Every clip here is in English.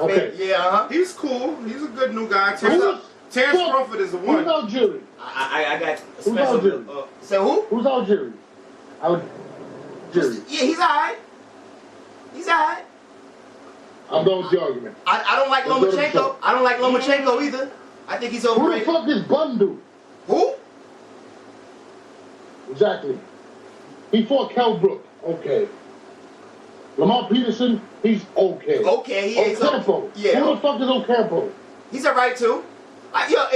Okay. Yeah, He's cool. He's a good new guy. Terrence Crawford is the one. Who's Algieri? I got Who's Algieri? So who? Who's Algieri? Algieri. Yeah, he's alright. He's alright. I'm done with the argument. I don't like Lomachenko. I don't like Lomachenko either. I think he's overrated. Who the fuck is Bundu? Who? Exactly. He fought Kell Brook. Okay. Lamar Peterson, he's okay. Okay, he is. Ocampo. Yeah. Who the fuck is Ocampo? He's alright too.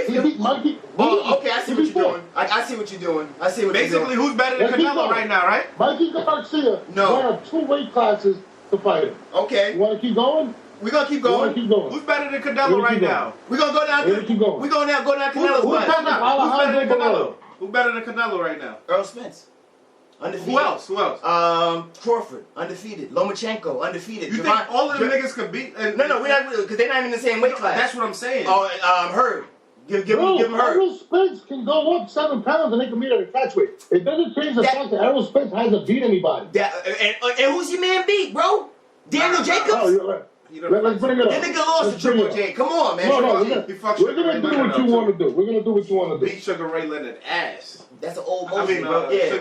He beat Mikey. Okay, I see what you're doing. I see what you're doing. I see what you're doing. Basically, who's better than Canelo right now, right? Mikey Garcia went up 2 weight classes to fight him. Okay. You want to keep going? We're going to keep going. Who's better than Canelo right now? We're going to go down. We're going to go down Canelo's Who's fight. better than Canelo? Who's better than Canelo right now? Earl Spence. Undefeated. Who else? Crawford, undefeated. Lomachenko, undefeated. You think all of them niggas could beat? No, we're not, because they're not even in the same weight class. That's what I'm saying. Oh, Hurd. Give him Hurd. Errol Spence can go up 7 pounds and they can meet at a catch weight. It doesn't change the fact that Errol Spence hasn't beat anybody. And who's your man beat, bro? Daniel Jacobs? Oh, let's bring it up. That nigga lost to Triple J. Come on, man. No, we're going to do what you want to do. We're going to do what you want to do. Beat Sugar Ray Leonard ass. That's an old Mosley, bro. Yeah.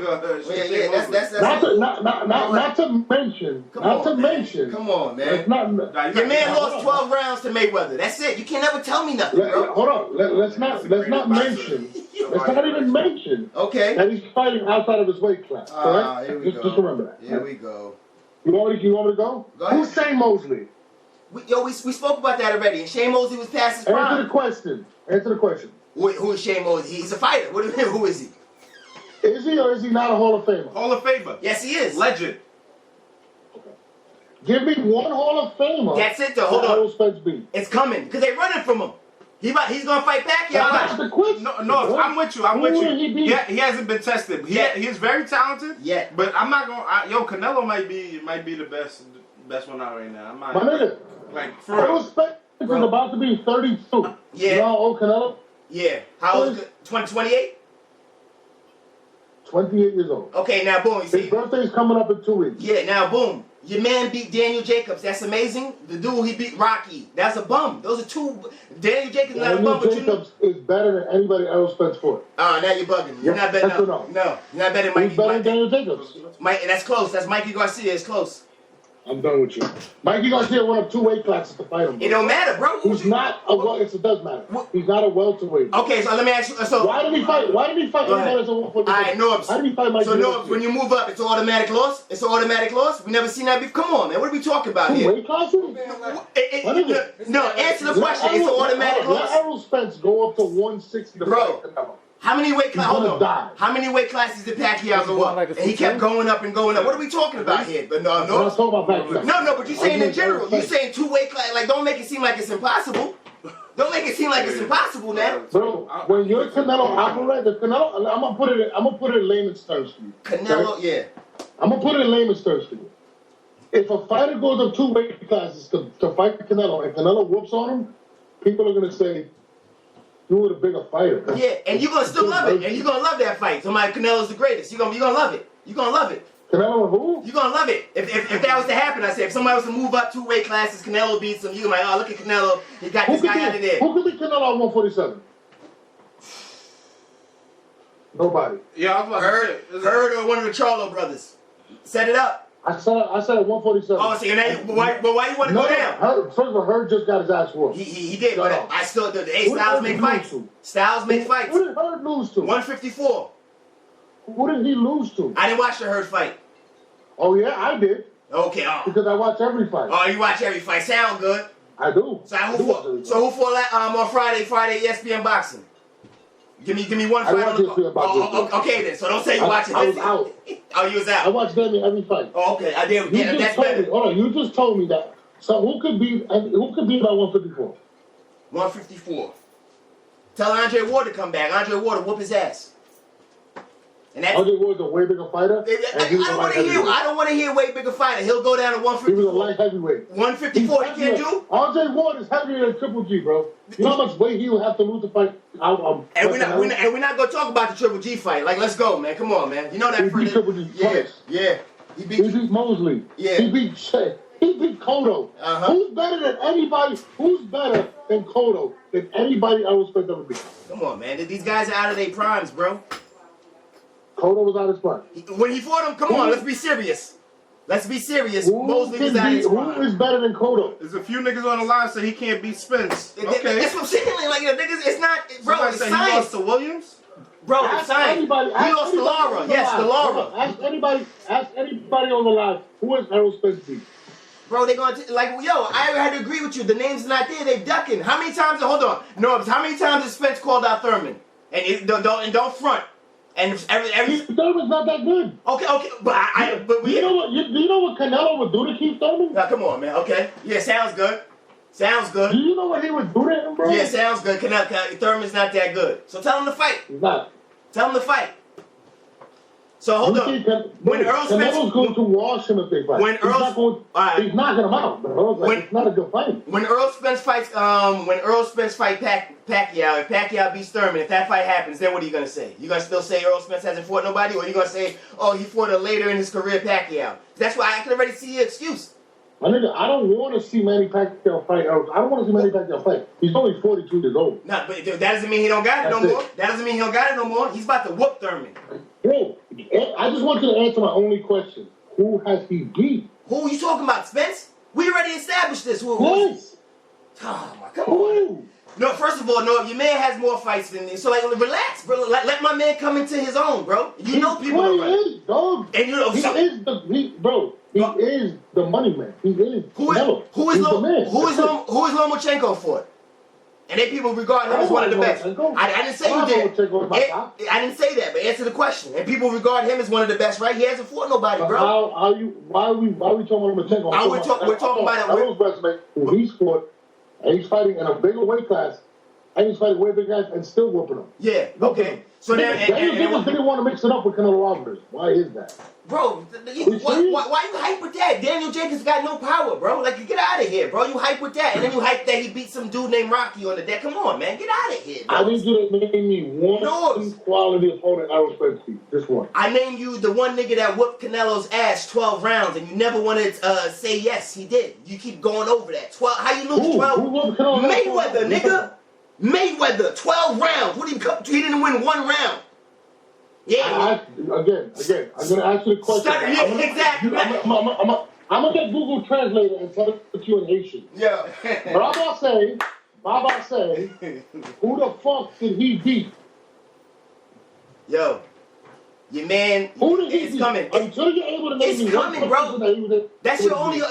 That's not to mention. Come on, man. Your man lost 12 rounds to Mayweather. That's it. You can't ever tell me nothing, bro. Hold on. Let's not mention. Let's not even mention. Okay. That he's fighting outside of his weight class. Correct? Just remember that. Here we go. You want me to go? Go ahead. Who's Shane Mosley? We spoke about that already. And Shane Mosley was past his prime. Answer the question. Who is Shane Mosley? He's a fighter. What do you mean? Who is he? Is he or is he not a Hall of Famer? Hall of Famer. Yes, he is. Legend. Okay. Give me one Hall of Famer. That's it, though. Hold on. Errol Spence beat. It's coming because they're running from him. He's gonna fight Pacquiao. That's the question. No, I'm with you. Yeah, he hasn't been tested. He is very talented. Yeah. But I'm not gonna. Canelo might be the best one out right now. I'm not. My nigga. Like for real. Errol Spence is about to be 32. Yeah. Y'all owe Canelo? Yeah. How old is it? 28? 28 years old. Okay, now boom. You see. His birthday's coming up in 2 weeks. Yeah, now boom. Your man beat Daniel Jacobs. That's amazing. The dude he beat Rocky. That's a bum. Those are two. Daniel Jacobs not a bum, but Jacobs is better than anybody Errol Spence fought. Now you're bugging. You're not betting. No, you're not betting Mikey. He's better than Daniel Jacobs. That's close. That's Mikey Garcia. It's close. I'm done with you. Mikey Garcia went up 2 weight classes to fight him. Bro. It don't matter, bro. He's not a it does matter. He's not a welterweight. Okay, so let me ask you. So why did he fight? Anybody as a 147? All right, Norbes. Why did he fight Mikey So Garcia? Norbes, when you move up, it's an automatic loss. It's an automatic loss. We never seen that before. Come on, man. What are we talking about 2 here? weight classes? No, answer the question. It's an automatic loss. Let Errol Spence go up to 160 to bro. fight Canelo. How many weight classes? Hold on. Die. How many weight classes did Pacquiao go up? And he kept going up and going up. What are we talking about here? But no. Let's talk about Pacquiao. No, but you're saying in general. You're saying 2 weight classes. Like, don't make it seem like it's impossible. Don't make it seem like it's impossible, man. Bro, when you're Canelo Alvarez, I'm gonna put it in layman's terms for you. Canelo, okay? yeah. I'm gonna put it in layman's terms for you. If a fighter goes up 2 weight classes to fight Canelo and Canelo whoops on him, people are gonna say, you were the bigger fighter. Yeah, and you're gonna still love it, and you're gonna love that fight. Somebody Canelo's the greatest. You're gonna love it. You're gonna love it. Canelo who? You're gonna love it. If that was to happen, I said, if somebody was to move up 2 weight classes, Canelo beats him, you're like, oh, look at Canelo. He got this guy out of there. Who could beat Canelo at 147? Nobody. Yeah, I was about to say. Hurd or one of the Charlo brothers. Set it up. I said at 147. Oh, see, why you want to go down? First of all, Hurd just got his ass whooped. He did, but I still the Styles make fights. Styles make fights. Who did Hurd lose to? 154. Who did he lose to? I didn't watch the Hurd fight. Oh yeah, I did. Okay. Because I watch every fight. Oh, you watch every fight. Sound good. I do. So who fought on Friday ESPN boxing? Give me one fight. Okay then. So don't say you watch it. I was out. Oh, you was out. I watched every fight. Oh, okay. I did. Yeah, that's better. Hold on. You just told me that. So who could beat about 154? 154. Tell Andre Ward to come back. Andre Ward to whoop his ass. And that's, Andre Ward's a way bigger fighter. I don't want to hear way bigger fighder. He'll go down to 154. He was a light heavyweight. 154. He can't do. Andre Ward is heavier than Triple G, bro. You know how much weight he would have to lose to fight? And we're not gonna talk about the Triple G fight. Like, let's go, man. Come on, man. You know that. He beat Triple G twice. Yeah. He beat Mosley. Yeah. He beat He beat Cotto. Who's better than anybody? Who's better than Cotto than anybody Errol Spence ever beat? Come on, man. These guys are out of their primes, bro. Cotto was out of his prime. When he fought him, come on, let's be serious. Let's be serious. Mosley was out of his prime. Who is better than Cotto? There's a few niggas on the line say he can't beat Spence. Okay. That's what I'm saying. Like, niggas, it's not, bro. Somebody It's say science. he lost to Williams. Bro, it's science. He lost to Lara. Yes, to Lara. Ask anybody on the line who is Errol Spence beat. Bro, they gonna like, yo, I had to agree with you. The name's not there. They ducking. How many times? Hold on, Norbes. How many times has Spence called out Thurman? And don't front. And every Thurman's not that good. Okay, but you know what Canelo would do to Keith Thurman? Now, come on, man. Okay, yeah, sounds good. Sounds good. Do you know what he would do to him, bro? Yeah, sounds good. Thurman's not that good. So tell him to fight. He's not. Tell him to fight. So hold on. When Earl Spence Canelo's going to wash him if they fight. When he's knocking him out, bro. It's not a good fight. When Earl Spence fights, Pacquiao, if Pacquiao beats Thurman, if that fight happens, then what are you gonna say? You gonna still say Earl Spence hasn't fought nobody, or you gonna say, oh, he fought a later in his career Pacquiao? That's why I can already see your excuse. My nigga, I don't want to see Manny Pacquiao fight. I don't want to see Manny Pacquiao fight. He's only 42 years old. Nah, but that doesn't mean he don't got it no more. That doesn't mean he don't got it no more. He's about to whoop Thurman. Bro, I just want you to answer my only question. Who has he beat? Who are you talking about, Spence? We already established this. Yes. Oh, my, come on. No, first of all, no, your man has more fights than me. So, like, relax, bro. Let my man come into his own, bro. You know people already. Dog. And you know, he is the money man. He is. Who is Lomachenko for? And they people regard him as one of the best. I didn't say you did. I didn't say that, but answer the question. And people regard him as one of the best, right? He hasn't fought nobody, bro. Why are we talking about Lomachenko? We're talking about Errol's resume, who he's fought, and he's fighting in a bigger weight class, and he's fighting way bigger guys and still whooping them. Yeah, okay. So then, Daniel didn't want to mix it up with Canelo Alvarez. Why is that? Bro, why you hype with that? Daniel Jacobs got no power, bro. Like, get out of here, bro. You hype with that, and then you hype that he beat some dude named Rocky on the deck. Come on, man. Get out of here, bro. I need you to name me one quality opponent Errol Spence beat. Just one. I named you the one nigga that whooped Canelo's ass 12 rounds, and you never wanted to say yes, he did. You keep going over that. 12. How you lose 12? Mayweather, nigga. Mayweather, 12 rounds. What he didn't win one round. Yeah. Again, I'm going to ask you the question. Exactly. I'm going to get Google Translator and tell it to you in Haitian. Yeah. Baba say, who the fuck did he beat? Yo. Your man, it's coming. Until you're able to name me, it's coming, bro. That's your only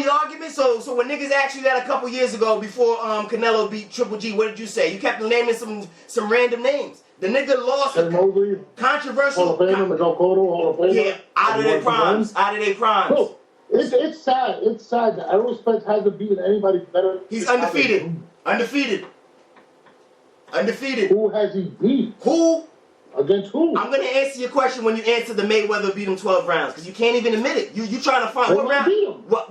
argument. So when niggas asked you that a couple years ago before Canelo beat Triple G, what did you say? You kept naming some random names. The nigga lost a controversial. Hall of Famer, Hall of Famer. Yeah, out of their primes. Bro, it's sad. It's sad that Errol Spence hasn't beaten anybody better. He's undefeated. Undefeated. Who has he beat? Who? Against who? I'm going to answer your question when you answer the Mayweather beat him 12 rounds, because you can't even admit it. You trying to find what round? What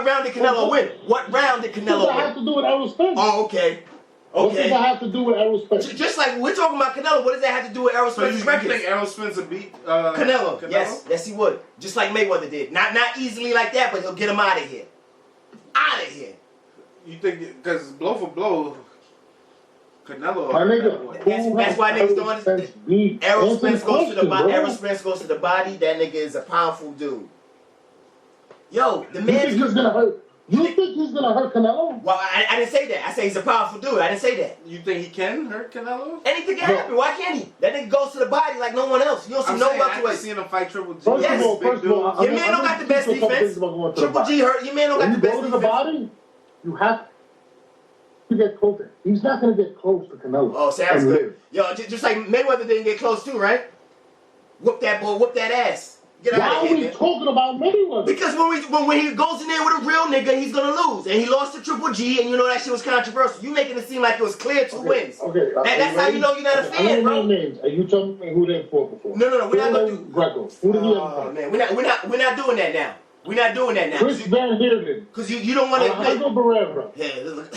round did Canelo win? What round did Canelo win? What does that have to do with Errol Spence? Oh, okay. What does that have to do with Errol Spence? Just like we're talking about Canelo, what does that have to do with Errol Spence's record? You think Errol Spence would beat Canelo? Yes, he would. Just like Mayweather did. Not easily like that, but he'll get him out of here. Out of here. You think because blow for blow, Canelo? My nigga, that's why niggas don't understand. Errol Spence goes to the body. Errol Spence goes to the body. That nigga is a powerful dude. Yo, the man. You think he's gonna hurt? You think he's gonna hurt Canelo? Well, I didn't say that. I say he's a powerful dude. I didn't say that. You think he can hurt Canelo? Anything can happen. Why can't he? That nigga goes to the body like no one else. You don't see no welterweight. I've seen him fight Triple G. First of all, your man don't got the best defense. Triple G hurt. Your man don't got the best defense. When you go to the body, you have to get closer. He's not gonna get close to Canelo. Oh, sounds good. Yo, just like Mayweather didn't get close too, right? Whoop that boy, whoop that ass. Get out of here, man. Why are we talking about Mayweather? Because when he goes in there with a real nigga, he's gonna lose. And he lost to Triple G, and you know that shit was controversial. You making it seem like it was clear 2 wins. Okay. That's how you know you're not a fan, bro. Names. Are you telling me who they fought before? No. We're not gonna do Greco. Who did he ever fight? Man, we're not doing that now. We're not doing that now. Chris Van Heerden. Because you don't want to. Alejandro Barrera. Yeah, look.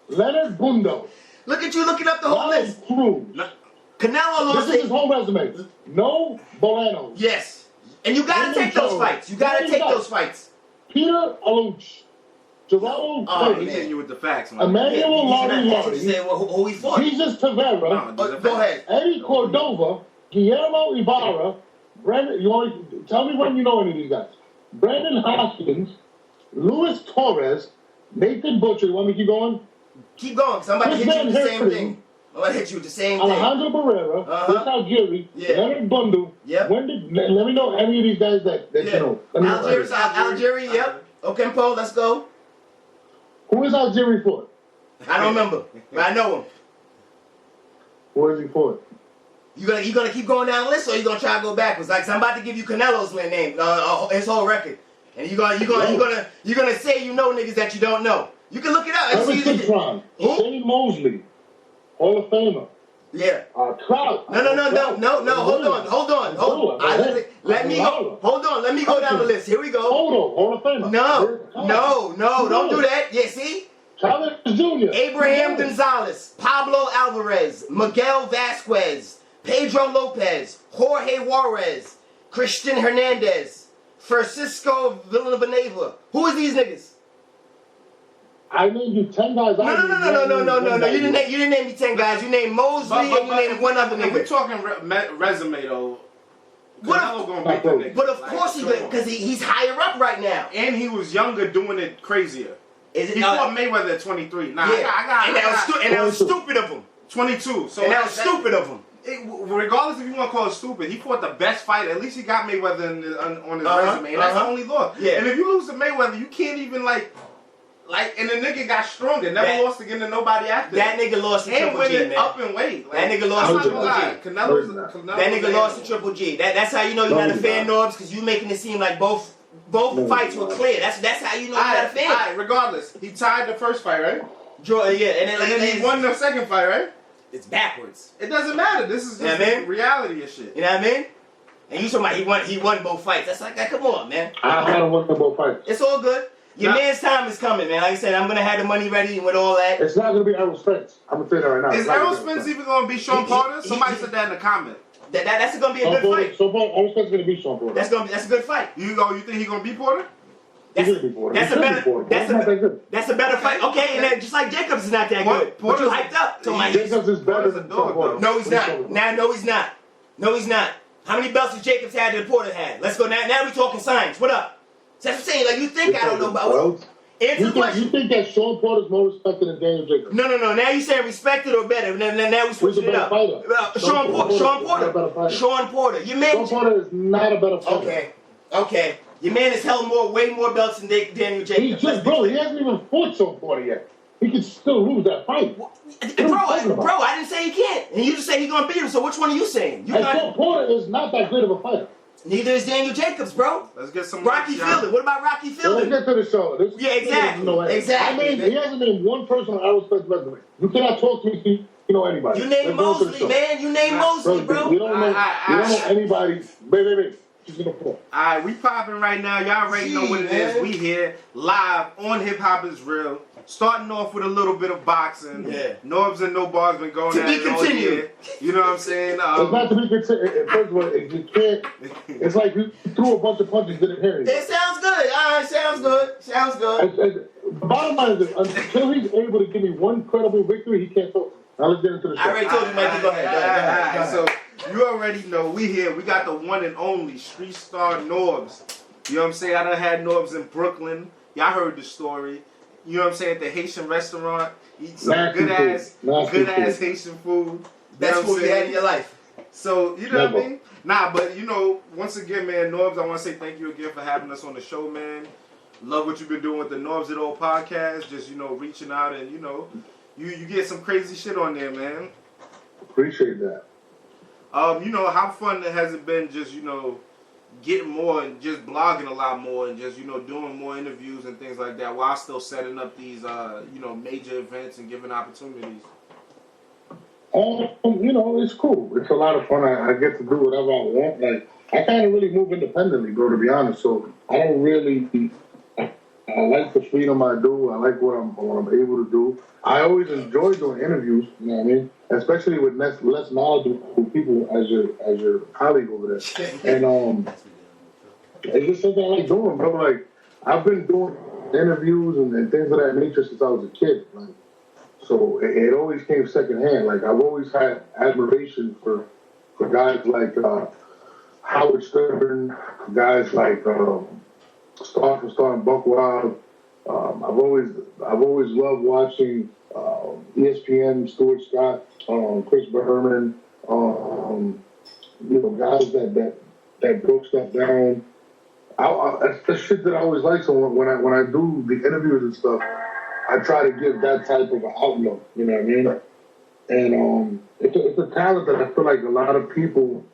Leonard Bundo. Look at you looking up the whole list. Cruz. Canelo lost. This is his whole resume. No Bolano. Yes. And you gotta take those fights. You gotta take those fights. Peter Aluch, Geraldo He hitting you with the facts, man. Emmanuel Lombardi, who he fought. Jesus Tavera, Go ahead. Eddie Cordova, Guillermo Ibarra, Brandon. You want to tell me when you know any of these guys? Brandon Hoskins, Luis Torres, Nathan Butcher. You want me to keep going? Keep going, because I'm about to hit you with the same thing. I'm going to hit you with the same thing. Alejandro Barrera, Chris Algieri, Leonard Bundu. Yep. Let me know any of these guys that you know. Algieri, yep. Okempo, let's go. Who is Algieri for? I don't remember, but I know him. Who is he for? You gonna keep going down the list, or you gonna try to go backwards? Like, so I'm about to give you Canelo's name, his whole record, and you're gonna say you know niggas that you don't know. You can look it up. Shane Mosley, Hall of Famer. Yeah. Trout. No. Hold on. Let me go. Hold on. Let me go down the list. Here we go. Hall of Famer. No. Don't do that. Yeah, see? Chavez Jr. Abraham Gonzalez, Pablo Alvarez, Miguel Vasquez, Pedro Lopez, Jorge Juarez, Christian Hernandez, Francisco Villanueva. Who is these niggas? I named you 10 guys. No. You didn't name me 10 guys. You named Mosley and you named one other nigga. We're talking resume though. Canelo gonna beat the nigga. But of course he did, because he's higher up right now. And he was younger, doing it crazier. He fought Mayweather at 23. Nah, yeah. I got. And that was stupid of him. 22. So and that was stupid of him. Regardless if you want to call it stupid, he fought the best fight. At least he got Mayweather on his resume, and that's the only loss. Yeah. And if you lose to Mayweather, you can't even and the nigga got stronger. Never lost again to nobody after. That nigga lost to Triple G, man. Up in weight. That nigga lost to Triple G. That nigga lost to Triple G. That's how you know you're not a fan, Norbes, because you making it seem like both fights were clear. That's how you know you're not a fan. Alright, regardless, he tied the first fight, right? And then he won the second fight, right? It's backwards. It doesn't matter. This is just reality and shit. You know what I mean? And you talking about he won both fights. That's like, come on, man. I haven't won both fights. It's all good. Your man's time is coming, man. Like I said, I'm gonna have the money ready and with all that. It's not gonna be Errol Spence. I'm gonna say that right now. Is Errol Spence even gonna be Sean Porter? Somebody said that in the comment. That's gonna be a good fight. Errol Spence is gonna be Sean Porter. That's a good fight. You think he's gonna be Porter? That's a better fight. Okay, and then just like Jacobs is not that good. But you hyped up. Jacobs is better than Porter. No, he's not. No, he's not. How many belts has Jacobs had that Porter had? Let's go now. Now we talking science. What up? That's what I'm saying. Like, you think I don't know about. Answer the question. You think that Sean Porter's more respected than Daniel Jacobs? No. Now you saying respected or better. Now we switching it up. Sean Porter. You mentioned. Sean Porter is not a better fighter. Okay. Your man has held way more belts than Daniel Jacobs. He hasn't even fought Sean Porter yet. He can still lose that fight. Bro, I didn't say he can't. And you just say he's going to beat him, so which one are you saying? Sean Porter is not that great of a fighter. Neither is Daniel Jacobs, bro. Let's get some Rocky Fielding. What about Rocky Fielding? Let's get to the show. Exactly. He hasn't named one person on Errol Spence's resume. You cannot talk to me you know anybody. You name Mosley, man. You name Mosley, bro. You don't know anybody. Wait. Alright, we popping right now. Y'all already know what it is. We here live on Hip Hop Is Real. Starting off with a little bit of boxing. Yeah. Norbes and No Bars been going at it all year. You know what I'm saying? It's not to be continued. First of all, you can't. It's like you threw a bunch of punches, didn't hear it. It sounds good. Sounds good. The bottom line is this: until he's able to give me one credible victory, he can't talk. Now let's get into the show. I already told you, Mikey. Go ahead. So you already know we here. We got the one and only Street Star Norbes. You know what I'm saying? I done had Norbes in Brooklyn. Y'all heard the story. You know what I'm saying? At the Haitian restaurant, eat some good ass Haitian food. Best food you had in your life. So you know what I mean? Nah, but you know, once again, man, Norbes, I want to say thank you again for having us on the show, man. Love what you've been doing with the Norbes It All podcast. Just reaching out and you get some crazy shit on there, man. Appreciate that. How fun has it been? Just getting more and just blogging a lot more and just doing more interviews and things like that while still setting up these major events and giving opportunities. It's cool. It's a lot of fun. I get to do whatever I want. Like, I kind of really move independently, bro, to be honest. So I don't really. I like the freedom I do. I like what I'm able to do. I always enjoy doing interviews. You know what I mean? Especially with less knowledgeable people as your colleague over there. And it's just something I like doing, bro. Like I've been doing interviews and things of that nature since I was a kid. Like, so it always came secondhand. Like I've always had admiration for guys like Howard Stern, guys like Star from Star and Buck Wild. I've always loved watching ESPN, Stuart Scott, Chris Berman, guys that broke stuff down. That's the shit that I always like. So when I do the interviews and stuff, I try to give that type of an outlook. You know what I mean? And it's a talent that I feel like a lot of people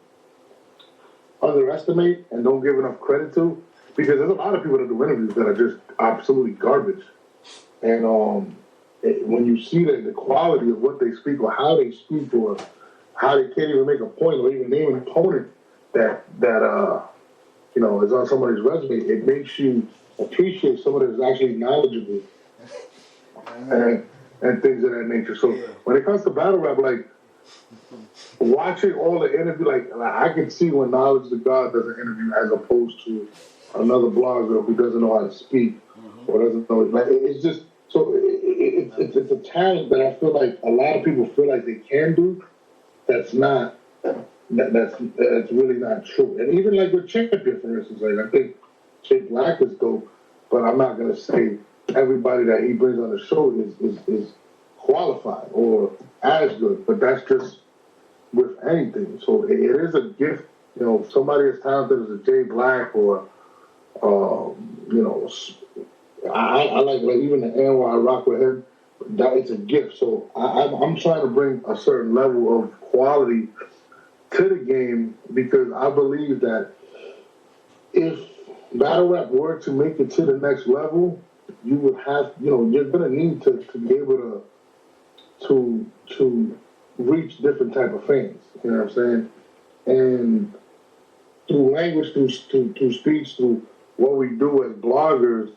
underestimate and don't give enough credit to, because there's a lot of people that do interviews that are just absolutely garbage. And when you see the quality of what they speak or how they speak or how they can't even make a point or even name an opponent that is on somebody's resume, it makes you appreciate someone that's actually knowledgeable and things of that nature. So when it comes to battle rap, like watching all the interview, like I can see when Knowledge the God does an interview as opposed to another blogger who doesn't know how to speak or doesn't know. Like it's just so it's a talent that I feel like a lot of people feel like they can do. That's not. That's really not true. And even like with Champion, for instance, like I think Jake Black is dope, but I'm not gonna say everybody that he brings on the show is qualified or as good. But that's just with anything. So it is a gift. You know, somebody as talented as a Jay Black or I like even the end where I rock with him. That it's a gift. So I'm trying to bring a certain level of quality to the game, because I believe that if battle rap were to make it to the next level, you would have, you're gonna need to be able to reach different type of fans. You know what I'm saying? And through language, through speech, through what we do as bloggers,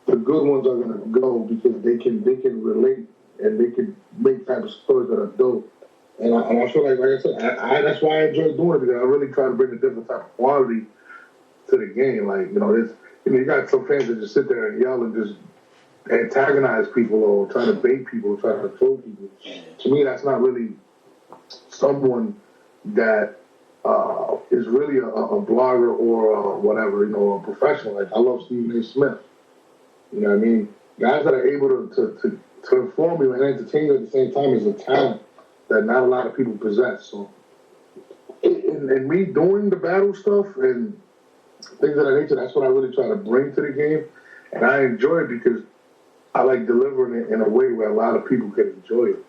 the good ones are gonna go because they can relate and they can make type of stories that are dope. And I feel like I said, that's why I enjoy doing it, because I really try to bring a different type of quality to the game. Like, you got some fans that just sit there and yell and just antagonize people or try to bait people, try to troll people. To me, that's not really someone that is really a blogger or whatever, a professional. Like, I love Stephen A. Smith. You know what I mean? Guys that are able to inform you and entertain you at the same time is a talent that not a lot of people possess. So, in me doing the battle stuff and things of that nature, that's what I really try to bring to the game. And I enjoy it because I like delivering it in a way where a lot of people can enjoy it.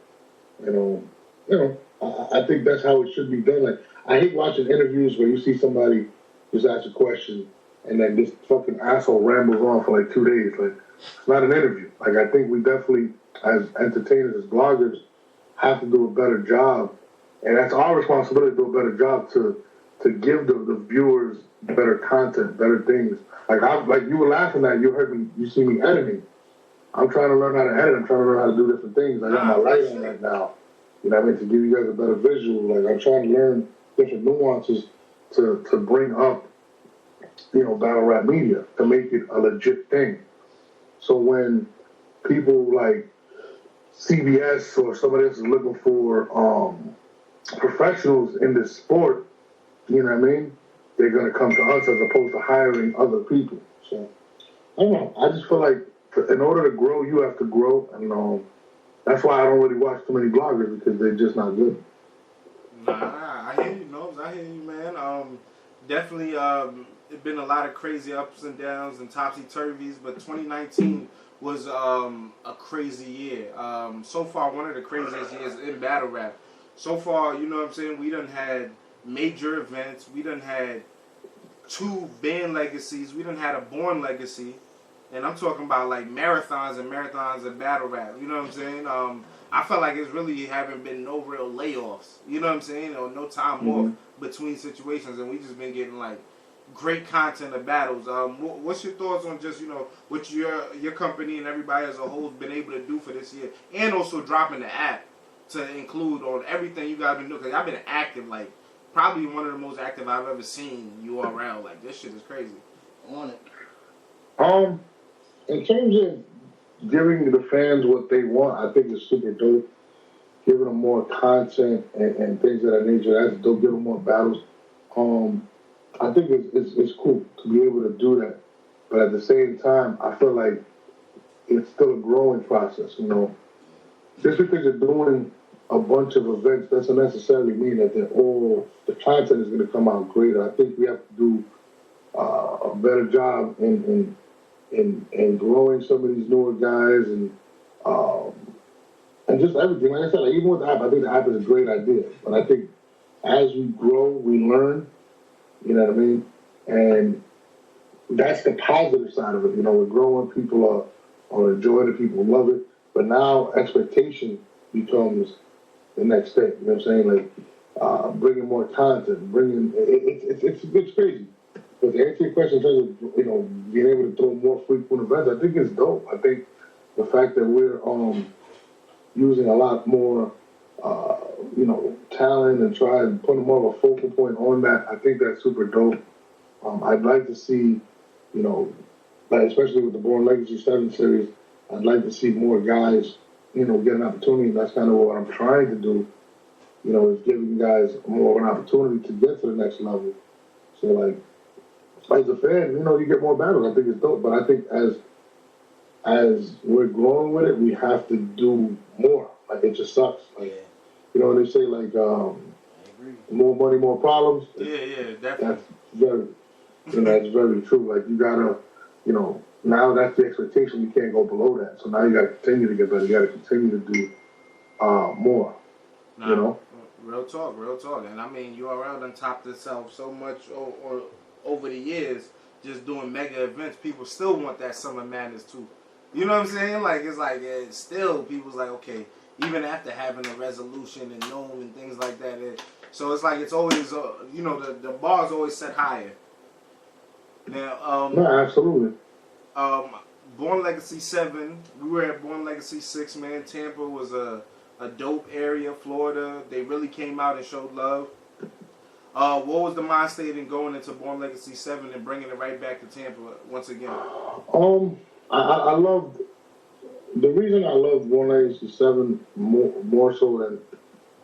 I think that's how it should be done. Like, I hate watching interviews where you see somebody just ask a question and then this fucking asshole rambles on for like 2 days. Like, it's not an interview. Like, I think we definitely, as entertainers, as bloggers, have to do a better job, and that's our responsibility to do a better job to give the viewers better content, better things. Like you were laughing at, you see me editing. I'm trying to learn how to edit. I'm trying to learn how to do different things. I got my light on right now. You know what I mean? To give you guys a better visual. Like, I'm trying to learn different nuances to bring up, battle rap media, to make it a legit thing. So when people like CBS or somebody else is looking for professionals in this sport, you know what I mean? They're going to come to us as opposed to hiring other people. So, I don't know. I just feel like in order to grow, you have to grow. And that's why I don't really watch too many bloggers, because they're just not good. Nah, I hear you, Norbes. I hear you, man. Definitely, it's been a lot of crazy ups and downs and topsy-turvies, but 2019 was a crazy year. So far, one of the craziest years in battle rap. So far, you know what I'm saying, we done had major events. We done had 2 band legacies. We done had a Born legacy. And I'm talking about like marathons of battle rap. You know what I'm saying? I felt like it's really haven't been no real layoffs. You know what I'm saying? Or no time off between situations. And we just been getting like great content of battles. What's your thoughts on just, what your company and everybody as a whole has been able to do for this year? And also dropping the app to include on everything you guys been doing. Because I've been active, like probably one of the most active I've ever seen URL. Like, this shit is crazy. On it. In terms of giving the fans what they want, I think it's super dope. Giving them more content and things of that nature. That's dope. Give them more battles. I think it's cool to be able to do that. But at the same time, I feel like it's still a growing process, you know. Just because you're doing a bunch of events doesn't necessarily mean that the content is going to come out greater. I think we have to do a better job in growing some of these newer guys and just everything. Like I said, like even with the app, I think the app is a great idea. But I think as we grow, we learn. You know what I mean? And that's the positive side of it. You know, we're growing. People are enjoying it. People love it. But now expectation becomes the next step. You know what I'm saying? Like bringing more content, it's crazy. But to answer your question in terms of, you know, being able to throw more frequent events, I think it's dope. I think the fact that we're using a lot more, you know, talent and trying to put more of a focal point on that, I think that's super dope. I'd like to see, you know, like especially with the Born Legacy 7 series, I'd like to see more guys, you know, get an opportunity. That's kind of what I'm trying to do, you know, is giving guys more of an opportunity to get to the next level. So, like, as a fan, you know, you get more battles. I think it's dope. But I think as we're growing with it, we have to do more. Like, it just sucks. Like, you know, they say, like, more money, more problems. Yeah, definitely. That's very, you know, that's very true. Like, you gotta, you know, now that's the expectation. You can't go below that. So now you gotta continue to get better. You gotta continue to do more. You know? Real talk. And I mean, URL done topped itself so much or over the years, just doing mega events. People still want that Summer Madness too. You know what I'm saying? Like, it's like, still, people's like, okay, even after having a resolution and known and things like that. So it's like, it's always, you know, the bar's always set higher. Now, no, absolutely. Born Legacy 7, we were at Born Legacy 6, man. Tampa was a dope area, Florida. They really came out and showed love. What was the mind state in going into Born Legacy 7 and bringing it right back to Tampa once again? I loved, the reason I love Born Legacy 7 more so than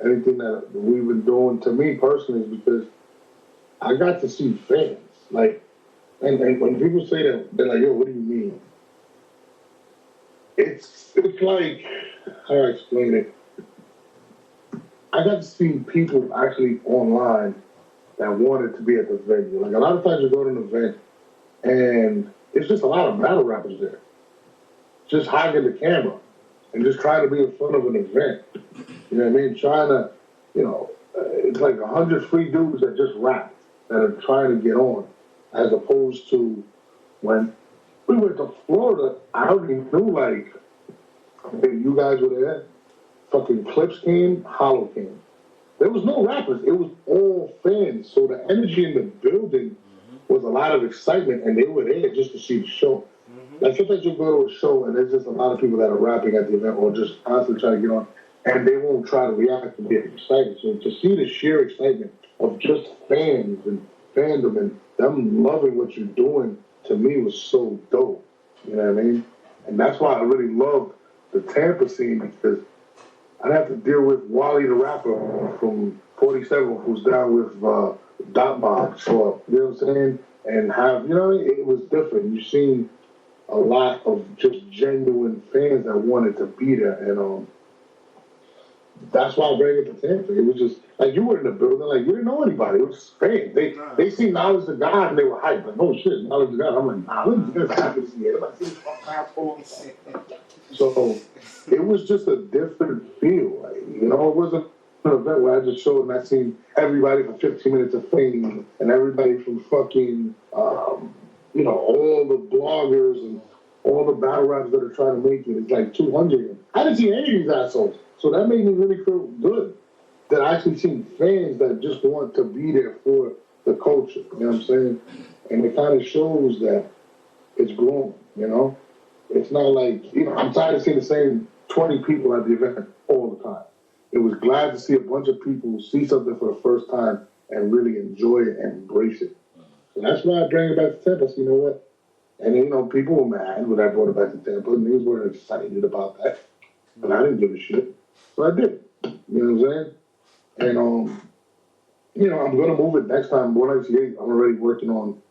anything that we've been doing, to me personally, is because I got to see fans. Like, and when people say that, they're like, yo, what do you mean? It's like, how do I explain it? I got to see people actually online that wanted to be at the venue. Like, a lot of times you go to an event and it's just a lot of battle rappers there, just hogging the camera and just trying to be in front of an event. You know what I mean? Trying to, you know, it's like 100 free dudes that just rap, that are trying to get on, as opposed to when we went to Florida, I already knew, like, you guys were there, fucking Clips came, Hollow came. There was no rappers. It was all fans. So the energy in the building was a lot of excitement, and they were there just to see the show. Like, sometimes you go to a show, and there's just a lot of people that are rapping at the event or just constantly trying to get on, and they won't try to react and get excited. So to see the sheer excitement of just fans and fandom and them loving what you're doing, to me, was so dope. You know what I mean? And that's why I really loved the Tampa scene, because I'd have to deal with Wally the rapper from 47, who's down with Dot Mob show up, you know what I'm saying? And have, you know, it was different. You've seen a lot of just genuine fans that wanted to be there, and that's why I bring it to Tampa. It was just, like, you were in the building, like, you didn't know anybody. It was fans. They seen Knowledge to God, and they were hyped. Like, oh, shit, Knowledge to God. I'm like, nah, what is this happening here? Like, this fucking assholes. So it was just a different feel. Like, you know, it wasn't an event where I just showed and I seen everybody for 15 minutes of fame and everybody from fucking, you know, all the bloggers and all the battle rappers that are trying to make it. It's like 200. I didn't see any of these assholes. So that made me really feel good that I actually seen fans that just want to be there for the culture. You know what I'm saying? And it kind of shows that it's growing, you know? It's not like, you know, I'm tired of seeing the same 20 people at the event all the time. It was glad to see a bunch of people see something for the first time and really enjoy it and embrace it. So that's why I bring it back to Tampa. So, you know what? And, you know, people were mad when I brought it back to Tampa, and niggas weren't excited about that. But I didn't give a shit. So I did. You know what I'm saying? And, you know, I'm going to move it next time. 198, I'm already working on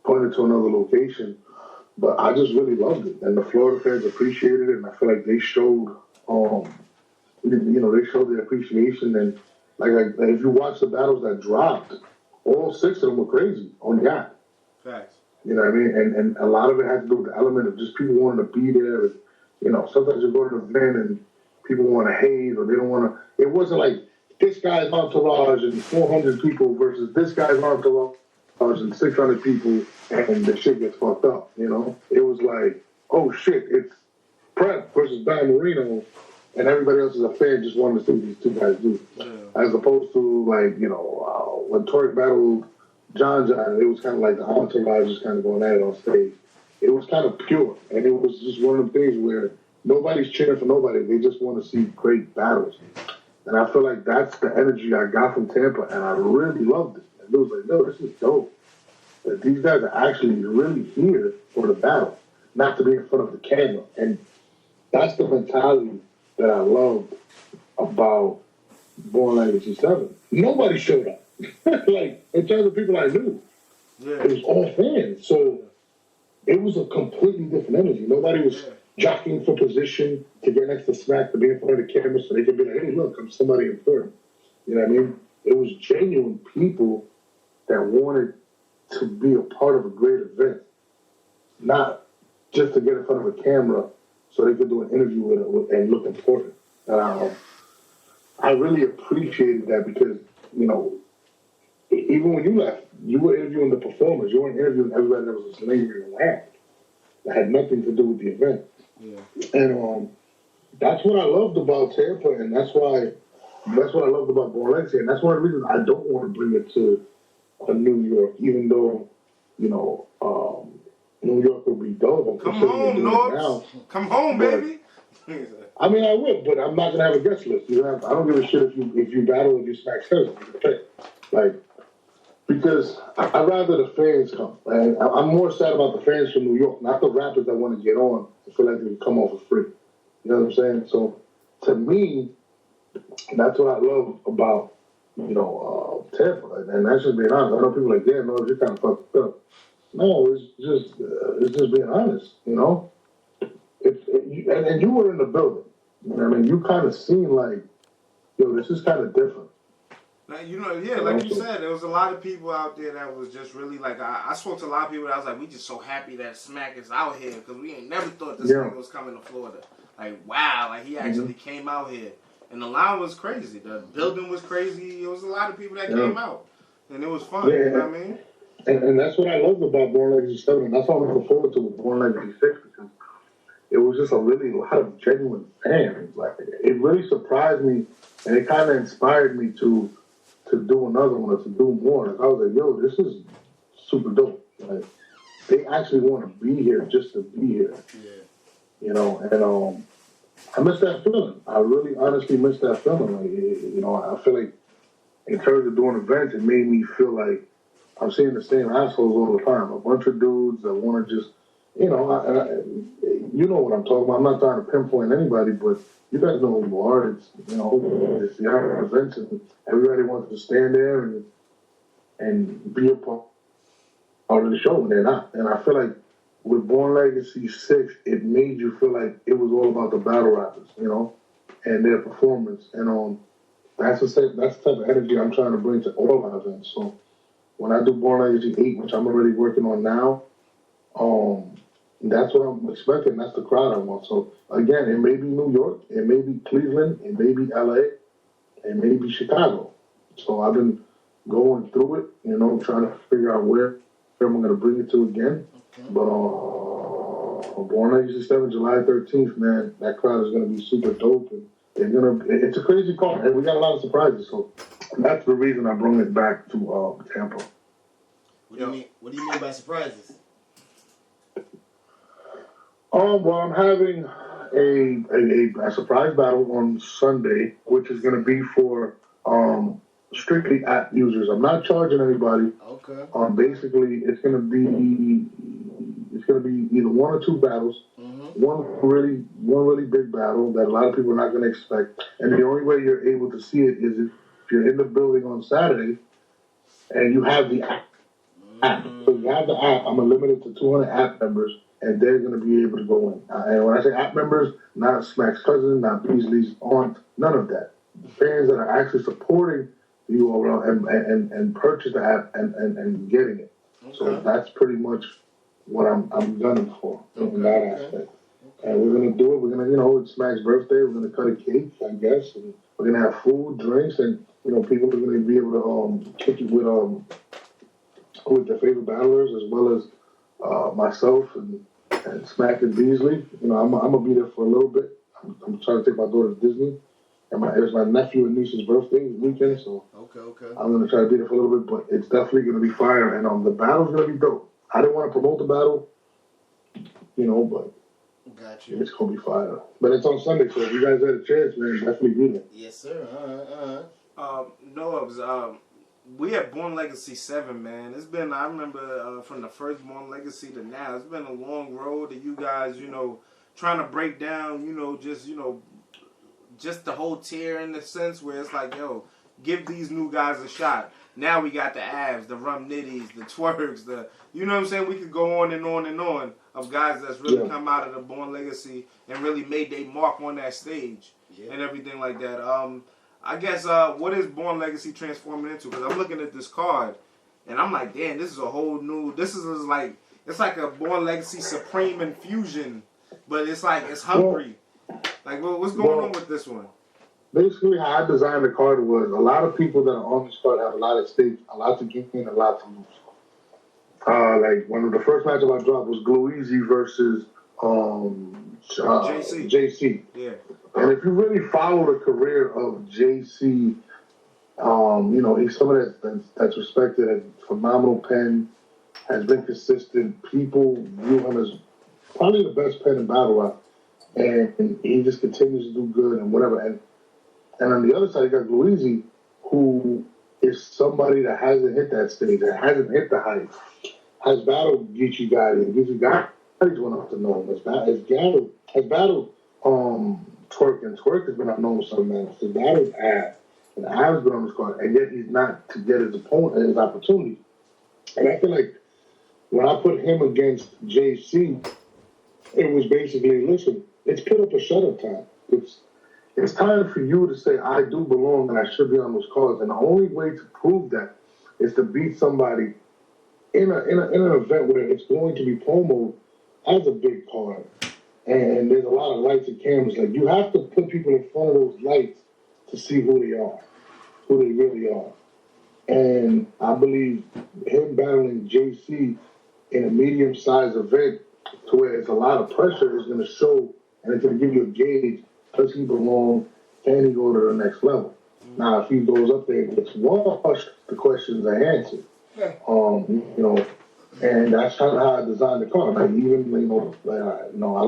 putting it to another location. But I just really loved it. And the Florida fans appreciated it. And I feel like they showed, you know, they showed their appreciation. And, like if you watch the battles that dropped, all 6 of them were crazy on the app. Facts. You know what I mean? And a lot of it had to do with the element of just people wanting to be there. And, you know, sometimes you go to an event and people want to hate or they don't want to. It wasn't like this guy's entourage and 400 people versus this guy's entourage and 600 people and the shit gets fucked up, you know? It was like, oh shit, it's Prep versus Don Marino and everybody else is a fan just wanting to see what these two guys do. Yeah. As opposed to, like, you know, when Torek battled John, it was kind of like the entourage just kind of going at it on stage. It was kind of pure, and it was just one of the things where nobody's cheering for nobody. They just want to see great battles. And I feel like that's the energy I got from Tampa, and I really loved it. And it was like, no, this is dope. That these guys are actually really here for the battle, not to be in front of the camera. And that's the mentality that I loved about Born Legacy 7. Nobody showed up. Like, in terms of people I knew. Yeah. It was all fans. So it was a completely different energy. Nobody was jockeying for position to get next to Smack to be in front of the camera so they could be like, hey, look, I'm somebody important. You know what I mean? It was genuine people that wanted to be a part of a great event, not just to get in front of a camera so they could do an interview with it and look important. I really appreciated that because, you know, even when you left, you were interviewing the performers. You weren't interviewing everybody that was lingering around. That had nothing to do with the event. Yeah. And that's what I loved about Tampa, and that's what I loved about Born Legacy, and that's one of the reasons I don't want to bring it to New York, even though, you know, New York will be dope. Come home, Norbes. Come home, baby. I mean, I will, but I'm not gonna have a guest list. I don't give a shit if you battle if you smack Cesar. Like, because I'd rather the fans come. And I'm more sad about the fans from New York, not the rappers that want to get on and feel like they can come off for free. You know what I'm saying? So, to me, that's what I love about, you know, Tampa. And that's just being honest. I know people are like, yeah, no, you're kind of fucked up. No, it's just being honest, you know? And you were in the building. You know what I mean? You kind of seemed like, yo, this is kind of different. Like, you know, yeah, like you said, there was a lot of people out there that was just really like, I spoke to a lot of people that I was like, we just so happy that Smack is out here because we ain't never thought this nigga was coming to Florida. Like, wow, like he actually came out here. And the line was crazy. The building was crazy. There was a lot of people that came out. And it was fun, you know what I mean? And that's what I loved about Born Legacy 7. And that's what I'm looking forward to with Born Legacy 6 because it was just a lot of genuine fans. Like, it really surprised me and it kind of inspired me to do another one or to do more. Like, I was like, yo, this is super dope. Like, they actually want to be here just to be here. Yeah. You know, and I miss that feeling. I really honestly miss that feeling. Like, you know, I feel like in terms of doing events, it made me feel like I'm seeing the same assholes all the time. A bunch of dudes that want to just, you know, you know what I'm talking about. I'm not trying to pinpoint anybody, but you guys know who you are. It's, you know, it's the events, and everybody wants to stand there and be a part of the show, and they're not. And I feel like with Born Legacy 6, it made you feel like it was all about the battle rappers, you know, and their performance. And that's the type of energy I'm trying to bring to all our events. So when I do Born Legacy 8, which I'm already working on now, that's what I'm expecting. That's the crowd I want. So again, it may be New York, it may be Cleveland, it may be LA, it may be Chicago. So I've been going through it, you know, trying to figure out where I'm going to bring it to again. Okay. But Born Legacy 7, July 13th, man, that crowd is going to be super dope. And it's a crazy call, and we got a lot of surprises. So that's the reason I brought it back to Tampa. What do you mean by surprises? Well, I'm having a surprise battle on Sunday, which is going to be for strictly app users. I'm not charging anybody. Okay. Basically, it's going to be it's gonna be either one or two battles. One really big battle that a lot of people are not gonna expect. And the only way you're able to see it is if you're in the building on Saturday and you have the app. So you have the app. I'm limited to 200 app members, and they're going to be able to go in. And when I say app members, not Smack's cousin, not Beasley's aunt, none of that. Fans that are actually supporting the URL and purchase the app and getting it. Okay. So that's pretty much what I'm gunning for in that aspect. And we're going to do it. We're going to, it's Smack's birthday. We're going to cut a cake, I guess. And we're going to have food, drinks, and, people are going to be able to kick it with their favorite battlers, as well as myself and Smack and Beasley. I'm gonna be there for a little bit. I'm trying to take my daughter to Disney, and it was my nephew and niece's birthday weekend, so I'm gonna try to be there for a little bit. But it's definitely gonna be fire, and the battle's gonna be dope. I didn't want to promote the battle, but it's gonna be fire. But it's on Sunday, so if you guys had a chance, man, definitely be there. Yes, sir. All right. Norbes, we at Born Legacy 7, man. It's been, I remember from the first Born Legacy to now, it's been a long road to you guys, trying to break down, just the whole tier in the sense where it's like, give these new guys a shot. Now we got the Avs, the Rum Nitties, the Twerks, you know what I'm saying? We could go on and on and on of guys that's really come out of the Born Legacy and really made their mark on that stage and everything like that. I guess, what is Born Legacy transforming into? Because I'm looking at this card, and I'm like, damn, this is a whole new, it's like a Born Legacy Supreme infusion, but it's like, it's hungry. What's going on with this one? Basically, how I designed the card was, a lot of people that are on this card have a lot at stake, a lot to gain, and a lot to lose. One of the first matchup I dropped was Gluezy versus JC. Yeah. And if you really follow the career of JC, he's someone that's respected, has phenomenal pen, has been consistent. People view him as probably the best pen in battle rap, and he just continues to do good and whatever. And on the other side, you got Gluezy, who is somebody that hasn't hit that stage, that hasn't hit the height, has battled Geechee Gotti, and Geechee Gotti's went up to know him. Has battled Twerk, and Twerk has been unknown with some men. He's battled Av, and Av's been on this card, and yet he's not to get his opponent, his opportunity. And I feel like when I put him against JC, it was basically, listen, it's put up a shut-up time. It's time for you to say, I do belong and I should be on those cards. And the only way to prove that is to beat somebody in an event where it's going to be promoted as a big card. And there's a lot of lights and cameras. You have to put people in front of those lights to see who they are, who they really are. And I believe him battling JC in a medium-sized event to where it's a lot of pressure is going to show, and it's going to give you a gauge, does he belong, can he go to the next level? Now, if he goes up there and gets washed, the questions are answered. And that's kind of how I designed the card. I don't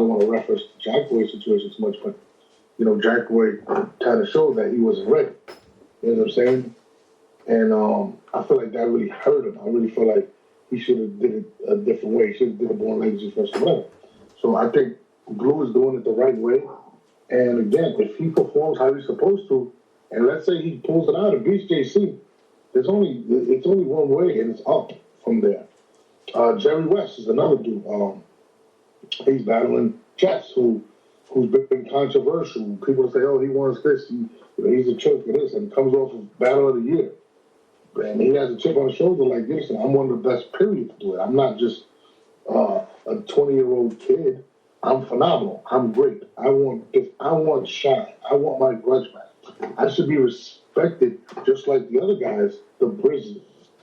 want to reference the Jack Boy situation too much, but, Jack Boy kind of showed that he wasn't ready. You know what I'm saying? And I feel like that really hurt him. I really feel like he should have did it a different way. He should have did a Born Legacy first and whatever. So I think Blue is doing it the right way. And again, if he performs how he's supposed to, and let's say he pulls it out and beats JC, it's only one way, and it's up from there. Jerry West is another dude. He's battling Jess, who's been controversial. People say, "Oh, he wants this. He's a choke for this," and comes off of Battle of the Year. And he has a chip on his shoulder like this, and I'm one of the best, period, to do it. I'm not just a 20-year-old kid. I'm phenomenal. I'm great. I want this. I want shine. I want my grudge back. I should be respected just like the other guys, the Brizzes,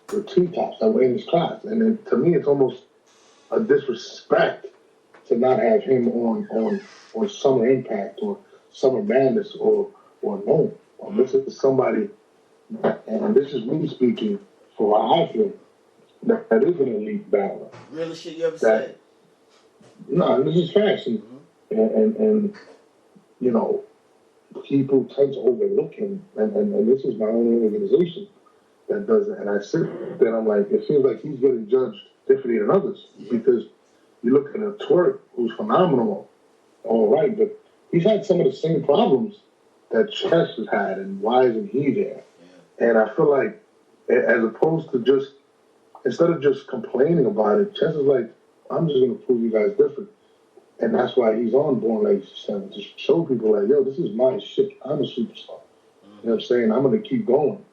the T-Tops that were in his class. And then, to me, it's almost a disrespect to not have him on Summer Impact or Summer Madness or no. This is somebody, and this is me speaking for how I feel, that is an elite battler. Realest shit you ever said. No, this is facts. And people tend to overlook him. And this is my own organization that does it. And I sit there and I'm like, it feels like he's getting judged differently than others because You look at a Twerk, who's phenomenal, all right, but he's had some of the same problems that Chess has had, and why isn't he there? Yeah. And I feel like, as opposed to just, instead of just complaining about it, Chess is like, I'm just going to prove you guys different. And that's why he's on Born Legacy 7, to show people like, yo, this is my shit. I'm a superstar. You know what I'm saying? I'm going to keep going.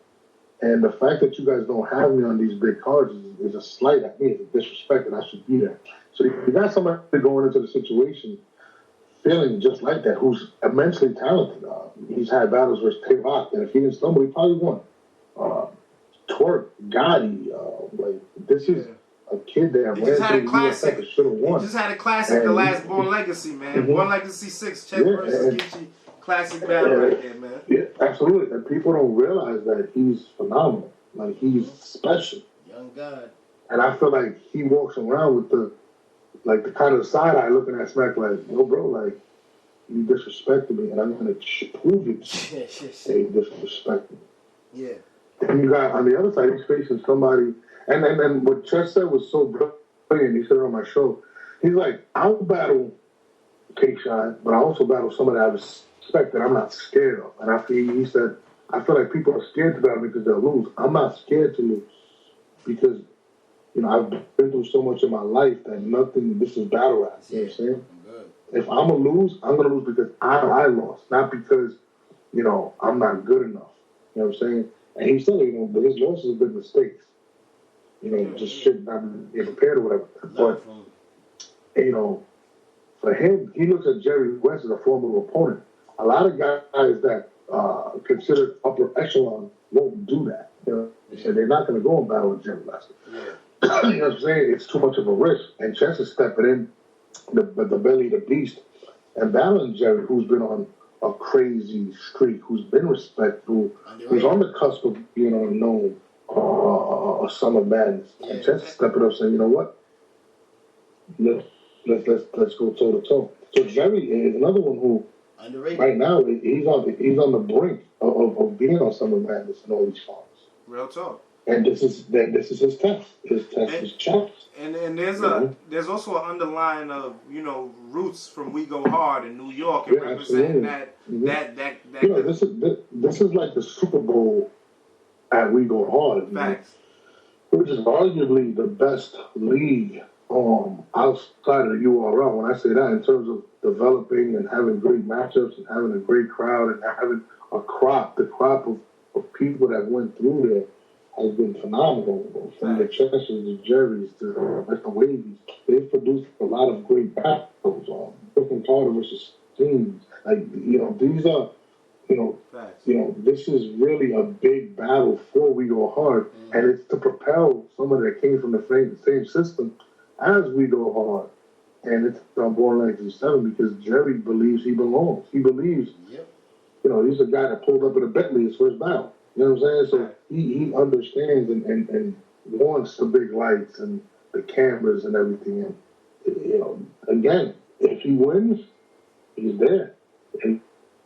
And the fact that you guys don't have me on these big cards is a slight at me. It's a disrespect that I should be there. So you got somebody going into the situation feeling just like that, who's immensely talented. He's had battles with Tay-Rock, and if he didn't stumble, he probably won. Twerk, Gotti, like, this is a kid that he just had a classic. Should have won. He just had a classic, the last Born Legacy, man. Born Legacy 6, Chess versus Geechee. Classic battle right there, man. Yeah, absolutely. And people don't realize that he's phenomenal. Like, he's special. Young God. And I feel like he walks around with the kind of side eye looking at Smack like, yo, bro, like, you disrespected me, and I'm going to prove it that you disrespected me. Yeah. And you got, on the other side, he's facing somebody, and what Chess said was so brilliant. He said it on my show. He's like, I'll battle K-Shine, but I also battle somebody I respect that I'm not scared of. And he said, I feel like people are scared to battle because they'll lose. I'm not scared to lose because, you know, I've been through so much in my life that this is battle rap. You know what I'm saying? If I'm going to lose, I'm going to lose because I lost, not because, you know, I'm not good enough. You know what I'm saying? And he said, you know, his losses have been mistakes. You know, just shit not being prepared or whatever. But, you know, for him, he looks at Jerry West as a formidable opponent. A lot of guys that considered upper echelon won't do that. You know, they said they're not going to go and battle with Jerry West. Yeah. You know what I'm saying? It's too much of a risk. And Chess is stepping in the belly of the beast and battling Jerry, who's been on a crazy streak, who's been respectful, who's on the cusp of being unknown, a Summer Madness. Yeah. And Chess is stepping up saying, you know what? Let's go toe to toe. So Jerry is another one who, underrated. Right now, he's on the brink of being on Summer Madness and all these farms. Real talk. And this is his test. His test is chops. And there's also an underlying of, you know, roots from We Go Hard in New York and representing that. You know, this is like the Super Bowl at We Go Hard. Facts. Which is arguably the best league outside of the URL. When I say that, in terms of developing and having great matchups and having a great crowd and having the crop of people that went through there has been phenomenal. From the Chesses, the Jerrys, to the Wavies. They've produced a lot of great battles. Brooklyn Carter versus Steams. Like, you know, these are, you know, this is really a big battle for We Go Hard, and it's to propel somebody that came from the same system as We Go Hard. And it's on Born Legacy 7 because Jerry believes he belongs. He believes, you know, he's a guy that pulled up in a Bentley his first battle. You know what I'm saying? So he understands and wants the big lights and the cameras and everything. And, you know, again, if he wins, he's there. And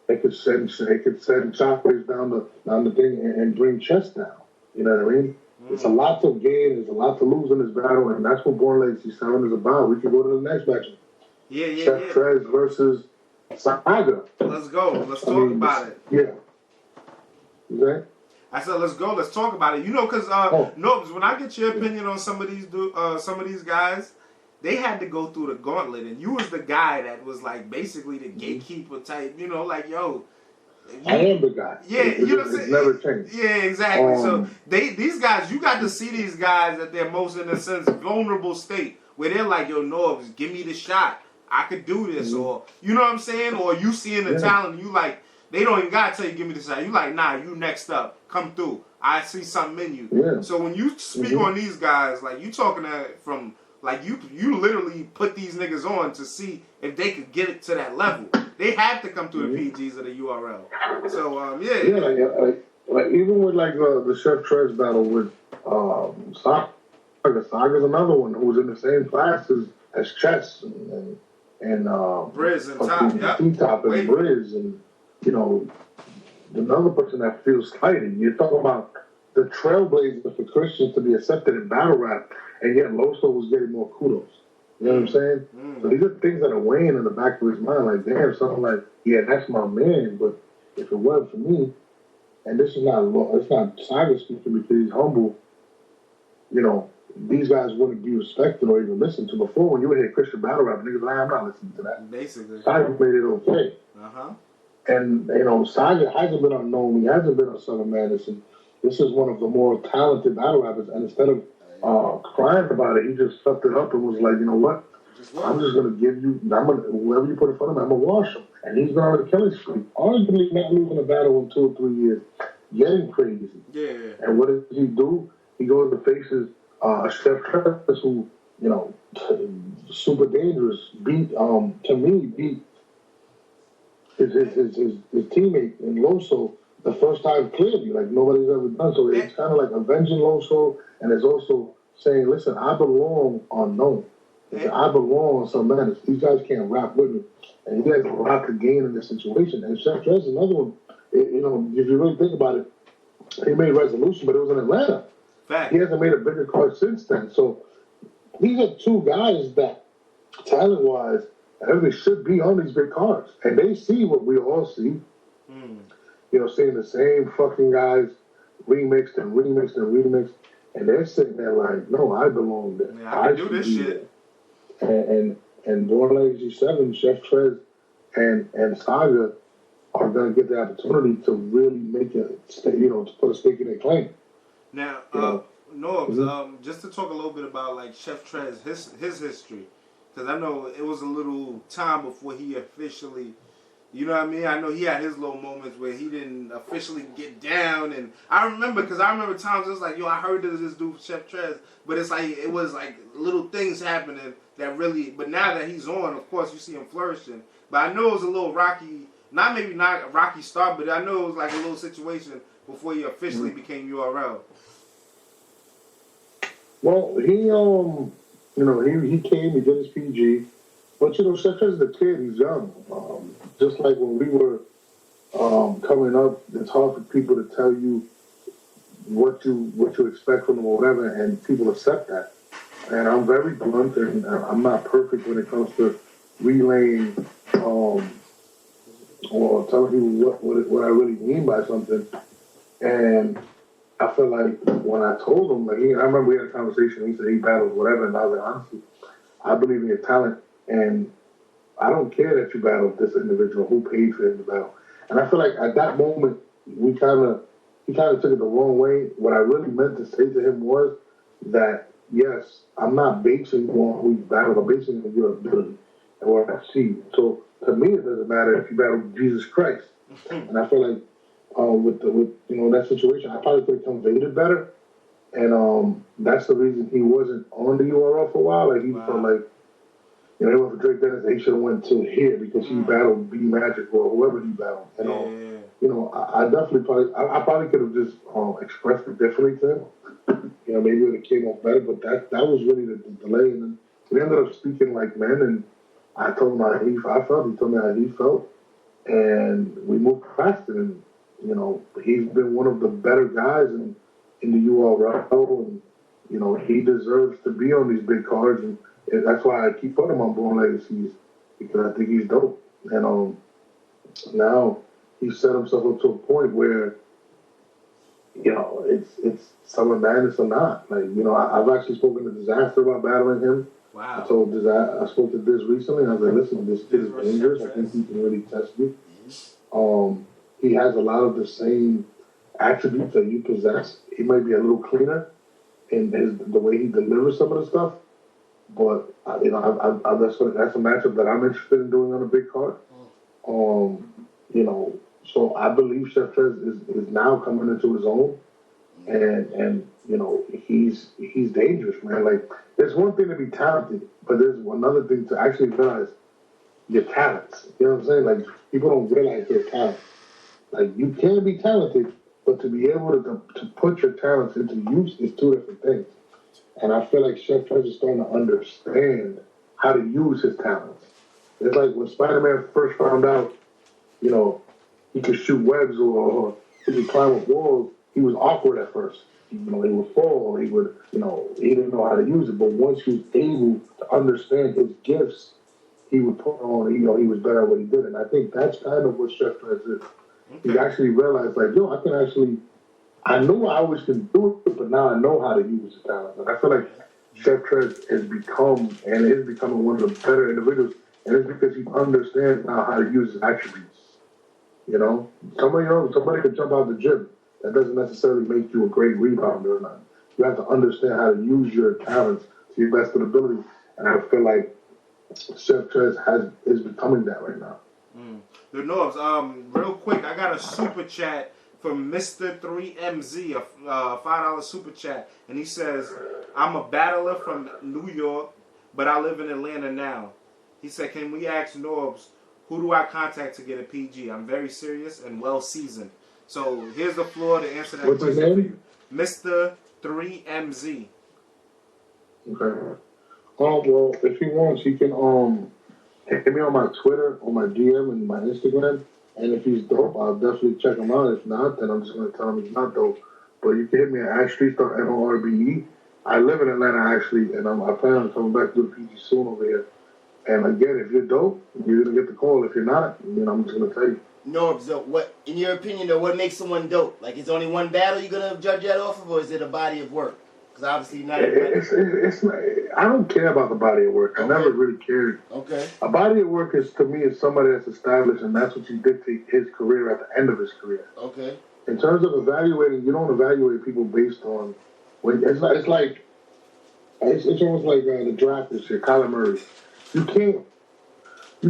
they could send shockwaves down the thing and bring Chess down. You know what I mean? It's a lot to gain, there's a lot to lose in this battle, and that's what Born Legacy 7 is about. We can go to the next match. Chef Trez versus Saga. Let's go. Let's talk about it. Yeah. Okay? I said, let's go. Let's talk about it. You know, because Norbes, when I get your opinion on some of these guys, they had to go through the gauntlet, and you was the guy that was like basically the gatekeeper type. You know, like, yo. I am the guy. Yeah, you know what I'm saying? It's never changed. Yeah, exactly. So these guys, you got to see these guys at their most, in a sense, vulnerable state, where they're like, yo, Norbes, give me the shot. I could do this. Or, you know what I'm saying? Or you seeing the talent, you like, they don't even got to tell you, give me the shot. You like, nah, you next up. Come through. I see something in you. Yeah. So when you speak on these guys, like, you talking from, like, you literally put these niggas on to see if they could get it to that level. They have to come through the PGs of the URL. So, like even with like the Chef Trez battle with Saga. Saga's another one who was in the same class as Chess and BARZZ and Top, T-Top and BARZZ, and you know, another person that feels slighted. You're talking about the trailblazers for Christians to be accepted in battle rap, and yet Loso was getting more kudos. You know what I'm saying? So these are things that are weighing in the back of his mind. Like, damn, something like, yeah, that's my man. But if it wasn't for me, and this is it's not Saga speaking because he's humble, you know, these guys wouldn't be respected or even listened to. Before, when you would hear Christian battle rap, niggas like, I'm not listening to that. Basically. Saga made it okay. And, you know, Saga hasn't been unknown. He hasn't been on Southern Madness. And this is one of the more talented battle rappers. And instead of crying about it, he just sucked it up and was like, you know what? I'm just going to give you, whoever you put in front of me, I'm going to wash him. And he's going on a killing streak. Arguably not losing a battle in 2 or 3 years. Getting crazy. Yeah. And what does he do? He goes and faces Chef Trez, who, you know, super dangerous. Beat his teammate in Loso the first time clearly, like nobody's ever done. So it's kind of like avenging Loso, and it's also saying, listen, I belong unknown. I belong on some madness. These guys can't rap with me. And he has a lot to gain in this situation. And Chef Trez is another one. You know, if you really think about it, he made Resolution, but it was in Atlanta. Fact. He hasn't made a bigger card since then. So these are two guys that, talent-wise, they should be on these big cards. And they see what we all see. You know, seeing the same fucking guys remixed and remixed and remixed. And they're sitting there like, no, I belong there. Yeah, I can do this shit. And Born Legacy 7, Chef Trez, and Saga are going to get the opportunity to really make a, you know, to put a stake in their claim. Now, Norbes, just to talk a little bit about like Chef Trez, his history, because I know it was a little time before he officially, you know what I mean? I know he had his little moments where he didn't officially get down, and I remember times it was like, yo, I heard this dude Chef Trez, but it's like it was like little things happening that really. But now that he's on, of course, you see him flourishing. But I know it was a little rocky. Not a rocky start, but I know it was like a little situation before he officially became URL. Well, he came, he did his PG, but you know, Chef Trez is a kid, he's young. Just like when we were coming up, it's hard for people to tell you what you expect from them or whatever, and people accept that. And I'm very blunt, and I'm not perfect when it comes to relaying or telling people what I really mean by something. And I feel like when I told him, I remember we had a conversation, he said he battles whatever, and I was like, honestly, I believe in your talent, and I don't care that you battled this individual, who paid for him to battle. And I feel like at that moment, he kind of took it the wrong way. What I really meant to say to him was that, yes, I'm not basing on who you battled, I'm basing on your ability and what I see. So to me, it doesn't matter if you battle Jesus Christ. And I feel like with that situation, I probably could have conveyed it better. And that's the reason he wasn't on the URL for a while. Like he felt like, you know, he went for Drake Dennis, he should have went to here because he battled B Magic or whoever he battled. And you know, I probably could have just expressed it differently to him. You know, maybe it would have came off better, but that was really the delay. And then we ended up speaking like men, and I told him how I felt. He told me how he felt, and we moved past it. And you know, he's been one of the better guys in the URL, and you know, he deserves to be on these big cards, and that's why I keep putting him on Born Legacies, because I think he's dope. And now he set himself up to a point where, you know, it's Summer Madness or not. Like, you know, I've actually spoken to Disaster about battling him. Wow. I spoke to Diz recently, and I was like, listen, this kid is dangerous. I think he can really test you. He has a lot of the same attributes that you possess. He might be a little cleaner in the way he delivers some of the stuff. But, you know, that's a matchup that I'm interested in doing on a big card. You know, so I believe Chef Trez is now coming into his own. And you know, he's dangerous, man. Like, there's one thing to be talented, but there's another thing to actually realize your talents. You know what I'm saying? Like, people don't realize their talent. Like, you can be talented, but to be able to put your talents into use is two different things. And I feel like Chef Trez is starting to understand how to use his talents. It's like when Spider-Man first found out, you know, he could shoot webs or he could climb up walls, he was awkward at first. he would fall. He would, he didn't know how to use it. But once he was able to understand his gifts, he would put on. He was better at what he did. And I think that's kind of what Chef Trez is. Okay. He actually realized, like, yo, I can actually. I knew I always can do it, but now I know how to use the talent. And I feel like Chef Trez has become and is becoming one of the better individuals, and it's because he understands now how to use his attributes. Somebody can jump out the gym. That doesn't necessarily make you a great rebounder or not. You have to understand how to use your talents to your best ability, and I feel like Chef Trez is becoming that right now. The Norbes, real quick, I got a super chat from Mr. 3MZ, a $5 super chat, and he says, I'm a battler from New York, but I live in Atlanta now. He said, can we ask Norbes, who do I contact to get a PG? I'm very serious and well seasoned. So here's the floor to answer that question for you. Mr. 3MZ. Okay. Well, if he wants, he can hit me on my Twitter, on my DM, and my Instagram. And if he's dope, I'll definitely check him out. If not, then I'm just going to tell him he's not dope. But you can hit me at @streetstar_NORBE. I live in Atlanta, actually, and I plan on coming back to do the PG soon over here. And again, if you're dope, you're going to get the call. If you're not, then I'm just going to tell you. Norbes, what, in your opinion, though, what makes someone dope? Like, is only one battle you're going to judge that off of, or is it a body of work? Because obviously not everybody... I don't care about the body of work. I never really cared. Okay. A body of work to me is somebody that's established, and that's what you dictate his career at the end of his career. Okay. In terms of evaluating, you don't evaluate people based on it's almost like the draft this year, Kyler Murray. You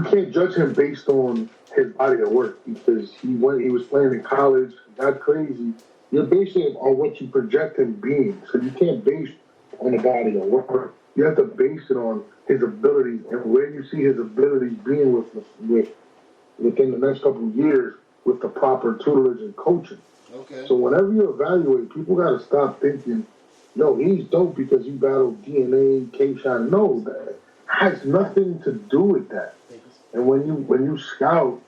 can't judge him based on his body of work because he was playing in college, got crazy. You're basing it on what you project him being. So you can't base on the body of work. You have to base it on his abilities and where you see his abilities being within the next couple of years with the proper tutelage and coaching. Okay. So whenever you evaluate, people got to stop thinking, no, he's dope because he battled DNA, K-Shot. No, that has nothing to do with that. And when you scout,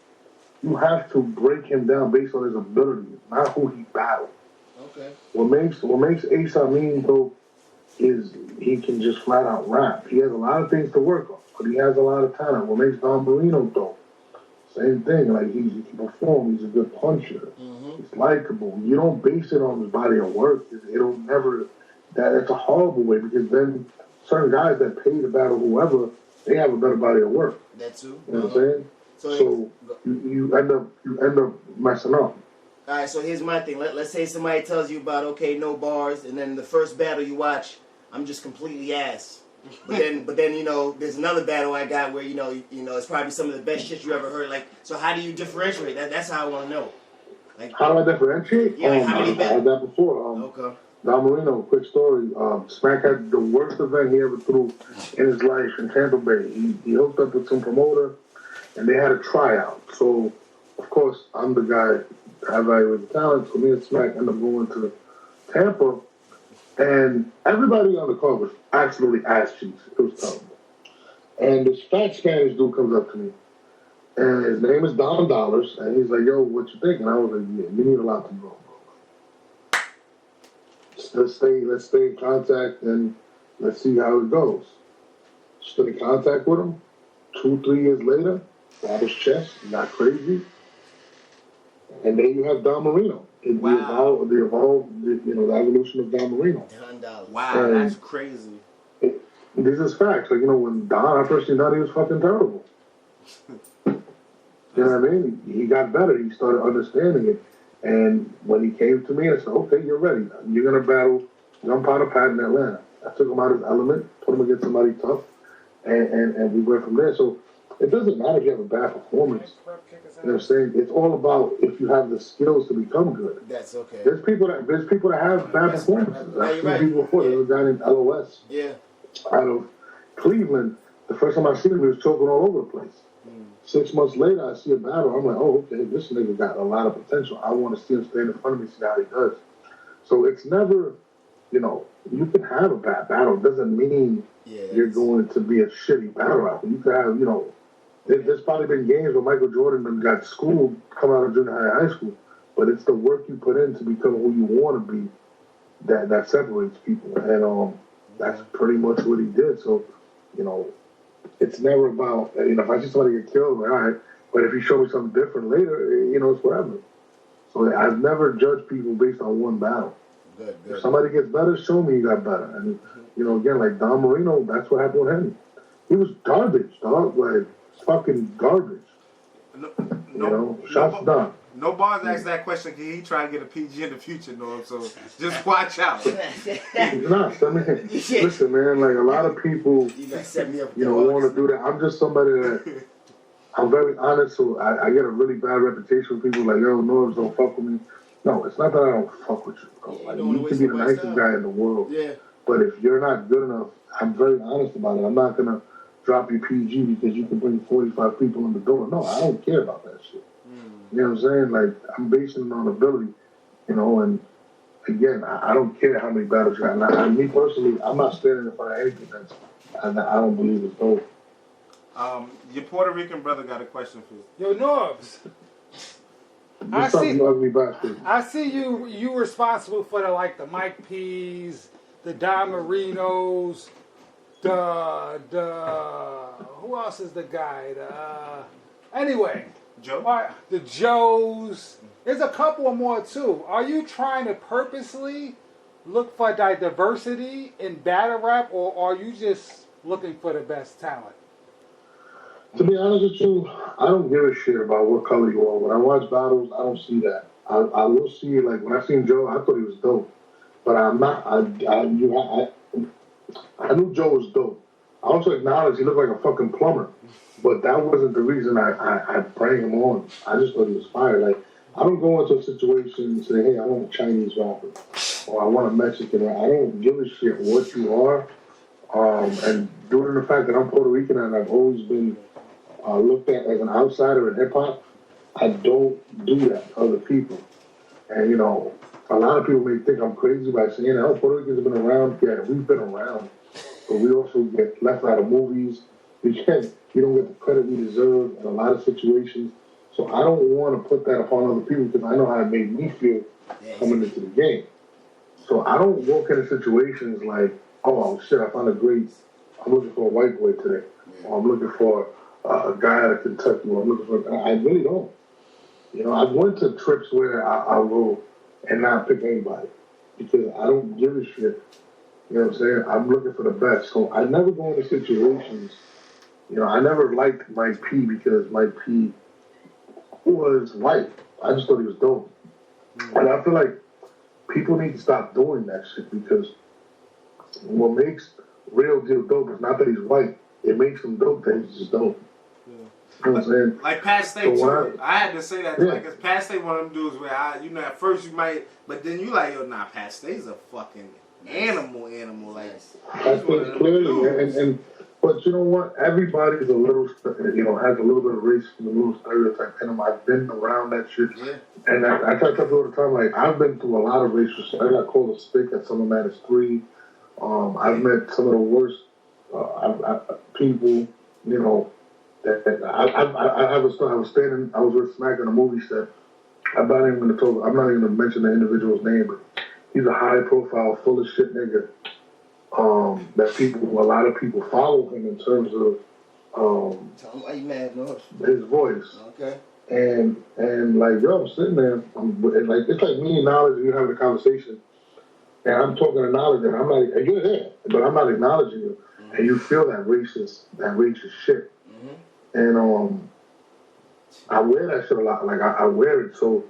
you have to break him down based on his abilities, not who he battled. Okay. What makes Ace Amin dope is he can just flat out rap. He has a lot of things to work on, but he has a lot of talent. What makes Don Marino dope? Same thing. Like he can perform. He's a good puncher. Mm-hmm. He's likable. You don't base it on his body of work. It'll never. That's a horrible way because then certain guys that pay to battle whoever, they have a better body of work. That too. You know what I'm saying? So you end up messing up. All right, so here's my thing. Let's say somebody tells you about, okay, no bars, and then the first battle you watch, I'm just completely ass. But then there's another battle I got where it's probably some of the best shit you ever heard. Like, so how do you differentiate? That's how I want to know. Like, how do I differentiate? Yeah, how many battles? I had that before. Okay. Don Marino, quick story. Smack had the worst event he ever threw in his life in Tampa Bay. He hooked up with some promoter, and they had a tryout. So, of course, I'm the guy to evaluate the talent. So me and Smack end up going to Tampa, and everybody on the card was absolutely ass cheeks. It was terrible. And this fat Spanish dude comes up to me, and his name is Don Dollars, and he's like, yo, what you think? And I was like, yeah, you need a lot to grow, bro. Let's stay in contact, and let's see how it goes. Stood in contact with him. 2-3 years later, got his chest, got crazy. And then you have Don Marino. Wow. The evolution of Don Marino. Wow, and that's crazy. This is facts. Like, when Don, I personally thought he was fucking terrible. You know what I mean? He got better. He started understanding it. And when he came to me, I said, okay, you're ready. You're going to battle Jump Out of Pat in Atlanta. I took him out of his element, put him against somebody tough, and we went from there. So it doesn't matter if you have a bad performance. You know what I'm saying? It's all about if you have the skills to become good. That's okay. There's people that have bad performances. I've seen people before. There was a guy named LOS out of Cleveland. The first time I seen him, he was choking all over the place. 6 months later, I see a battle. I'm like, oh, okay, this nigga got a lot of potential. I want to see him stand in front of me, see how he does. So it's never, you can have a bad battle. It doesn't mean you're going to be a shitty battle rapper. You can have, there's probably been games where Michael Jordan got schooled, come out of junior high school, but it's the work you put in to become who you want to be that separates people, and that's pretty much what he did. So, you know, it's never about, you know, if I see somebody get killed, like, all right, but if you show me something different later, you know, it's whatever. So I've never judged people based on one battle. Good. If somebody gets better, show me you got better. And, you know, again, like Don Marino, that's what happened with him. He was garbage, dog. Like, fucking garbage. Shots down. No bars asked that question because he try to get a PG in the future, Norb. So just watch out. Listen, man, like a lot of people, want to do that. I'm just somebody that, I'm very honest, so I get a really bad reputation with people like, yo, Norbes don't fuck with me. No, it's not that I don't fuck with you, bro. Like, you can be the nicest guy in the world. Yeah. But if you're not good enough, I'm very honest about it. I'm not going to drop you PG because you can bring 45 people in the door. No, I don't care about that shit. You know what I'm saying? Like, I'm basing it on ability, you know, and again, I don't care how many battles you got. Me personally, I'm not standing in front of anything that's, I don't believe is dope. Your Puerto Rican brother got a question for you. Yo, Norbes. I see you responsible for the Mike P's, the Don Marinos, who else is the guy? Anyway. Joe? The Joes. There's a couple more too. Are you trying to purposely look for diversity in battle rap, or are you just looking for the best talent? To be honest with you, I don't give a shit about what color you are. When I watch battles, I don't see that. I will see, like, when I seen Joe, I thought he was dope. But I'm not, I knew Joe was dope. I also acknowledge he looked like a fucking plumber. But that wasn't the reason I bring him on. I just thought he was fire. Like, I don't go into a situation and say, hey, I want a Chinese rapper. Or I want a Mexican rapper. I don't give a shit what you are. And due to the fact that I'm Puerto Rican and I've always been looked at as an outsider in hip-hop, I don't do that to other people. And, you know, a lot of people may think I'm crazy by saying, oh, Puerto Ricans have been around. Yeah, we've been around. But we also get left out of movies. We don't get the credit we deserve in a lot of situations. So I don't want to put that upon other people because I know how it made me feel coming into the game. So I don't walk into situations like, oh, shit, I found I'm looking for a white boy today. Or I'm looking for a guy out of Kentucky. Or I'm looking for, I really don't. You know, I've went to trips where I'll go and not pick anybody because I don't give a shit. You know what I'm saying? I'm looking for the best. So I never go into situations. You know, I never liked Mike P because Mike P was white. I just thought he was dope. And I feel like people need to stop doing that shit because what makes Real Deal dope is not that he's white. It makes him dope that he's just dope. You know what I'm saying? Like Pat State, too. I had to say that, because Pat State one of them dudes where, at first you might, but then you like, yo, nah, Pat State's a fucking animal. Like, that's clearly, but you know what? Everybody's a little, has a little bit of racism, a little stereotype in them. I've been around that shit. Yeah. And I try to tell people all the time, like, I've been through a lot of racial shit. I got called a stick at Summer Madness 3. I've met some of the worst people, you know, I was with Smack on a movie set. I'm not even going to mention the individual's name, but he's a high profile, full of shit nigga. That a lot of people follow him in terms of Tell him why you mad, Norbes. His voice. Okay. And like, yo, I'm sitting there, it's like me and Knowledge, you having a conversation, and I'm talking to Knowledge, and I'm like, hey, you're there, but I'm not acknowledging you, and you feel that racist shit. And I wear that shit a lot. Like, I wear it. So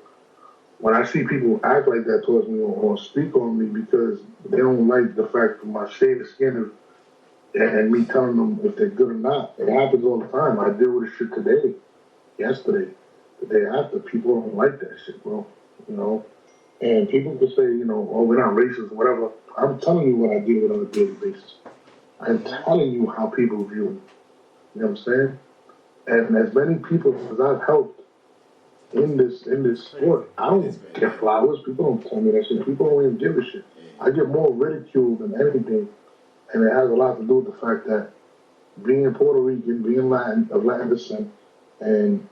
when I see people act like that towards me or speak on me because they don't like the fact of my shade of skin and me telling them if they're good or not, it happens all the time. I deal with this shit today, yesterday, the day after. People don't like that shit, bro. You know? And people can say, oh, we're not racist or whatever. I'm telling you what I deal with on a daily basis. I'm telling you how people view me. You know what I'm saying? And as many people as I've helped in this sport, I don't get flowers. People don't tell me that shit. People don't even give a shit. I get more ridicule than anything, and it has a lot to do with the fact that being Puerto Rican, being of Latin descent, and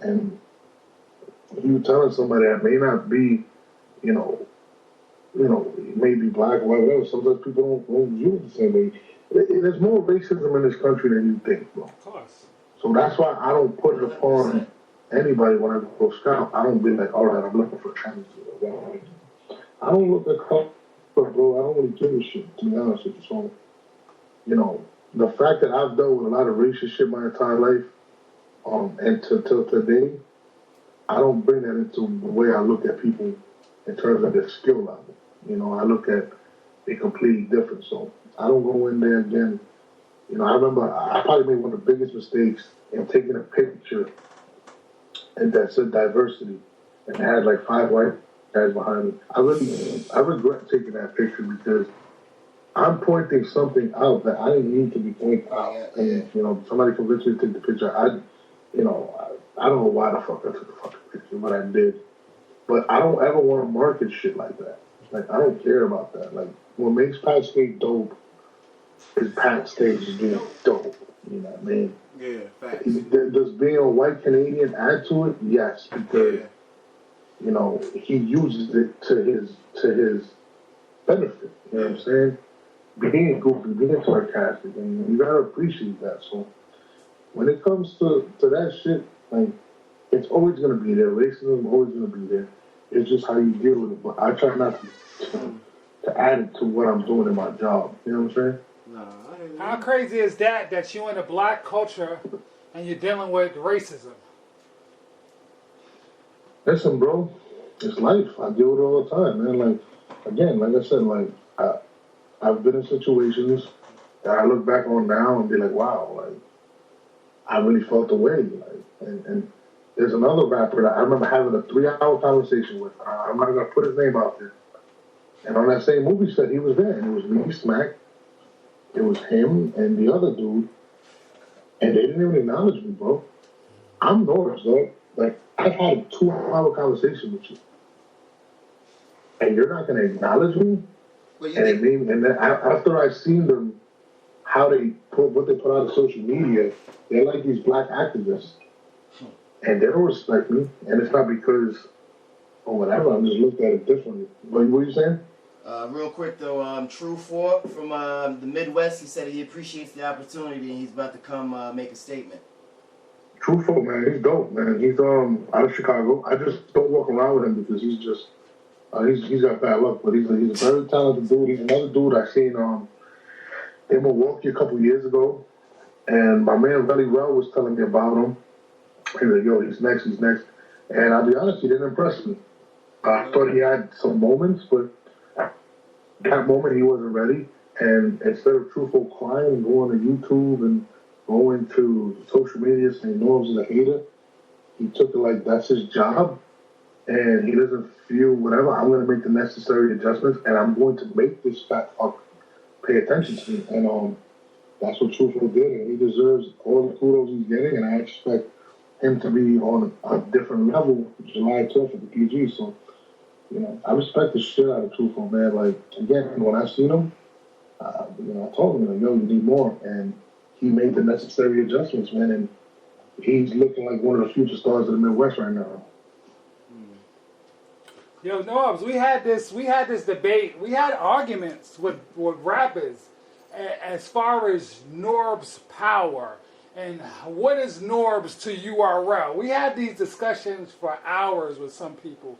you telling somebody that may not be, you know, maybe black or whatever. Sometimes people don't view it the same way. There's more racism in this country than you think, bro. Of course. So that's why I don't put it upon anybody when I go scout. I don't be like, all right, I'm looking for trends. I don't look at color, bro. I don't really give a shit, to be honest with you. So, you know, the fact that I've dealt with a lot of racist shit my entire life, and till today, I don't bring that into the way I look at people in terms of their skill level. You know, I look at it completely different. So I don't go in there again. You know, I remember I probably made one of the biggest mistakes in taking a picture and that said diversity and it had like 5 white guys behind me. I regret taking that picture because I'm pointing something out that I didn't need to be pointing out. And, you know, somebody convinced me to take the picture. I don't know why the fuck I took the fucking picture, but I did. But I don't ever want to market shit like that. Like, I don't care about that. Like, what makes Pat Stay dope is Pat Stay just being dope. You know what I mean? Yeah, facts. Does being a white Canadian add to it? Yes, because, you know, he uses it to his benefit. You know what I'm saying? Being goofy, being sarcastic, and you gotta appreciate that. So, when it comes to that shit, like, it's always gonna be there. Racism is always gonna be there. It's just how you deal with it. But I try not to add it to what I'm doing in my job. You know what I'm saying? How crazy is that you're in a black culture and you're dealing with racism? Listen, bro, it's life. I deal with it all the time, man. Like, again, like I said, like, I've been in situations that I look back on now and be like, wow, like, I really felt the way. Like, and there's another rapper that I remember having a 3-hour conversation with. I'm not going to put his name out there. And on that same movie set, he was there. And it was me, Smack. It was him and the other dude. And they didn't even acknowledge me, bro. I'm Norbes, though. Like, I've had a 2-hour conversation with you. And you're not going to acknowledge me? And then after I seen them, what they put out on social media, they're like these black activists. And they don't respect me. And it's not because, or whatever, I'm just looked at it differently. What are you saying? Real quick though, True 4 from the Midwest, he said he appreciates the opportunity and he's about to come make a statement. True 4, man, he's dope, man. He's out of Chicago. I just don't walk around with him because he's just he's got bad luck, but he's a very talented dude. He's another dude I seen in Milwaukee a couple years ago, and my man Belly Well was telling me about him. He was like, yo, he's next. And I'll be honest, he didn't impress me. I thought he had some moments, but that moment he wasn't ready. And instead of Truthful crying and going to YouTube and going to social media saying Norbes is a hater, he took it like that's his job. And he doesn't feel whatever. I'm going to make the necessary adjustments, and I'm going to make this fat fuck pay attention to me. And that's what Truthful did, and he deserves all the kudos he's getting, and I expect him to be on a different level July 12th at the PG. So, you know, I respect the shit out of Truthful, man. Like, again, when I seen him, you know, I told him, like, yo, you need more. And he made the necessary adjustments, man, and he's looking like one of the future stars of the Midwest right now. Yo, Norbes, we had this debate. We had arguments with rappers as far as Norbes' power and what is Norbes to URL. We had these discussions for hours with some people,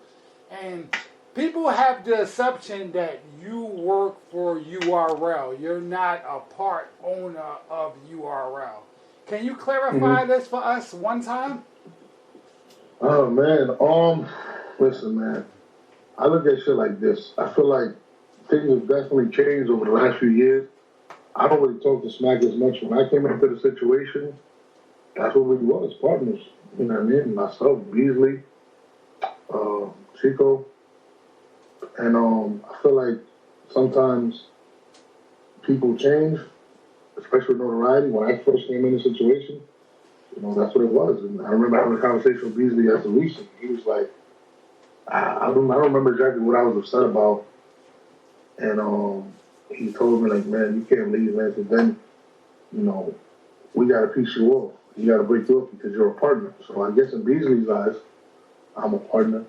and people have the assumption that you work for URL. You're not a part owner of URL. Can you clarify this for us one time? Oh man, listen, man. I look at shit like this. I feel like things have definitely changed over the last few years. I don't really talk to Smack as much. When I came into the situation, that's what we was, partners. You know what I mean? Myself, Beasley, Chico. And I feel like sometimes people change, especially with notoriety. When I first came in the situation, you know, that's what it was. And I remember having a conversation with Beasley after recent. He was like, I don't remember exactly what I was upset about. And he told me, like, man, you can't leave, man. So then, you know, we got to piece you off. You got to break you up because you're a partner. So I guess in Beasley's eyes, I'm a partner.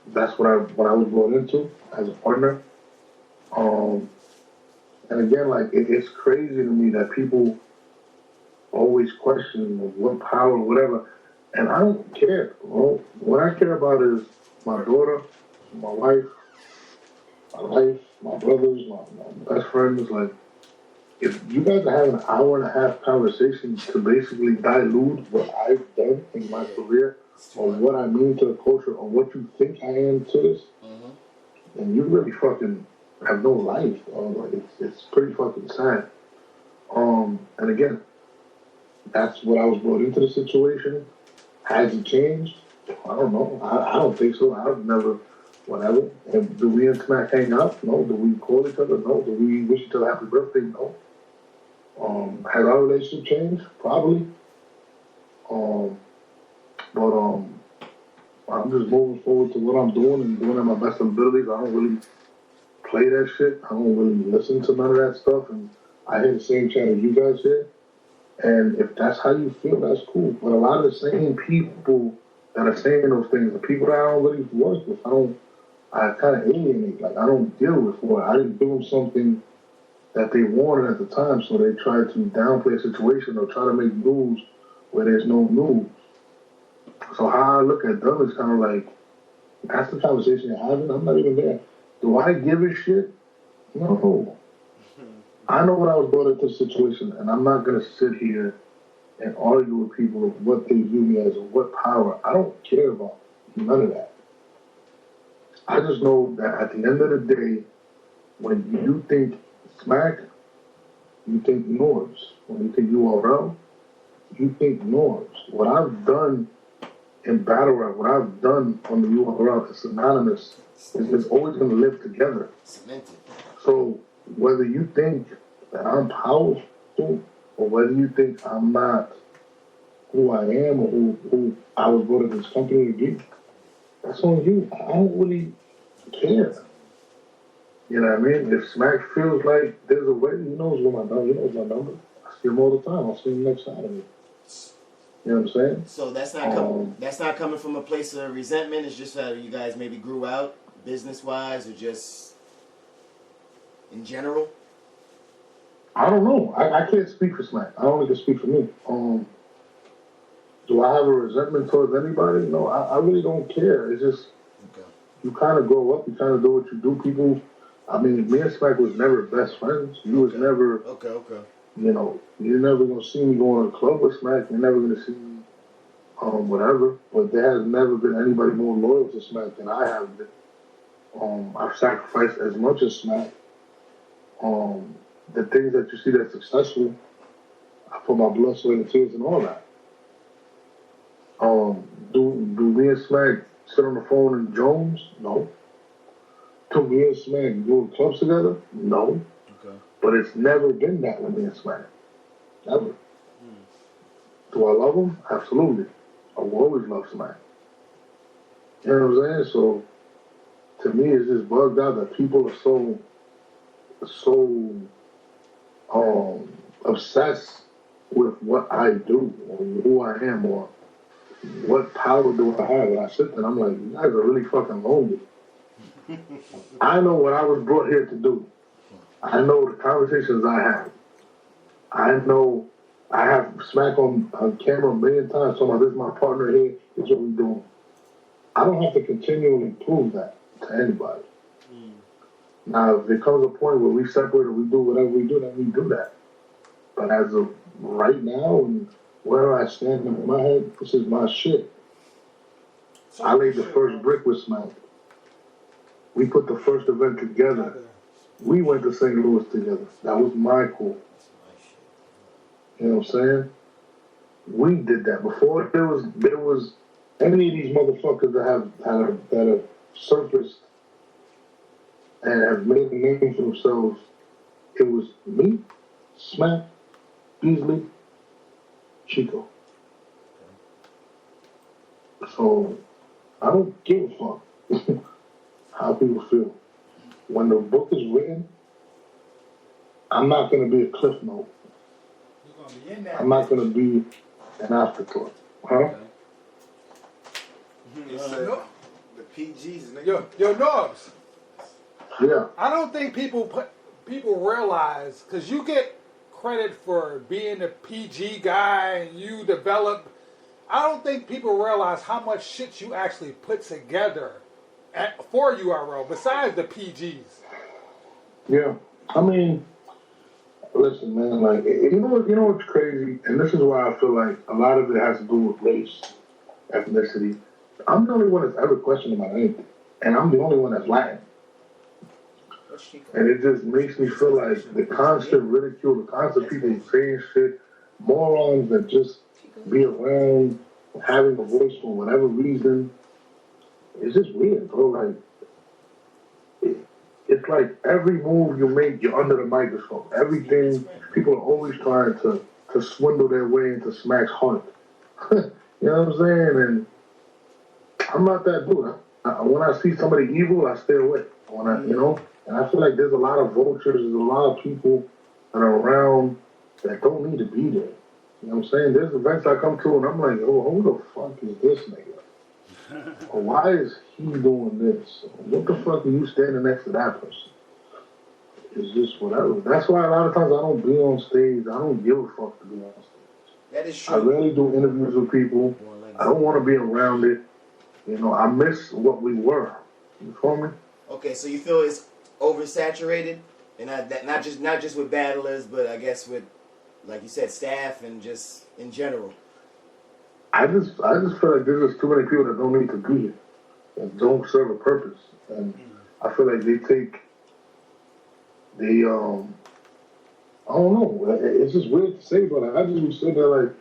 that's what I was brought into as a partner. And again, like it's crazy to me that people always question what power, whatever, and I don't care. Well, what I care about is my daughter, my wife, my brothers, my best friends. Like, if you guys are having an hour and a half conversation to basically dilute what I've done in my career, or what I mean to the culture, or what you think I am to this, then you really fucking have no life. Like, it's pretty fucking sad. And again, that's what I was brought into the situation. Has it changed? I don't know. I don't think so. I've never, whatever. And do we and Smack hang out? No. Do we call each other? No. Do we wish each other happy birthday? No. Has our relationship changed? Probably. But I'm just moving forward to what I'm doing and doing at my best abilities. I don't really play that shit. I don't really listen to none of that stuff. And I hear the same channel you guys hear. And if that's how you feel, that's cool. But a lot of the same people that are saying those things, the people that I don't really work with, I kind of alienate. Like, I don't deal with it. I didn't give them something that they wanted at the time, so they try to downplay a situation or try to make news where there's no news. So how I look at them is kind of like, that's the conversation you're having. I'm not even there. Do I give a shit? No. I know what I was brought into the situation, and I'm not going to sit here and argue with people of what they view me as or what power. I don't care about none of that. I just know that at the end of the day, when you think Smack, you think Norbes. When you think URL, you think Norbes. What I've done in battle rap, what I've done on the URL is synonymous. It's always going to live together. Cemented. So whether you think that I'm powerful or whether you think I'm not who I am or who I was brought into this company to be, that's on you. I don't really care. You know what I mean? If Smack feels like there's a way, he knows my number. I see him all the time. I'll see him next Saturday. You know what I'm saying? So that's not coming from a place of resentment. It's just that you guys maybe grew out business wise or just in general. I don't know. I can't speak for Smack. I only can speak for me. Do I have a resentment towards anybody? No, I really don't care. It's just you kind of grow up. You kind of do what you do. People. I mean, me and Smack was never best friends. You was never. Okay. You know, you're never gonna see me going to a club with Smack. You're never gonna see me, whatever. But there has never been anybody more loyal to Smack than I have been. I've sacrificed as much as Smack. The things that you see that's successful, I put my blood, sweat, and tears and all that. Do me and Smack sit on the phone in Jones? No. Do me and Smack go to clubs together? No. Okay. But it's never been that with me and Smack. Never. Do I love him? Absolutely. I will always love Smack. You know what I'm saying? So, to me, it's just bugged out that people are so obsessed with what I do or who I am or what power do I have. And I sit there and I'm like, you guys are really fucking lonely. I know what I was brought here to do. I know the conversations I have. I know I have Smack on camera a million times talking about this is my partner here, this is what we're doing. I don't have to continually prove that to anybody. Now, if there comes a point where we separate or we do whatever we do, then we do that. But as of right now, and where I stand in my head, this is my shit. I laid the first brick with Smack. We put the first event together. We went to St. Louis together. That was my call. You know what I'm saying? We did that. Before there was any of these motherfuckers that have surfaced and have made a name for themselves, it was me, Smack, Beasley, Chico. So I don't give a fuck how people feel. When the book is written, I'm not going to be a cliff note. I'm not going to be an afterthought. Huh? He said the PGs, nigga. Yo, Norbes. Yeah. I don't think people realize, because you get credit for being a PG guy and you develop. I don't think people realize how much shit you actually put together for URL besides the PGs. Yeah. I mean, listen, man. Like, you know what's crazy, and this is why I feel like a lot of it has to do with race, ethnicity. I'm the only one that's ever questioned about anything, and I'm the only one that's Latin. And it just makes me feel like the constant ridicule, the constant people saying shit, morons that just be around having a voice for whatever reason. It's just weird, bro. Like, it's like every move you make, you're under the microscope. Everything, people are always trying to swindle their way into Smack's heart. You know what I'm saying? And I'm not that dude. When I see somebody evil, I stay away. And I feel like there's a lot of vultures, there's a lot of people that are around that don't need to be there. You know what I'm saying? There's events I come to and I'm like, oh, who the fuck is this nigga? Or why is he doing this? What the fuck are you standing next to that person? It's just whatever. That's why a lot of times I don't be on stage. I don't give a fuck to be on stage. That is true. I rarely do interviews with people. I don't want to be around it. You know, I miss what we were. You feel me? Okay, so you feel it's oversaturated, and not just with battlers, but I guess with, like you said, staff and just in general. I just feel like there's just too many people that don't need to be here, that don't serve a purpose, and I feel like I don't know. It's just weird to say, but I just be sitting there like,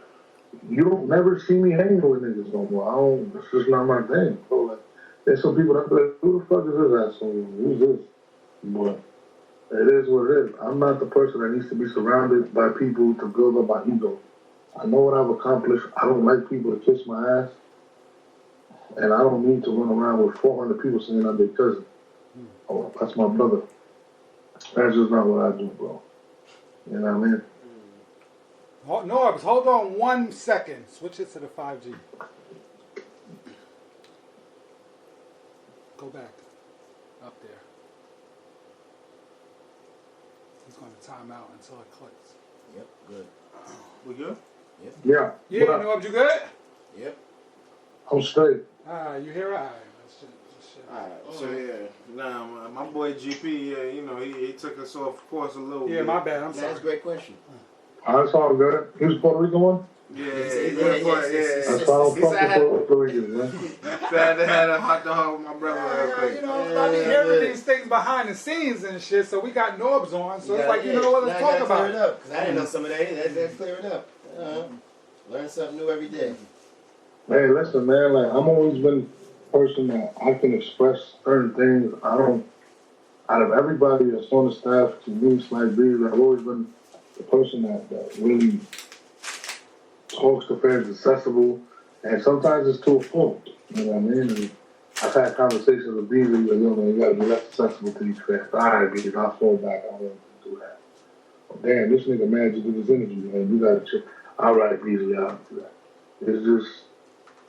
you don't never see me hanging with niggas no more. It's just not my thing. So like, there's some people that be like, who the fuck is this asshole? Who's this? But it is what it is. I'm not the person that needs to be surrounded by people to build up my ego. I know what I've accomplished. I don't like people to kiss my ass. And I don't need to run around with 400 people saying I'm their cousin. Oh, that's my brother. That's just not what I do, bro. You know what I mean? Norbes, hold on 1 second. Switch it to the 5G. Go back. Up there. He's going to time out until it clicks. Yep, good. We good? Yep. Yeah. Yeah, Norbes, you good? Yep. I'm straight. You hear? All right. Alright, so yeah, my boy GP, you know, he took us off course a little bit. Yeah, my bad. I'm sorry. That's a great question. That's all good. He was Puerto Rican one? Yeah. That's all I'm fucking Puerto Rican, man. So I had a hot dog with my brother real quick. You know, I be hearing these things behind the scenes and shit, so we got Norbes on, so it's like, you know what, let's talk about it. Up, cause I didn't know some of that. Let's clear it up. Learn something new every day. Hey, listen, man, like, I'm always been a person that I can express certain things. Out of everybody that's on the staff, to me, Smack B, I've always been the person that really talks to fans accessible, and sometimes it's to a fault. You know what I mean? And I've had conversations with Beasley, like, yo, man, you gotta be less accessible to these fans. All right, Beasley, I'll fall back. I don't want to do that. Oh, damn, this nigga mad to do this interview, man. You gotta check. All right, Beasley, I'll do that. It's just,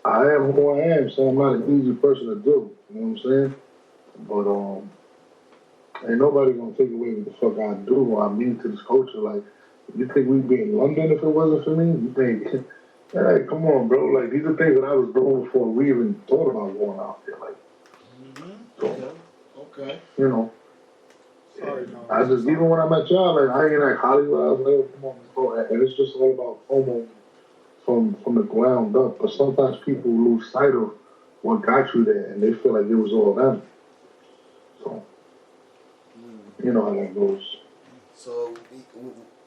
I am who I am, so I'm not an easy person to do. You know what I'm saying? But ain't nobody gonna take away what the fuck I do or I mean to this culture. Like, you think we'd be in London if it wasn't for me? You think, hey, come on, bro. Like, these are things that I was doing before we even thought about going out there. Like, so, Okay. you know. Sorry, no. I just, even when I met y'all, like, I ain't like Hollywood. I was like, oh, come on, let's go. And it's just all about promo from the ground up. But sometimes people lose sight of what got you there, and they feel like it was all them. So, you know how that goes. So,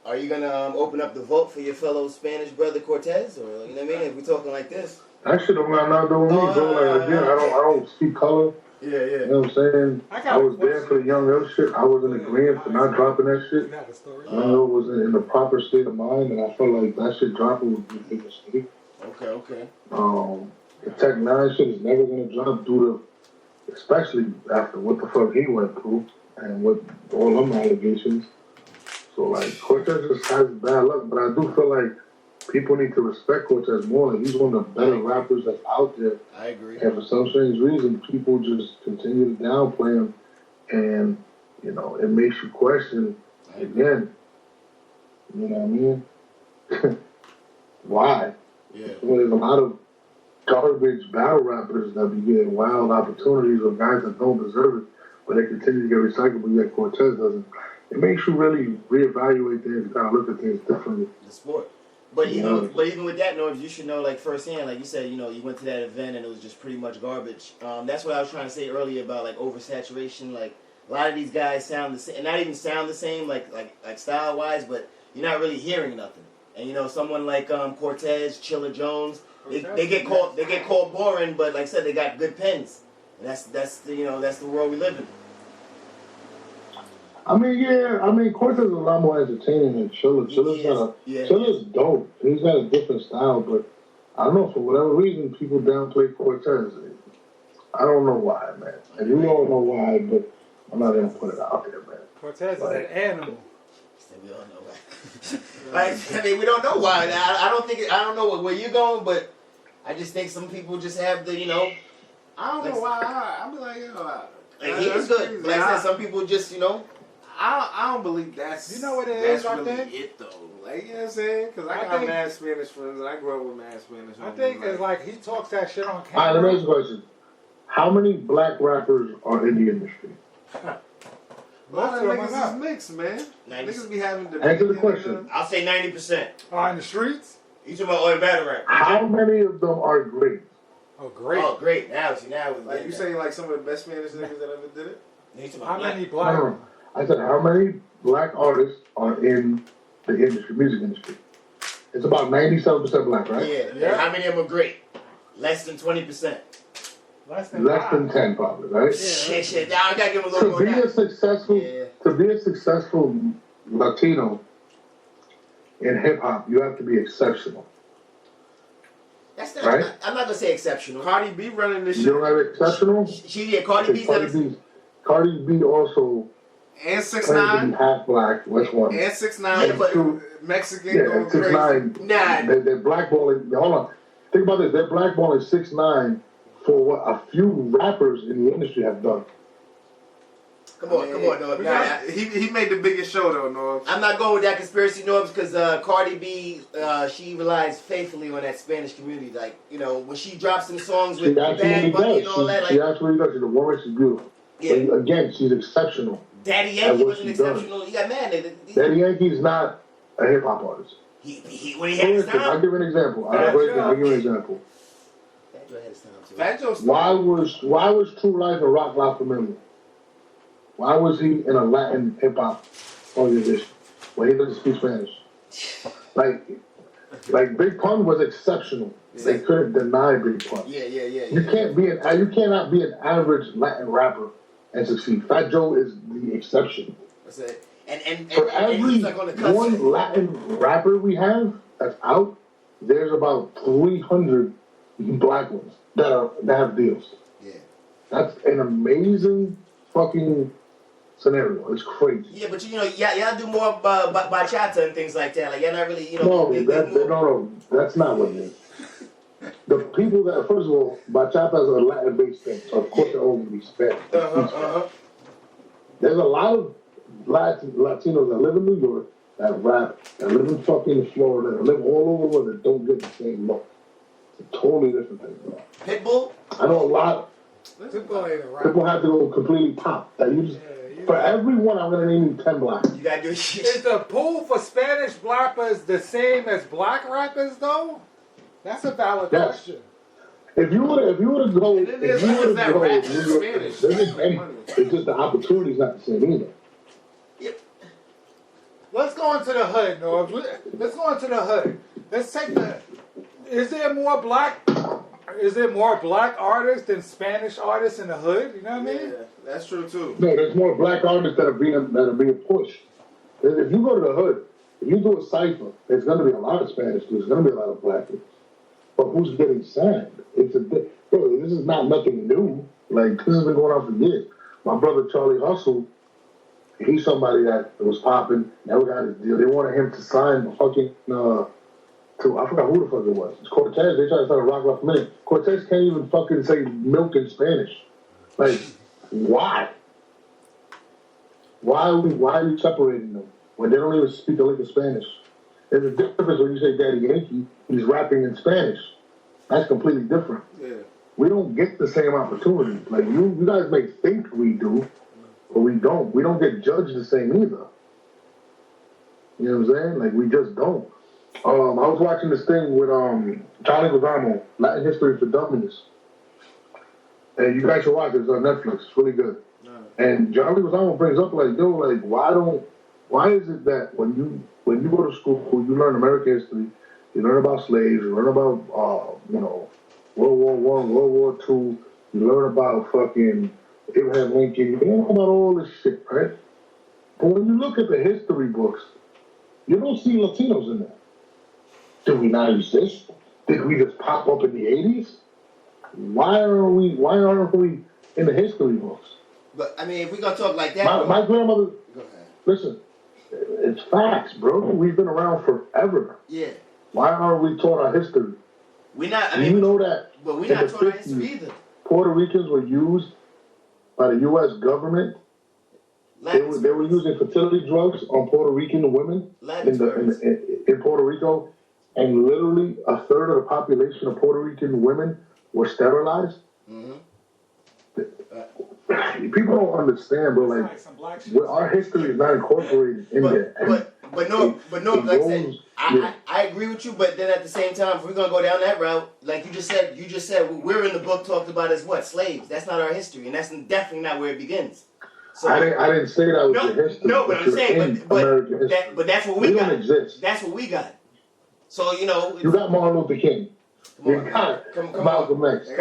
are you gonna open up the vote for your fellow Spanish brother Cortez, or you know what I mean? If we're talking like this, that shit don't got nothing to do with me, bro. Like, again, I don't see color. Yeah. You know what I'm saying? I was there for the Young L shit. I was in agreement for not dropping that shit. Young L was in the proper state of mind, and I felt like that shit dropping would be a big mistake. Okay. The Tech 9 shit is never gonna drop due to, especially after what the fuck he went through and what all them allegations. So like, Cortez just has bad luck, but I do feel like people need to respect Cortez more. Like, he's one of the better rappers that's out there. I agree. And for some strange reason, people just continue to downplay him. And, you know, it makes you question, again, you know what I mean? Why? Yeah. Well, there's a lot of garbage battle rappers that be getting wild opportunities of guys that don't deserve it, but they continue to get recycled, but yet Cortez doesn't. It makes you really reevaluate things and kind of look at things differently. The sport. But even with that, Norbes, you should know, like, firsthand, like you said, you know, you went to that event and it was just pretty much garbage. That's what I was trying to say earlier about, like, oversaturation. Like, a lot of these guys sound the same, and not even sound the same, like style-wise, but you're not really hearing nothing. And, you know, someone like Cortez, Chilla Jones, they get called boring, but like I said, they got good pens. And that's the world we live in. I mean, Cortez is a lot more entertaining than Chilla. Chilla's dope. He's got a different style, but I don't know, for whatever reason, people downplay Cortez. I don't know why, man. And you don't know why, but I'm not going to put it out there, man. Cortez is an animal. We don't know why. Like, I mean, we don't know why. I don't know where you're going, but I just think some people just have the, you know. I don't know why. I'm like, you know, like, he is good. Like I said, some people just, you know. I don't believe that's. You know what it is, that's really I think? it though. Like, you know what I'm saying? Because I got mad Spanish friends and I grew up with mad Spanish. I think it's like he talks that shit on All right, camera. let me ask you a question. How many black rappers are in the industry? Most of them niggas are is mixed, man. 90. Niggas be having the. Answer the question. I'll say 90%. In the streets? You talking about oil battle rap? How many of them are great? Oh, great. Oh, great. Now Like you saying, like some of the best Spanish niggas that ever did it. How many black? No. I said, how many black artists are in the industry, music industry? It's about 97% black, right? Yeah. How many of them are great? Less than 20%. Less than 10, probably, right? Yeah. Shit. Now I gotta give him a little more. To be a successful Latino in hip hop, you have to be exceptional. That's not, right? I'm not gonna say exceptional. Cardi B running this shit. You don't have exceptional? Cardi B's Cardi B also and claims to 6ix9ine be half black. Which one? and 6ix9ine, but Mexican going crazy. 6ix9ine. Nah. They're blackballing. Hold on. Think about this. They're blackballing 6ix9ine for what a few rappers in the industry have done. Come on, Norbes. Nah, He made the biggest show though, Norbes. I'm not going with that conspiracy, Norbes, because Cardi B, she relies faithfully on that Spanish community. Like, you know, when she drops some songs with Bad Bunny and all that, like, she actually does. She's a woman. She's beautiful. Yeah. But again, she's exceptional. Daddy Yankee wasn't exceptional. He got mad. Daddy Yankee's not a hip hop artist. He when he had his time. I'll give an example. I'll give an example. Fat Joe. Why was True Life and Rock La Familia? Why was he in a Latin hip hop organization when he doesn't speak Spanish? Like Big Pun was exceptional. Yeah. They couldn't deny Big Pun. Yeah. You cannot be an average Latin rapper and succeed. Fat Joe is the exception. That's it. And for every he's like on the cusp. one Latin rapper we have that's out, there's about 300 black ones that have deals. Yeah. That's an amazing fucking scenario. It's crazy. Yeah, but you know, y'all do more bachata and things like that. Like, y'all not really, you know. No, that's not what it is. The people that, first of all, bachata is a Latin-based thing, so of course they're all going to be Spanish. There's a lot of Latinos that live in New York, that rap, that live in fucking Florida, that live all over the world that don't get the same look. It's a totally different thing, bro. Pitbull? I know a lot. People have to go completely pop. That you just, for every one, I'm going to name you 10 blacks. You got to do shit. Is the pool for Spanish rappers the same as black rappers, though? That's a valid question. If you were to go, Spanish. It's just the opportunity's not the same either. Yep. Let's go into the hood, Norbes. Let's go into the hood. Let's take the. Is there more black artists than Spanish artists in the hood? You know what I mean? Yeah, that's true too. No, there's more black artists that are being pushed. If you go to the hood, if you do a cipher, there's going to be a lot of Spanish dudes. There's going to be a lot of black dudes. But who's getting signed? Bro, this is not nothing new. Like, this has been going on for years. My brother Charlie Hustle, he's somebody that was popping, never got his deal. They wanted him to sign the fucking to, I forgot who the fuck it was. It's Cortez. They tried to start a rock left minute. Cortez can't even fucking say milk in Spanish. Like, why? Why are you separating them when they don't even speak a lick of Spanish? There's a difference when you say Daddy Yankee, he's rapping in Spanish. That's completely different. Yeah. We don't get the same opportunity. Like, you guys may think we do, but we don't. We don't get judged the same either. You know what I'm saying? Like, we just don't. I was watching this thing with Charlie Lozano, Latin History for Dummies. And you guys should watch it. It's on Netflix. It's really good. And Charlie Lozano brings up, like, yo, like, why is it that when you go to school, you learn American history, you learn about slaves, you learn about, World War I, World War II, you learn about fucking Abraham Lincoln, you learn about all this shit, right? But when you look at the history books, you don't see Latinos in there. Did we not exist? Did we just pop up in the 80s? Why aren't we in the history books? But, I mean, if we're going to talk like that... My grandmother... Go ahead. Listen, it's facts, bro. We've been around forever. Yeah. Why aren't we taught our history? We're not... Do you know that... But we're not taught our history either. Puerto Ricans were used by the U.S. government. They were using fertility drugs on Puerto Rican women in Puerto Rico, and literally a third of the population of Puerto Rican women were sterilized. Mm-hmm. People don't understand, but like our history is not incorporated in there. But no, like I said, I agree with you. But then at the same time, if we're gonna go down that route, like you just said, we're in the book talked about as what, slaves. That's not our history, and that's definitely not where it begins. So, I didn't say that was your history. No, but I'm saying, but that's what we got. Exist. That's what we got. So you got Martin Luther King. You got Malcolm X. You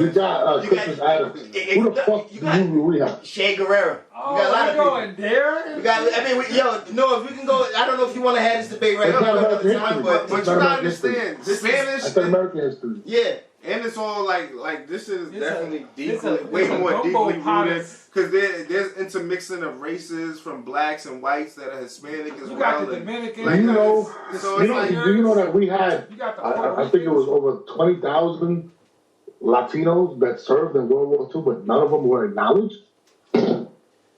got Christmas Adams. Who the fuck do we have? Che Guevara. Oh, you got a lot of people. Going there? You got. I mean, if we can go. I don't know if you want to have this debate right now, but you gotta understand, Spanish. That's American history. Yeah. And it's all like this is definitely way more deeply rooted because there's intermixing of races from blacks and whites that are Hispanic as well. Got the Dominican. Do you know that we had? I think it was over 20,000 Latinos that served in World War II, but none of them were acknowledged.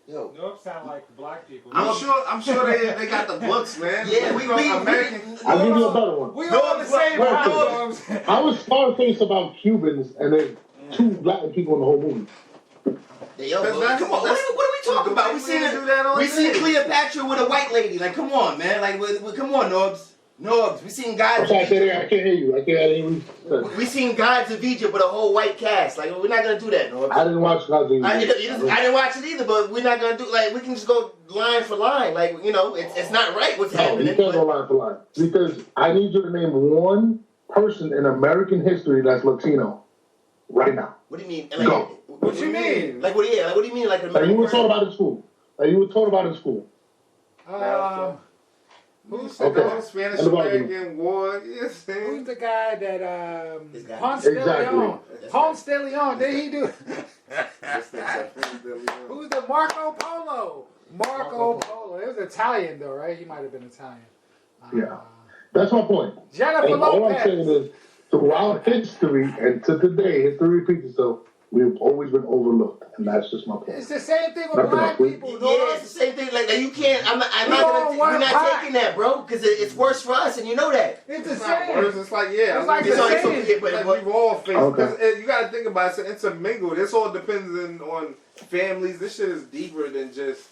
Nope, sound like black people. I'm sure they got the books, man. Yeah, we American. I'll give you a better one. We all on the same house. I was Scarface about Cubans, and there's 2 Latin people in the whole movie. Come on, what are we talking about? We seen Cleopatra with a white lady. Like, come on, man. Like, come on, Norbes. We seen guys. I'm sorry, I can't hear you. We seen Gods of Egypt with a whole white cast. Like, we're not gonna do that, Norbes. I didn't watch Gods of Egypt. I didn't watch it either, but we're not gonna do we can just go line for line. Like, it's not right what's happening. You can't go line for line because I need you to name one person in American history that's Latino right now. What do you mean? Like, go. What you mean? Like what? Yeah. Like, what do you mean? Like you were taught about in school. Who's the Spanish-American War? Yes, who's the guy that Ponce de Leon? Ponce de Leon. Did he do? Who's the Marco Polo? Marco Polo. It was Italian though, right? He might have been Italian. Yeah, that's my point. Jennifer Lopez. All I'm saying is, throughout history and to today, history repeats itself. We've always been overlooked, and that's just my point. It's the same thing with black people. Yeah, it's the same thing. Like you can't. We're not taking that, bro, because it's worse for us, and you know that. It's the same. It's like it's like we've all faced. Because you got to think about it. It's intermingled. This all depends on families. This shit is deeper than just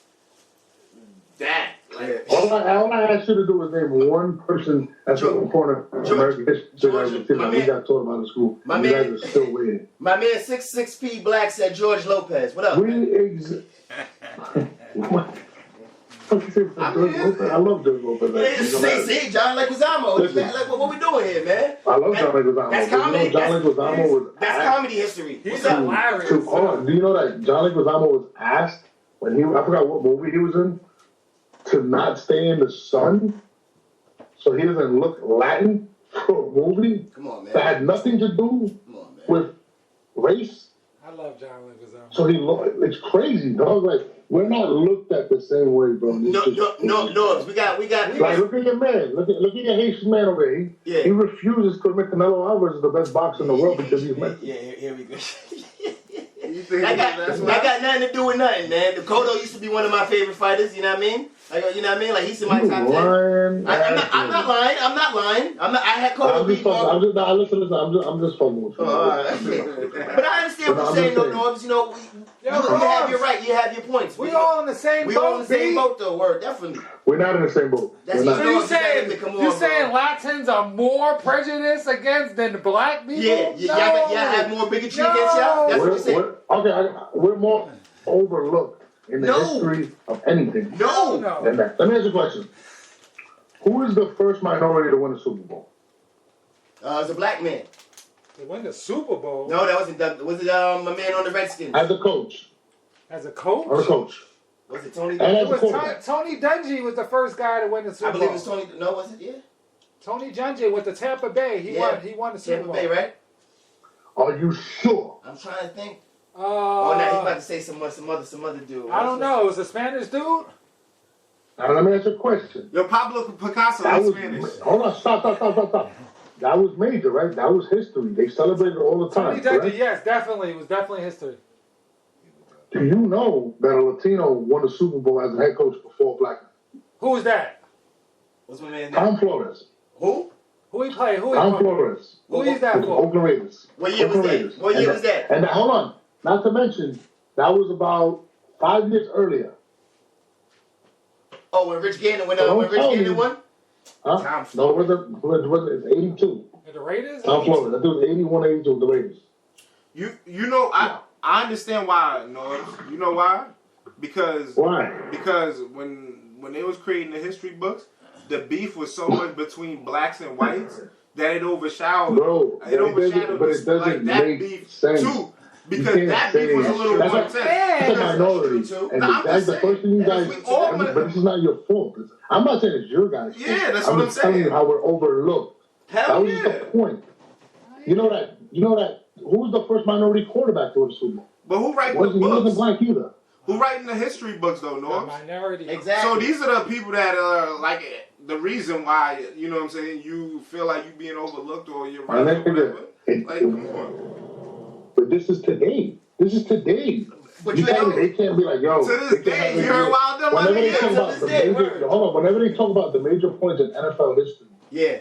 that. Like, all I asked you to do was name one person that's in the corner of American history that we got taught about in school. You guys are still waiting. My man 66P Black said George Lopez. What up? I love George Lopez. See, John Leguizamo. What we doing here, man? I love John Leguizamo. That's comedy. John Leguizamo was that's comedy history. He's hilarious. Do you know that John Leguizamo was asked when I forgot what movie he was in, to not stay in the sun so he doesn't look Latin for a movie that had nothing to do with race? love John Leguizamo. So it's crazy, dog. Like, we're not looked at the same way, bro. No, we got. Like, look at your man. Look at your Haitian man over here. He refuses to admit Canelo Alvarez is the best boxer in the world because he's Mexican. Yeah, here we go. That got nothing to do with nothing, man. Cotto used to be one of my favorite fighters. You know what I mean? Like, you know what I mean? Like, he's in my top 10. I'm not lying. I had Cotto beat. I'm just fucking with you. But I understand what you're saying, though, Norbes. You know, you have your right. You have your points. We all in the same boat. We all in the same boat, though. Word, definitely. We're not in the same boat. So you saying Latins are more prejudiced against than the black people? Yeah, y'all have more bigotry against y'all? That's what you're saying. Okay, we're more overlooked in the history of anything. No. Than that. Let me ask you a question. Who is the first minority to win the Super Bowl? It's a black man. To win the Super Bowl? No, that wasn't. Was it a man on the Redskins? As a coach. As a coach? Or a coach. Was it Tony? Tony Dungy was the first guy to win the Super Bowl. I believe it was Tony. No, was it? Yeah. Tony Dungy with the Tampa Bay. He won the Super Bowl. Tampa Bay, right? Are you sure? I'm trying to think. Oh, now he's about to say some other dude. I don't know. It was a Spanish dude? Now let me ask you a question. Yo, Pablo Picasso is Spanish. Hold on, stop. That was major, right? That was history. They celebrated all the time. Tony Dungy, yes, definitely. It was definitely history. Do you know that a Latino won the Super Bowl as a head coach before a black man? Who was that? What's my man's name? Tom Flores. Who? Who he played? Tom Flores. Who is that for? Oakland Raiders. What year was that? And hold on. Not to mention, that was about 5 years earlier. Oh, when Rich Gannon won? Huh? No, it wasn't. It's 82. The Raiders? Tom Flores. That dude was 81, 82, the Raiders. You know, I understand why, Norbes. You know why? Because when they was creating the history books, the beef was so much between blacks and whites that it overshadowed. That beef sense. Too. Because that beef was a little more intense. That's a minority. And that's the first thing you guys. But this is not your fault. I'm not saying it's your guys' fault. Yeah, that's what I'm saying. I'm telling you how we're overlooked. That was the point. You know that. Who was the first minority quarterback to win the Super Bowl? But who writing the books? He wasn't black either. Who writing the history books though, Norbes? Minority. Exactly. So these are the people that are like the reason why, you know what I'm saying, you feel like you being overlooked or you're right or whatever. Like, come on. But this is today. But they can't be like, yo. To this day, you heard Wilder like whenever they talk about the major points in NFL history. Yeah.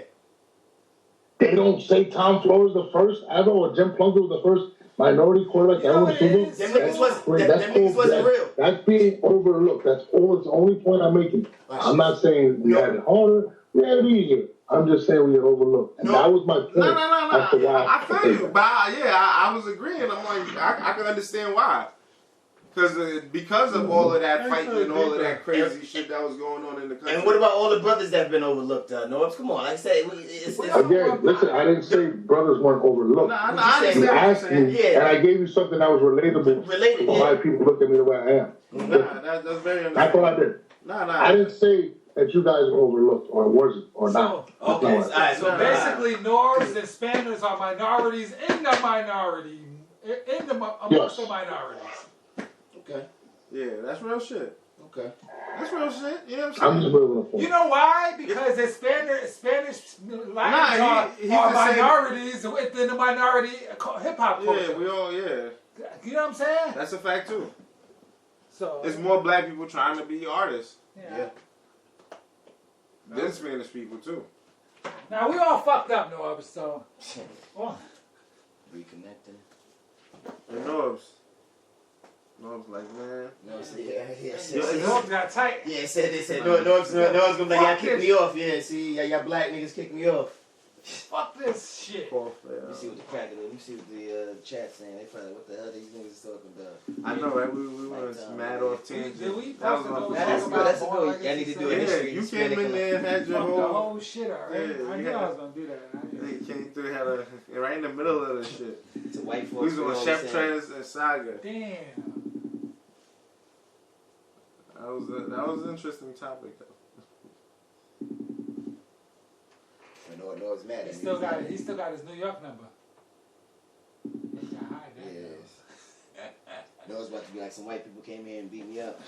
They don't say Tom Flores the first ever or Jim Plunkett was the first minority quarterback ever in the Super Bowl. Them niggas wasn't real. That's being overlooked. That's the only point I'm making. I'm not saying we had it harder, we had it easier. I'm just saying we were overlooked. And that was my point. No. I feel you. But I was agreeing. I'm like, I can understand why. Because of all of that fighting and all of that crazy shit that was going on in the country. And what about all the brothers that have been overlooked, Norbes? Come on, like I said, again, listen, I didn't say brothers weren't overlooked. I You asked me, and I gave you something that was relatable. Why people look at me the way I am. That's very understandable. That's what I did. I didn't say that you guys were overlooked or wasn't or not. Okay, all right. So basically, Norbes and Spaniards are minorities in the minority, amongst the minorities. Okay. Yeah, that's real shit. Okay. That's real shit. You know what I'm saying? I'm just moving the point. You know why? Because the Spanish Latins are minorities within the minority hip hop culture. Yeah, we all, You know what I'm saying? That's a fact too. So it's more black people trying to be artists. Yeah. Than Spanish people too. Now we all fucked up, Norbes. So reconnecting. And Norbes like, man. Norbes got tight. Yeah, they said Norbes gonna be like, y'all kick me off. Yeah, see, y'all black niggas kick me off. Fuck this shit. Let me see what the crack is. Let me see what the chat's saying. They probably what the hell these niggas is talking about. I know, right? We were mad off tangent. That's a good. I need to do a history. You came in there and had your whole shit already. I knew I was gonna do that. They came through, had right in the middle of the shit. It's a white folks. We was on Chef Trez and Saga. Damn. That was an interesting topic though. No, it's mad. He still got his New York number. Yes. I know it's about to be like some white people came here and beat me up.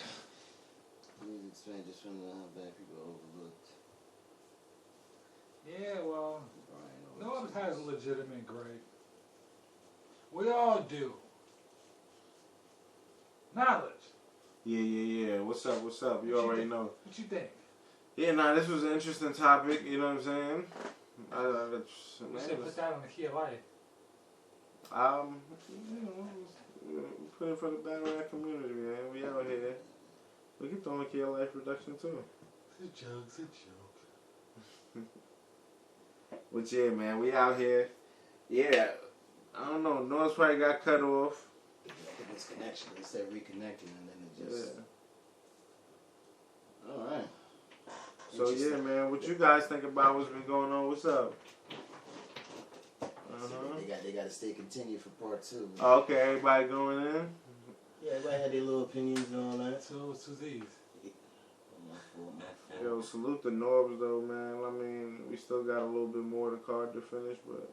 Just trying to know how bad people are overlooked. Yeah, well, Norbes has legitimate great. We all do. Knowledge. Yeah. What's up? You already know. What you think? Yeah, nah, this was an interesting topic, you know what I'm saying? We should put that on the Key of Life. Put it for the Batman community, man. We out here. We can throw in Key Life production too. It's a joke. But yeah, man, we out here. Yeah, I don't know. Norbes probably got cut off. I think it's connection. They said reconnecting and then it just. Yeah. Alright. So yeah, man, what you guys think about what's been going on? What's up? They got to stay continued for part 2. Oh, okay, everybody going in? Yeah, everybody had their little opinions and all that. So it's these. My fault. Yo, salute the Norbes though, man. I mean, we still got a little bit more of the card to finish, but.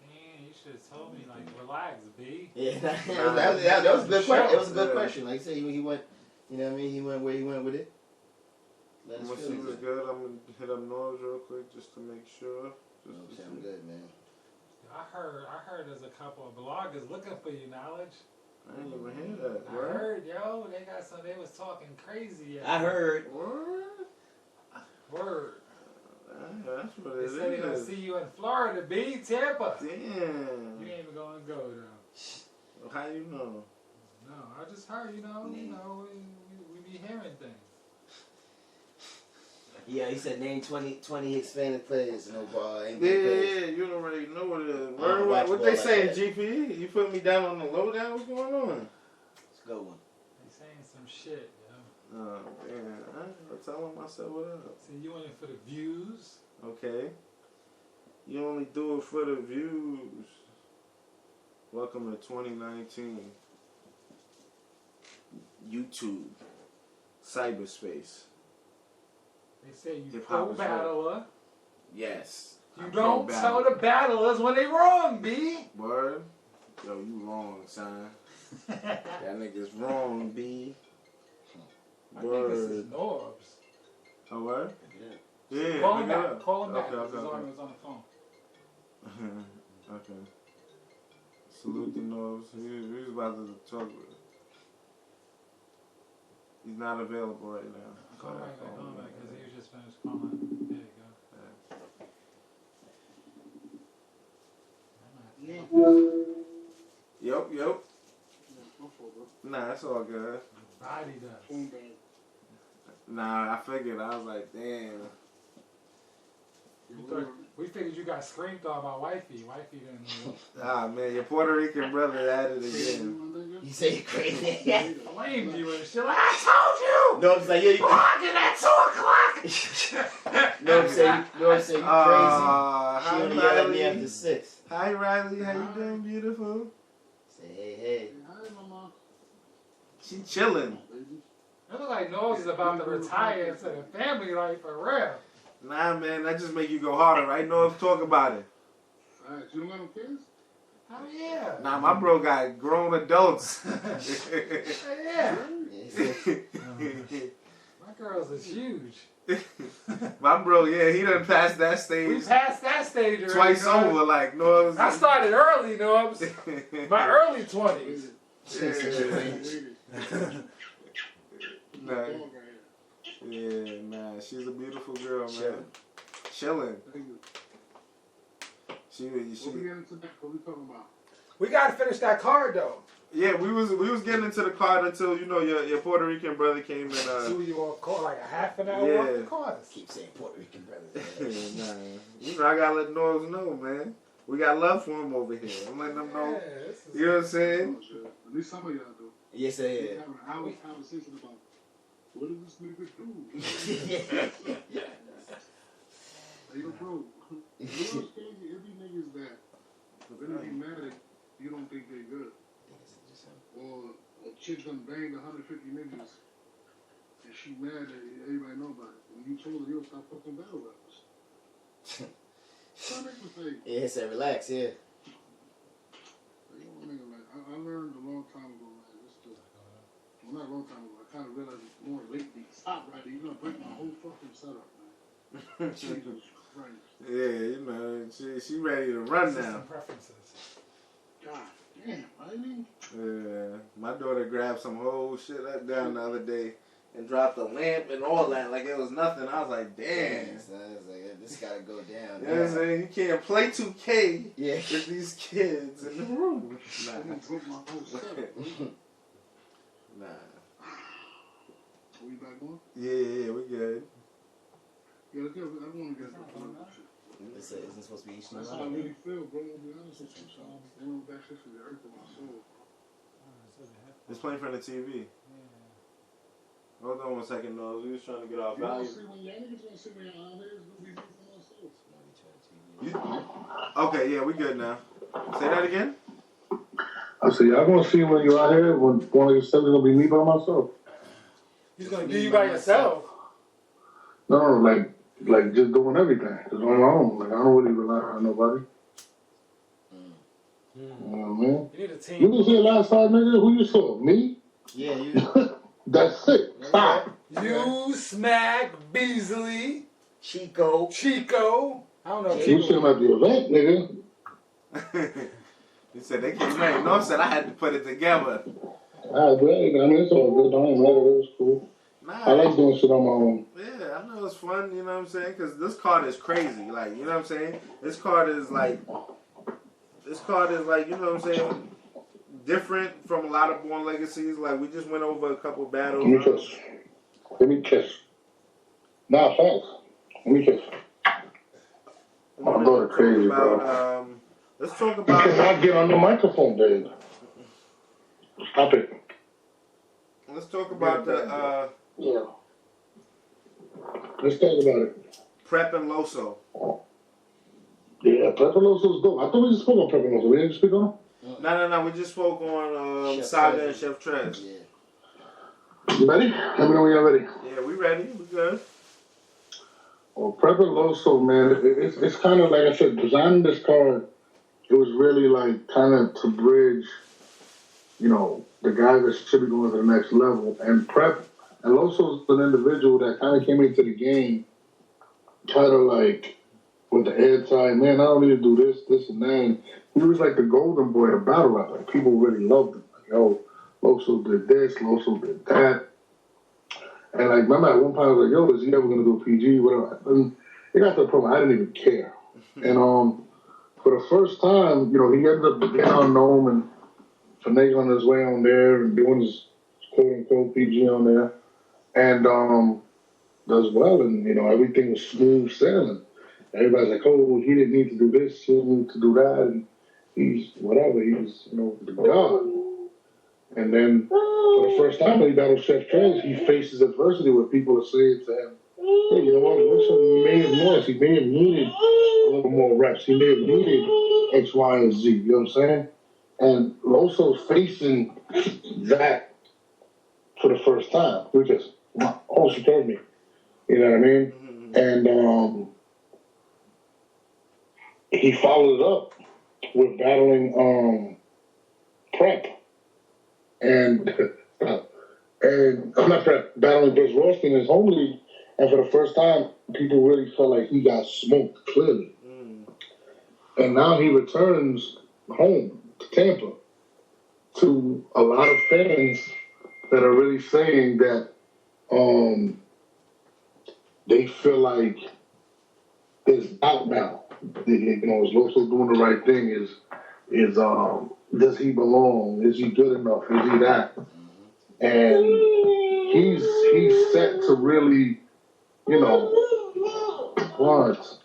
Man, you should have told me, like, relax, B. Yeah, that was a good question. It was a good question. Like I said, he went, you know what I mean? He went where he went with it. I'm gonna see what's good. I'm gonna hit up Norbes real quick just to make sure. I'm good, man. I heard there's a couple of bloggers looking for you, Knowledge. I didn't even hear that. I heard, yo, they was talking crazy. I heard. Word. That's what They it is. said they're gonna see you in Florida, B, Tampa. Damn. You ain't even gonna go though. How you know? No, I just heard, we be hearing things. Yeah, he said name 20 Hispanic players. No ball. Yeah, you already know what it is. What they saying, GP? You put me down on the lowdown? What's going on? It's a good one. They saying some shit, yo. Oh, damn. I'm telling myself what up. See, you in it for the views. Okay. You only do it for the views. Welcome to 2019. YouTube. Cyberspace. They say you Hiphopisreal. pro-battler. Yes. You I'm don't tell pro-battler. the battlers when they wrong, B. Word? Yo, you wrong, son. That nigga's wrong, B. I think this is Norbes. Oh, what? Yeah. Yeah. Call him look it back. up. Call him back. Okay, His okay. arm was on the phone. Okay. Salute the Norbes. We was about to talk with him. He's not available right now. Call him back, because he was just finished calling. There you go. Yep. Nah, it's all good. Body does. Nah, I figured. I was like, damn. We figured you got screamed on by wifey. Wifey didn't know. Ah, man, your Puerto Rican brother at it again. You say you crazy. Blamed you and shit. Like, I told you! No, I'm like, yeah, you Walking at 2 o'clock! No, I'm saying you crazy. She Hi, only yelled at me Riley. after 6. Hi, Riley. How you doing, beautiful? Say, hey. Hi, mama. She chilling. It look like Norbes is about to retire into the family life for real. Nah, man, that just make you go harder, right? Norbes, talk about it. Alright, you don't got no kids? Oh yeah. Nah, my bro got grown adults. Yeah. My girls is huge. My bro, yeah, he done passed that We stage passed that stage already. twice Norbes. over, like Norbes. I started early, Norbes. My early 20s. Nah, yeah, nah, she's a beautiful girl, man. Chilling. She, What we getting into that? What we talking about? We gotta finish that card though. yeah, we was getting into the card until your Puerto Rican brother came and So you on call like a half an hour Yeah. off the cards. Keep saying Puerto Rican brothers. nah, you know I gotta let Norbes know, man. We got love for him over here. I'm letting them know. Yeah, this is- You know what I'm saying? Oh, shit. At least some of y'all do. Yes, I We am. having an hour conversation about what does this nigga do? Hey, yo, bro. You know what's crazy? Every niggas that when they be mad at you don't think they good. Or a chick done banged 150 niggas and she mad that everybody know about it. When you told her, yo, stop fucking battle rappers. Stop making fake. Yeah, said relax, yeah. I learned a long time ago, man. time ago. I kind of realized it's more lately. Stop right there. You're going to break my whole fucking setup, man. Jesus Christ. Yeah, you know, she ready to run now. Preferences. God damn, really? Yeah, my daughter grabbed some whole shit up down the other day and dropped a lamp and all that like it was nothing. I was like, damn. So I was like, this gotta go down. You know what I'm saying? You can't play 2K Yeah. with these kids in the room. I didn't broke my whole setup. Nah. We back on? Yeah, we good. Yeah, let's get, I don't want to get into the political shit. Isn't supposed to be each That's how I really feel, bro. I'll be honest with you. So, you know, that shit for the earth of my soul. It's playing in front of the TV. Hold on 1 second, Norbes. We was trying to get our value. Y'all niggas want to see when y'all out here, it's going to be me for myself. Okay, yeah, we good now. Say that again? I said, y'all gonna see when you're out here, when one of your siblings gonna be me by myself. He's gonna do you by yourself. No, like just doing everything. Just on my own. Like, I don't really rely on nobody. You know what I mean? You need a team. You was here last time, nigga. Who you saw? Me? Yeah, you. That's it. Stop. You, Smack, Beasley, Chico. I don't know. You see him at the event, nigga. He said they came in. Norb said I had to put it together. Alright, great. I mean, it's all good. Don't matter. It was cool. Nah, I like doing shit on my own. yeah, I know it's fun, you know what I'm saying? Because this card is crazy. Like, you know what I'm saying? This card is like, you know what I'm saying? Different from a lot of Born Legacies. Like, we just went over a couple battles. Let me kiss. Let me kiss. Nah, thanks. Let me kiss. I'm going crazy, bro. Let's talk You about. cannot get on the microphone, babe. Stop it. Let's talk about the Yeah. Let's talk about it. Prep and Loso. Yeah, Prepeloso's dope. I thought we just spoke on Prepeloso. We didn't speak on him? No. We just spoke on Chef Saga Trez. and Chef Trez. Yeah. You ready? Let me know when you're ready. Yeah, we ready. We good. Well, Prepeloso, man, it's kind of like I said, designing this card, it was really like kind of to bridge, you know, the guy that should be going to the next level. And Loso's an individual that kind of came into the game, kind of like with the airtime, man, I don't need to do this, and that. And he was like the golden boy of battle rap. Like, people really loved him. Like, yo, Loso did this, Loso did that. And like, remember at one point I was like, yo, is he ever gonna do a PG? Whatever. And it got to the point where I didn't even care. And for the first time, you know, he ended up getting on Gnome and finagling his way on there and doing his quote unquote PG on there. And does well, and you know, everything was smooth sailing. Everybody's like, oh, he didn't need to do this, he didn't need to do that, and he's whatever, he's, you know, the god. And then for the first time that he battled Chef Trez, he faces adversity where people are saying to him, hey, you know what, Wilson may have noticed, he may have needed a little more reps, he may have needed X, Y, and Z, you know what I'm saying? And Loso's facing that for the first time, which is, oh, she told me, you know what I mean? And he followed it up with battling Prep. And I'm not Prep, battling Bruce Ralston in his home league. And for the first time, people really felt like he got smoked clearly. And now he returns home to Tampa to a lot of fans that are really saying that they feel like there's doubt now. You know, is Loso doing the right thing? Is does he belong? Is he good enough? Is he that? And he's set to really, you know, what?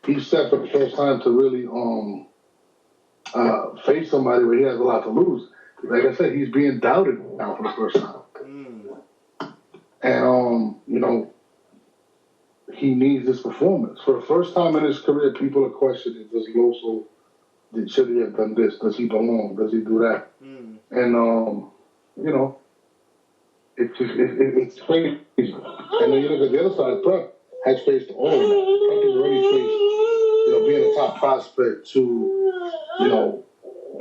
He's set for the first time to really face somebody where he has a lot to lose. Like I said, he's being doubted now for the first time. And you know, he needs this performance. For the first time in his career, people are questioning, does Loso, should he have done this? Does he belong? Does he do that? And, you know, it's crazy. And then you look at the other side, Prep has faced all of that. Prep has already faced, you know, being a top prospect to, you know,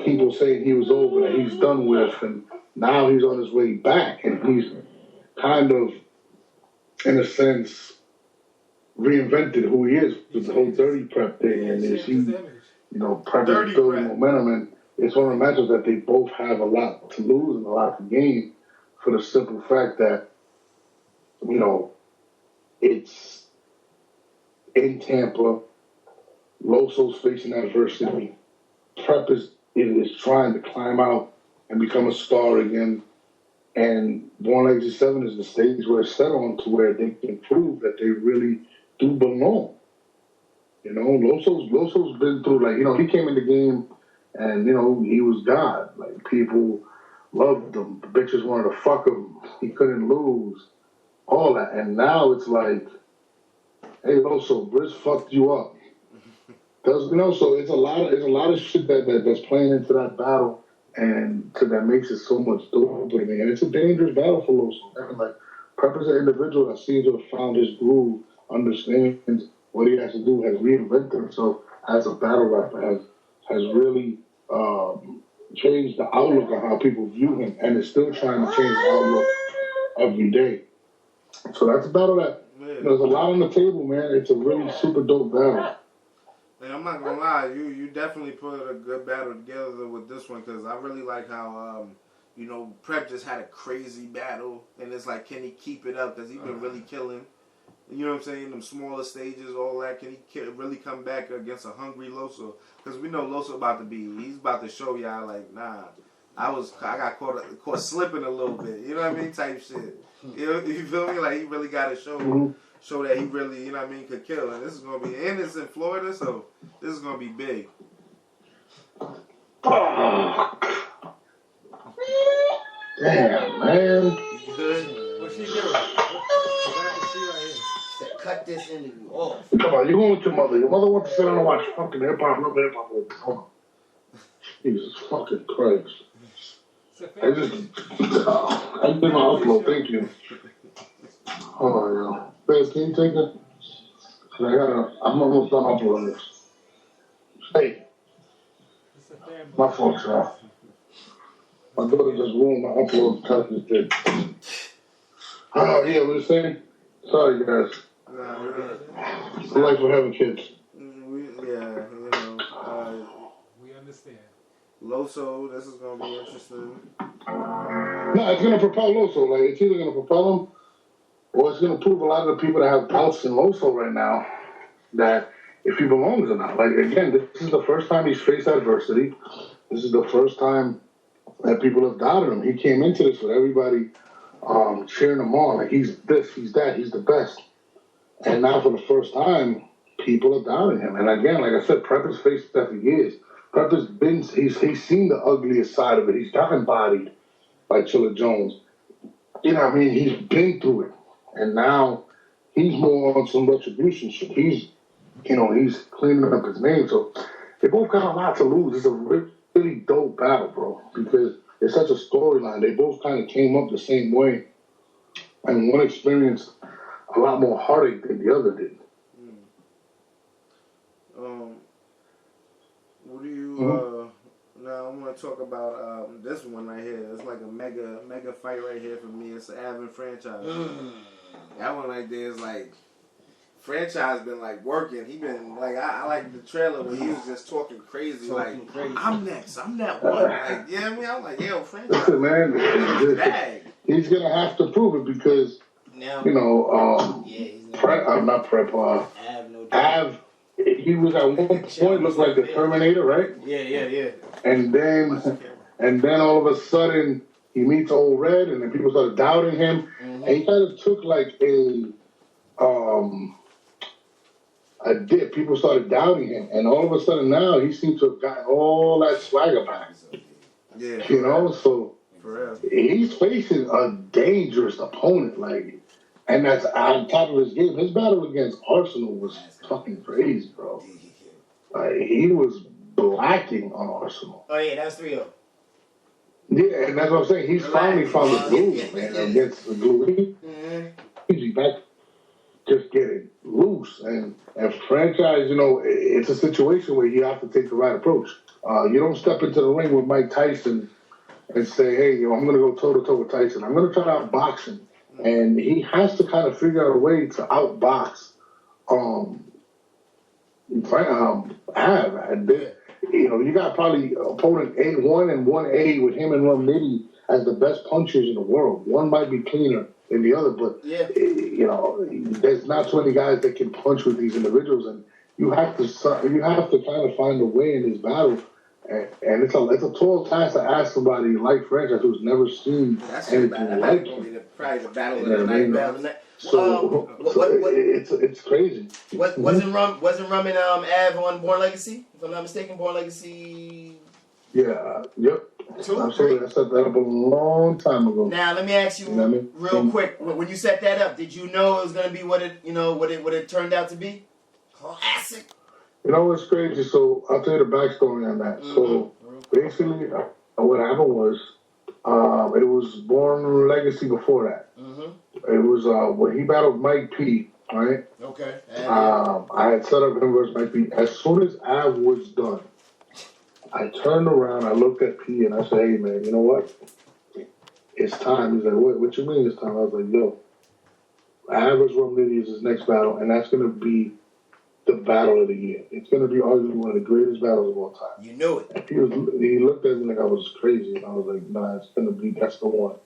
people saying he was over, that he's done with, and now he's on his way back, and he's kind of, in a sense, reinvented who he is with the whole dirty prep thing, and is he, prep is building momentum, and it's one of the matches that they both have a lot to lose and a lot to gain for the simple fact that, it's in Tampa, Loso's facing adversity, Prep is trying to climb out and become a star again, and Born Legacy 7 is the stage where it's set on to where they can prove that they really do belong. Loso's been through, he came in the game and, he was God. Like, people loved him. The bitches wanted to fuck him. He couldn't lose. All that. And now it's like, hey, Loso, Briz fucked you up. So it's a lot of shit that's playing into that battle, and that makes it so much doper to me. And it's a dangerous battle for Loso. Like, Prep is an individual that seems to have found his groove, understands what he has to do, has reinvented himself as a battle rapper, has really changed the outlook on how people view him, and is still trying to change the outlook every day. So that's a battle that there's a lot on the table, man. It's a really super dope battle. Man, I'm not gonna lie, you definitely put a good battle together with this one, because I really like how Prep just had a crazy battle, and it's like, can he keep it up? Because he's been really killing. You know what I'm saying? Them smaller stages, all that. Can he really come back against a hungry Loso? Because we know Loso he's about to show y'all, like, nah, I got caught slipping a little bit. You know what I mean? Type shit. You feel me? Like, he really got to show that he really, you know what I mean, could kill. And this is going to be, and it's in Florida, so this is going to be big. Oh. Damn, man. You good? What's she doing? Cut this interview off. Come on, you going with your mother. Your mother wants to sit down and watch fucking hip-hop. Come on. Jesus fucking Christ. I did my upload, thank you. Hold on, yo. Fez, can you take it? I'm almost done uploading this. Hey. My fault, y'all. My daughter just ruined my upload because it did. Oh, yeah, what you saying? Sorry, guys. It's the life of having kids. We understand. Loso, this is going to be interesting. No, it's going to propel Loso. Like, it's either going to propel him, or it's going to prove a lot of the people that have doubts in Loso right now that if he belongs or not. Like, again, this is the first time he's faced adversity. This is the first time that people have doubted him. He came into this with everybody cheering him on. Like, he's this, he's that, he's the best. And now for the first time, people are doubting him. And again, like I said, Prep has faced that for years. Prep has been, he's seen the ugliest side of it. He's gotten bodied by Chilla Jones. You know what I mean? He's been through it. And now he's more on some retribution shit. He's cleaning up his name. So they both got a lot to lose. It's a really dope battle, bro, because it's such a storyline. They both kind of came up the same way. And one experienced a lot more heartache than the other did. What do you, now I'm going to talk about this one right here. It's like a mega fight right here for me. It's the Avin franchise. That one right there is like, franchise been like working. He been like, I like the trailer where he was just talking crazy. I'm next. I'm that one. Like, you know what I mean? I'm like, yo, franchise. Listen, man. He's going to have to prove it because, Now, not Prep, Av, he was at one point looked like the Terminator, right? Yeah. And then all of a sudden he meets Old Red, and then people started doubting him, and he kind of took like a dip. People started doubting him, and all of a sudden now he seems to have gotten all that swagger back. Yeah, so he's facing a dangerous opponent, like. And that's on top of his game. His battle against Arsenal was fucking crazy, bro. Like, he was blacking on Arsenal. Oh, yeah, that's 3-0. Yeah, and that's what I'm saying. He's finally found the groove, man, against the glue. He's back just getting loose. And franchise, it's a situation where you have to take the right approach. You don't step into the ring with Mike Tyson and say, hey, I'm going to go toe-to-toe with Tyson. I'm going to try to outbox him. And he has to kind of figure out a way to outbox Av. And you got probably opponent A1 and 1A with him and Rum Nitty as the best punchers in the world. One might be cleaner than the other, but there's not too many guys that can punch with these individuals, and you have to kind of find a way in this battle. And it's a tall task to ask somebody like Franchise who's never seen anything like him. Probably the battle of the night. So it's crazy. Wasn't Rum and Av on Born Legacy? If I'm not mistaken, Born Legacy. Yeah. Yep. Two? Absolutely. I set that up a long time ago. Now let me ask you real quick. When you set that up, did you know it was gonna be what it turned out to be? Classic. You know what's crazy? So I'll tell you the backstory on that. So basically, what happened was, it was Born Legacy before that. It was when he battled Mike P. Right? Okay. I had set up him versus Mike P. As soon as Av was done, I turned around, I looked at P, and I said, "Hey man, you know what? It's time." He's like, "What you mean it's time?" I was like, "Yo, Av versus Rum Nitty is his next battle, and that's gonna be the battle of the year. It's going to be arguably one of the greatest battles of all time." You knew it. And he looked at me like I was crazy. And I was like, nah, it's going to be, that's the one.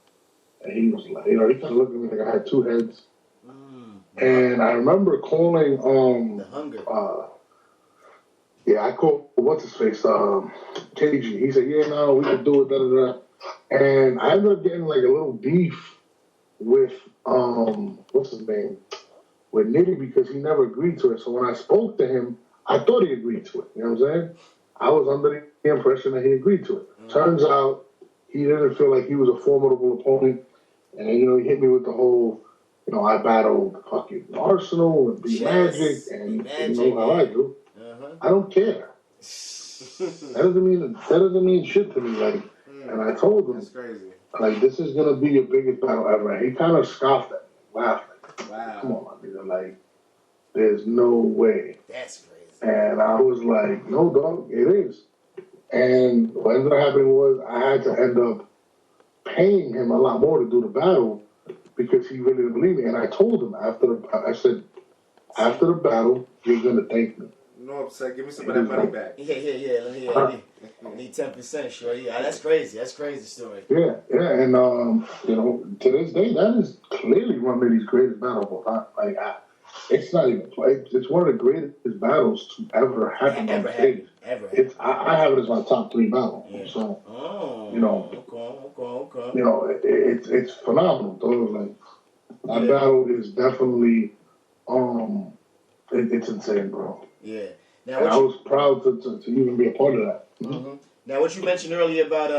And he was like, he kind of looked at me like I had two heads. And I remember calling, the hunger. I called, what's his face, KG. He said, yeah, no, we can do it, da-da-da. And I ended up getting like a little beef with, what's his name? With Nitty, because he never agreed to it. So when I spoke to him, I thought he agreed to it. You know what I'm saying? I was under the impression that he agreed to it. Turns out he didn't feel like he was a formidable opponent. And then, he hit me with the whole, I battled fucking Arsenal and B-Magic, and you know how I do. I don't care. That doesn't mean shit to me. Like, and I told him, that's crazy. Like, this is gonna be your biggest battle ever. And he kind of scoffed at me, laughed. Wow. Come on, my nigga. Like, there's no way. That's crazy. And I was like, no, dog, it is. And what ended up happening was I had to end up paying him a lot more to do the battle because he really didn't believe me. And I told him after the battle, you're going to thank me. No, upset. Give me some of that money back. Yeah. I need 10%, sure. Yeah, that's crazy. That's crazy story. Yeah. And, to this day, that is clearly one of these greatest battles of all time. Like, it's not even, it's one of the greatest battles to ever happen on stage. Ever. I have it as my top 3 battle. Yeah. So, okay. It's phenomenal, though. Like, that battle is definitely, it's insane, bro. Yeah. Now, I was proud to even be a part of that. Mm-hmm. Now, what you mentioned earlier about,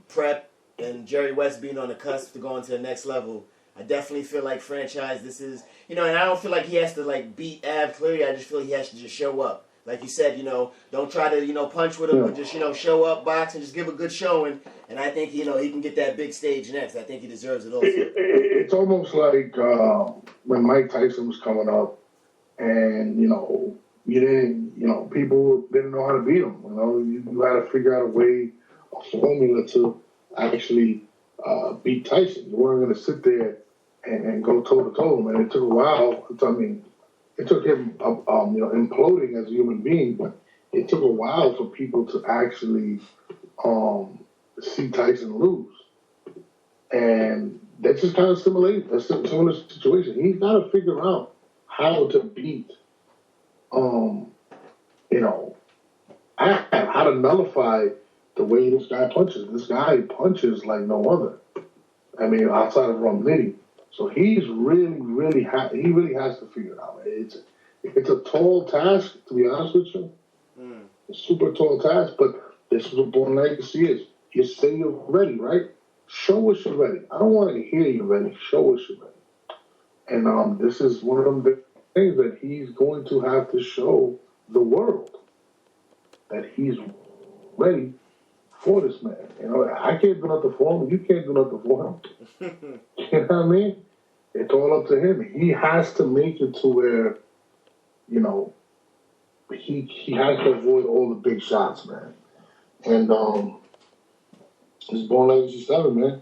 Prep and Jerry West being on the cusp to go into the next level, I definitely feel like Franchise, this is, and I don't feel like he has to, beat Av clearly. I just feel he has to just show up. Like you said, don't try to, punch with him, but just, show up, box, and just give a good showing. And I think, he can get that big stage next. I think he deserves it also. It's almost like when Mike Tyson was coming up and, you didn't, people didn't know how to beat him. You had to figure out a way, a formula to actually beat Tyson. You weren't going to sit there and go toe-to-toe, man. It took a while. It took him, imploding as a human being, but it took a while for people to actually see Tyson lose. And that's just kind of similar situation. He's got to figure out how to beat, how to nullify the way this guy punches. This guy punches like no other. Outside of Rum Nitty. So he's really has to figure it out. It's a tall task, to be honest with you. A super tall task, but this is what Born Legacy is. You say you're ready, right? Show us you're ready. I don't want to hear you're ready. Show us you're ready. And this is one of them things that he's going to have to show the world that he's ready for this man. I can't do nothing for him. You can't do nothing for him. You know what I mean? It's all up to him. He has to make it to where, he has to avoid all the big shots, man. And It's Born Legacy 7, man.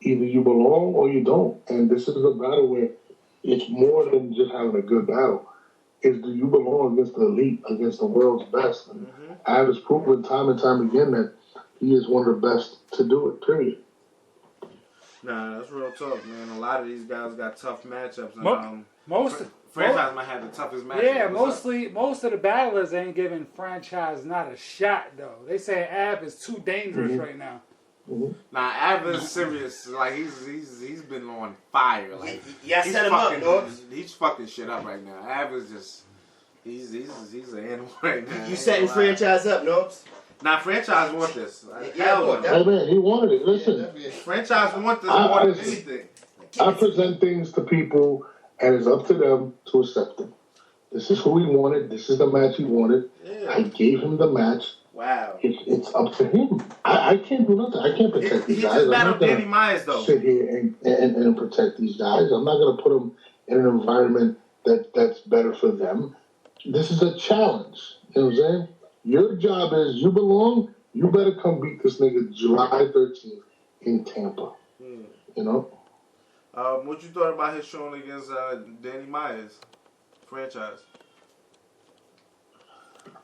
Either you belong or you don't. And this is a battle where it's more than just having a good battle. It's do you belong against the elite, against the world's best? And Av has proven time and time again that he is one of the best to do it, period. Nah, that's real tough, man. A lot of these guys got tough matchups. And, franchise might have the toughest matchup. Yeah, most of the battlers ain't giving franchise not a shot though. They say Av is too dangerous right now. Nah, Av is serious. Like he's been on fire. Like yeah, set him up, Norbes. He's fucking shit up right now. Av is just he's an animal right now. You setting franchise up, Norbes? Nah, franchise want this. Oh man, he wanted it. Listen, franchise want this more than anything. I present things to people, and it's up to them to accept them. This is who he wanted. This is the match he wanted. Yeah. I gave him the match. Wow. It's up to him. I can't do nothing. I can't protect these guys. Just battled Danny Myers, though. Sit here and protect these guys. I'm not going to put them in an environment that's better for them. This is a challenge. You know what I'm saying? Your job is you belong. You better come beat this nigga July 13th in Tampa. You know? What you thought about his showing against Danny Myers franchise?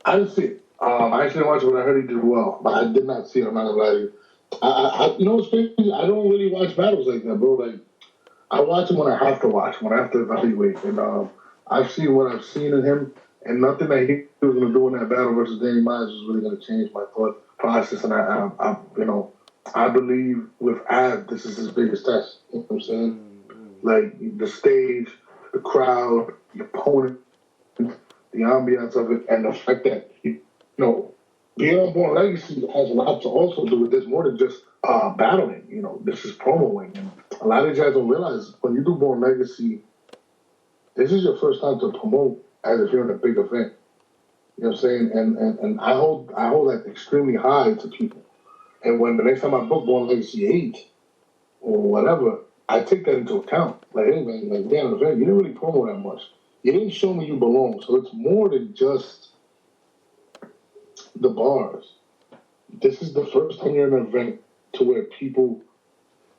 I didn't see it. I actually didn't watch it, but I heard he did well. But I did not see it. I'm not gonna lie to you. I you know what's crazy? I don't really watch battles like that, bro. Like I watch them when I have to watch, when I have to evaluate. And I've seen what I've seen in him, and nothing that he was gonna do in that battle versus Danny Myers was really gonna change my thought process. And I you know, I believe with Av, this is his biggest test. You know what I'm saying? Like the stage, the crowd, the opponent, the ambiance of it, and the fact that you know, being on Born Legacy has a lot to also do with this, more than just battling. You know, this is promoing, and a lot of these guys don't realize when you do Born Legacy, this is your first time to promote as if you're in a big event. You know what I'm saying? And I hold that extremely high to people. And when the next time I book Born Legacy 8 or whatever, I take that into account. Like, hey man, like damn, you didn't really promo that much. You didn't show me you belong. So it's more than just the bars. This is the first time you're in an event to where people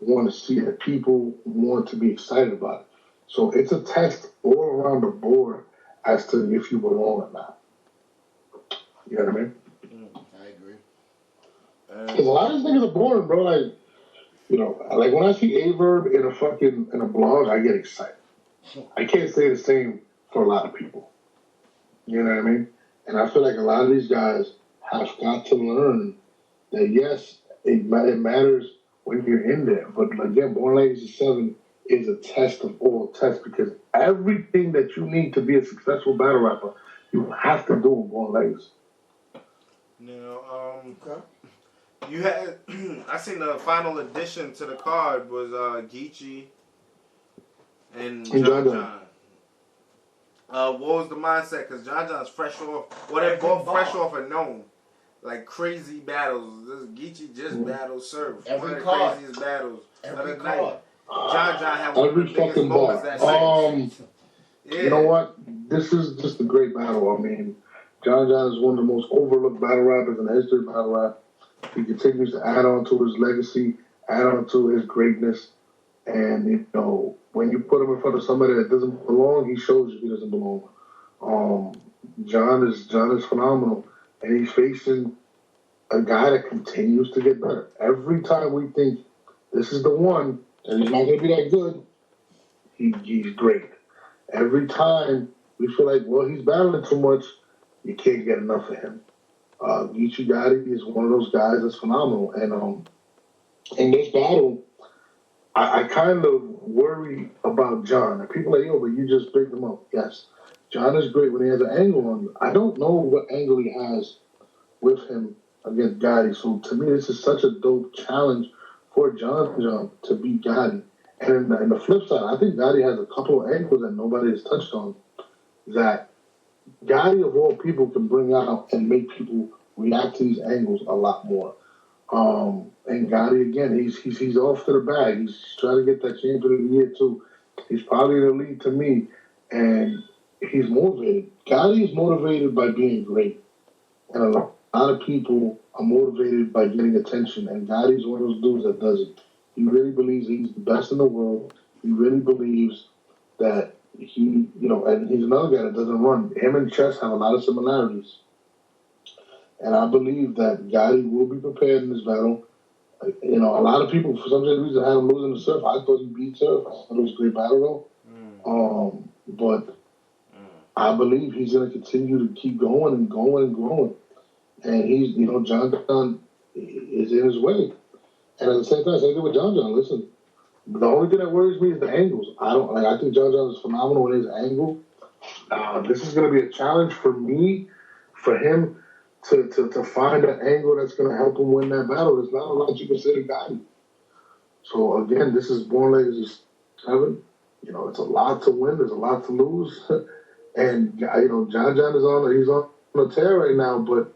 want to see it. People want to be excited about it. So it's a test all around the board as to if you belong or not. You know what I mean? I agree. Because a lot of these niggas are boring, bro. Like, you know, like when I see Averb in a blog, I get excited. I can't say the same for a lot of people. You know what I mean? And I feel like a lot of these guys have got to learn that, yes, it matters when you're in there. But again, Born Legacy 7 is a test of all tests because everything that you need to be a successful battle rapper, you have to do in Born Legacy. Okay. You had, I seen the final addition to the card was Geechee and John John. What was the mindset? Because John John's fresh off, well, they're both fresh off a known. Like crazy battles. This Geechee just battled Surf. Every one of the card. craziest battles. Every card. Night. John John had one of the Every biggest fucking moments bar. that night. Yeah. You know what? This is just a great battle. I mean, John John is one of the most overlooked battle rappers in the history of battle rap. He continues to add on to his legacy, add on to his greatness. And, you know, when you put him in front of somebody that doesn't belong, he shows you he doesn't belong. John is phenomenal. And he's facing a guy that continues to get better. Every time we think this is the one, and he's not going to be that good, he's great. Every time we feel like, well, he's battling too much, you can't get enough of him. Geechee Gotti is one of those guys that's phenomenal. And in this battle, I kind of worry about John. And people are like, yo, but you just picked him up. Yes, John is great when he has an angle on you. I don't know what angle he has with him against Gotti. So to me, this is such a dope challenge for John to beat Gotti. And in the flip side, I think Gotti has a couple of angles that nobody has touched on that Gotti of all people can bring out and make people react to these angles a lot more. And Gotti again, he's off to the bag. He's trying to get that champion of the year too. He's probably the lead to me, and he's motivated. Gotti is motivated by being great, and a lot of people are motivated by getting attention, and Gotti's one of those dudes that does it. He really believes he's the best in the world. He really believes that and he's another guy that doesn't run. Him and Chess have a lot of similarities. And I believe that Gotti will be prepared in this battle. A lot of people, for some reason, had him losing to Surf. I thought he beat Surf. I thought it was a great battle, though. But I believe he's going to continue to keep going and going and growing. And he's, John is in his way. And at the same time, same thing with John. Listen, the only thing that worries me is the angles. I think John is phenomenal in his angle. This is going to be a challenge for him to find an angle that's going to help him win that battle. There's not a lot you can say to Gotti. So again, this is Born Legacy 7. It's a lot to win. There's a lot to lose. And John is on a tear right now, but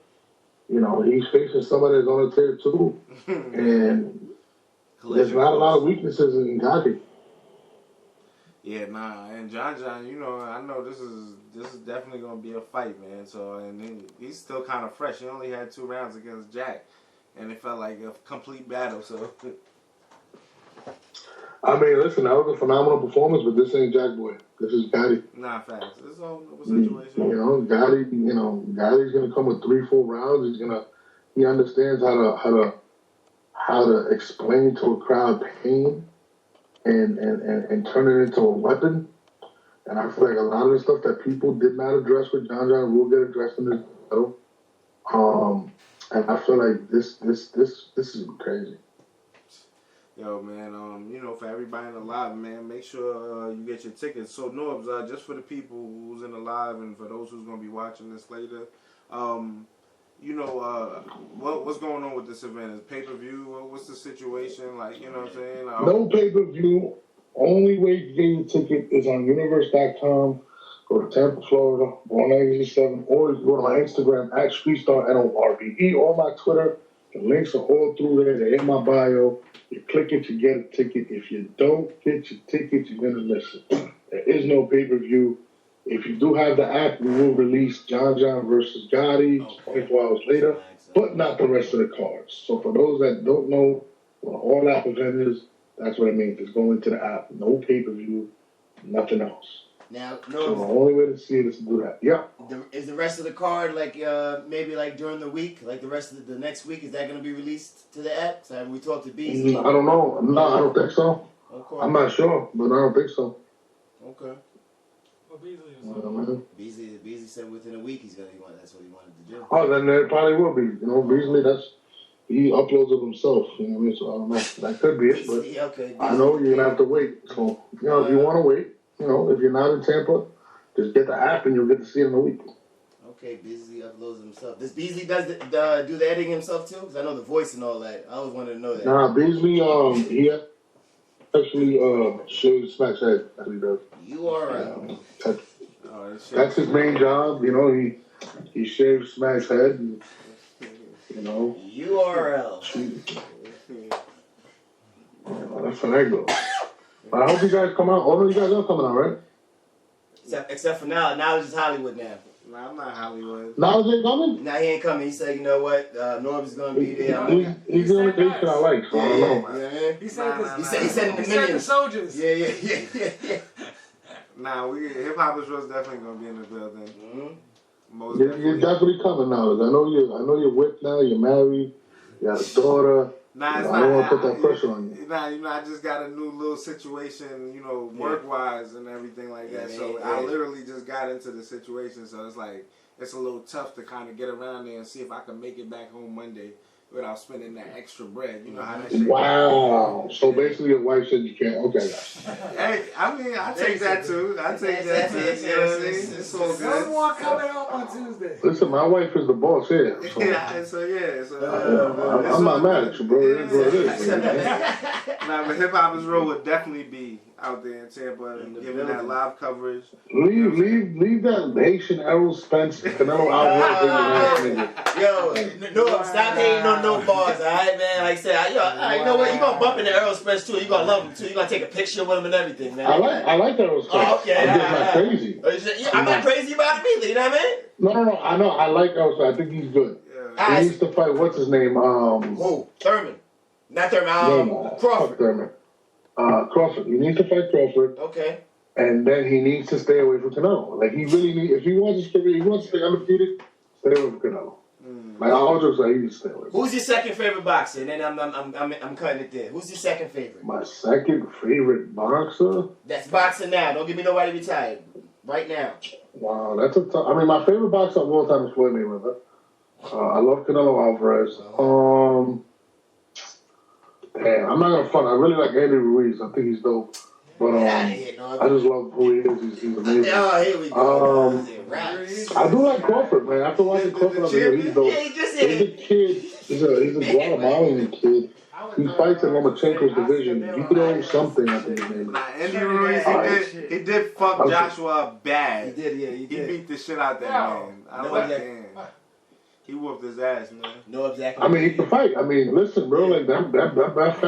he's facing somebody that's on a tear too. And there's not a lot of weaknesses in Gotti. Yeah, and John, I know this is definitely gonna be a fight, man. So, and he's still kind of fresh. He only had 2 rounds against Jack, and it felt like a complete battle. So, I mean, listen, that was a phenomenal performance, but this ain't Jack Boy. This is Gotti. Nah, facts. This is a whole situation. Gotti's gonna come with 3-4 rounds. He understands how to explain to a crowd pain and turn it into a weapon. And I feel like a lot of the stuff that people did not address with John will get addressed in this battle. And I feel like this is crazy. Yo, man, for everybody in the live, man, make sure you get your tickets. So, Norbes, just for the people who's in the live and for those who's going to be watching this later, what's going on with this event? Is pay-per-view? What's the situation? Like, you know what I'm saying? No pay-per-view. Only way to get your ticket is on universe.com. Go to Tampa, Florida, Born Legacy 7, or you can go to my Instagram, @StreetStarNORBE, or my Twitter. The links are all through there. They're in my bio. You click it, you get a ticket. If you don't get your ticket, you're going to miss it. There is no pay-per-view. If you do have the app, we will release John versus Gotti 24 hours later, but not the rest of the cards. So for those that don't know what an all-app event is, that's what it means. It's going to the app. No pay-per-view, nothing else. Now, so the only way to see it is to do that. Yeah. Is the rest of the card maybe during the week, like the rest of the next week, is that going to be released to the app? So we talked to Beasley. I don't know. No, I don't think so. Okay. I'm not sure, but I don't think so. Okay. Well, Beasley said within a week that's what he wanted to do. Oh, then it probably will be. Beasley, he uploads it himself. You know what I mean? So I don't know. That could be it, but okay, I know you're gonna have to wait. So if you want to wait, if you're not in Tampa, just get the app and you'll get to see it in a week. Okay, Beasley uploads himself. Does Beasley do the editing himself too? Because I know the voice and all that. I always wanted to know that. Nah, Beasley, he actually shaves Smack's head. That's what he does. URL. That's his main job. He shaves Smack's head. And, URL. That's how that goes. But I hope you guys come out. All of you guys are coming out, right? Except for now. Now it's just Hollywood now. Nah, I'm not Hollywood. Now is he coming? Nah, he ain't coming. He said, you know what? Norbes is going to be there. He's the only person I like, so I don't know. Yeah. He said he said the soldiers. Yeah. Nah, Hiphopisreal is definitely going to be in the building. Mm-hmm. You're definitely coming now. I know you're whipped now. You're married. You got a daughter. Nah, it's I don't want to put that pressure on you. Nah, I just got a new little situation, work-wise and everything like that. So I literally just got into the situation. So it's like, it's a little tough to kind of get around there and see if I can make it back home Monday without spending that extra bread. You know how that shit Wow. So basically your wife said you can't. Okay. Hey, I mean, I take that too. You know what I mean? It's all good. Someone coming out on Tuesday. Listen, my wife is the boss here. So. I'm not mad at you, bro. It is what it is. Nah, but Hiphopisreal would definitely be out there in Tampa and giving that live coverage. Leave that Haitian Errol Spence Canelo Alvarez. Yo, no, stop hating on no bars, alright, man? Like I said, you know what? You're going to bump into Errol Spence too. You're going to love him too. You're going to take a picture with him and everything, man. I like Errol Spence. Oh, okay. I'm just not crazy. I'm not crazy about him either, you know what I mean? No. I know. I like Errol Spence. I think he's good. He needs to fight, what's his name? Who? Thurman. Not Thurman. Crawford. Thurman. Crawford. He needs to fight Crawford. Okay. And then he needs to stay away from Canelo. Like, he really needs, if he wants to stay undefeated, stay away from Canelo. Like, all jokes like, he needs to stay away. Who's your second favorite boxer? And then I'm cutting it there. Who's your second favorite? My second favorite boxer? That's boxing now. Don't give me nobody retired. Right now. Wow, that's a tough. I mean, my favorite boxer of all time is Floyd Mayweather. I love Canelo Alvarez. Damn, I'm not gonna front. I really like Andy Ruiz. I think he's dope. But I just love who he is. He's amazing. Oh, here we go. I do like Crawford, man. After watching Crawford, I'm like, he's dope. He's a kid. He's a Guatemalan kid. He fights in Lomachenko's division. You know something, I think, man. Andy Ruiz, he did fuck Joshua bad. He did, yeah. He beat the shit out that man. I like him. He whooped his ass, man. No, exactly. I mean, he can fight. I mean, listen, bro, like that fat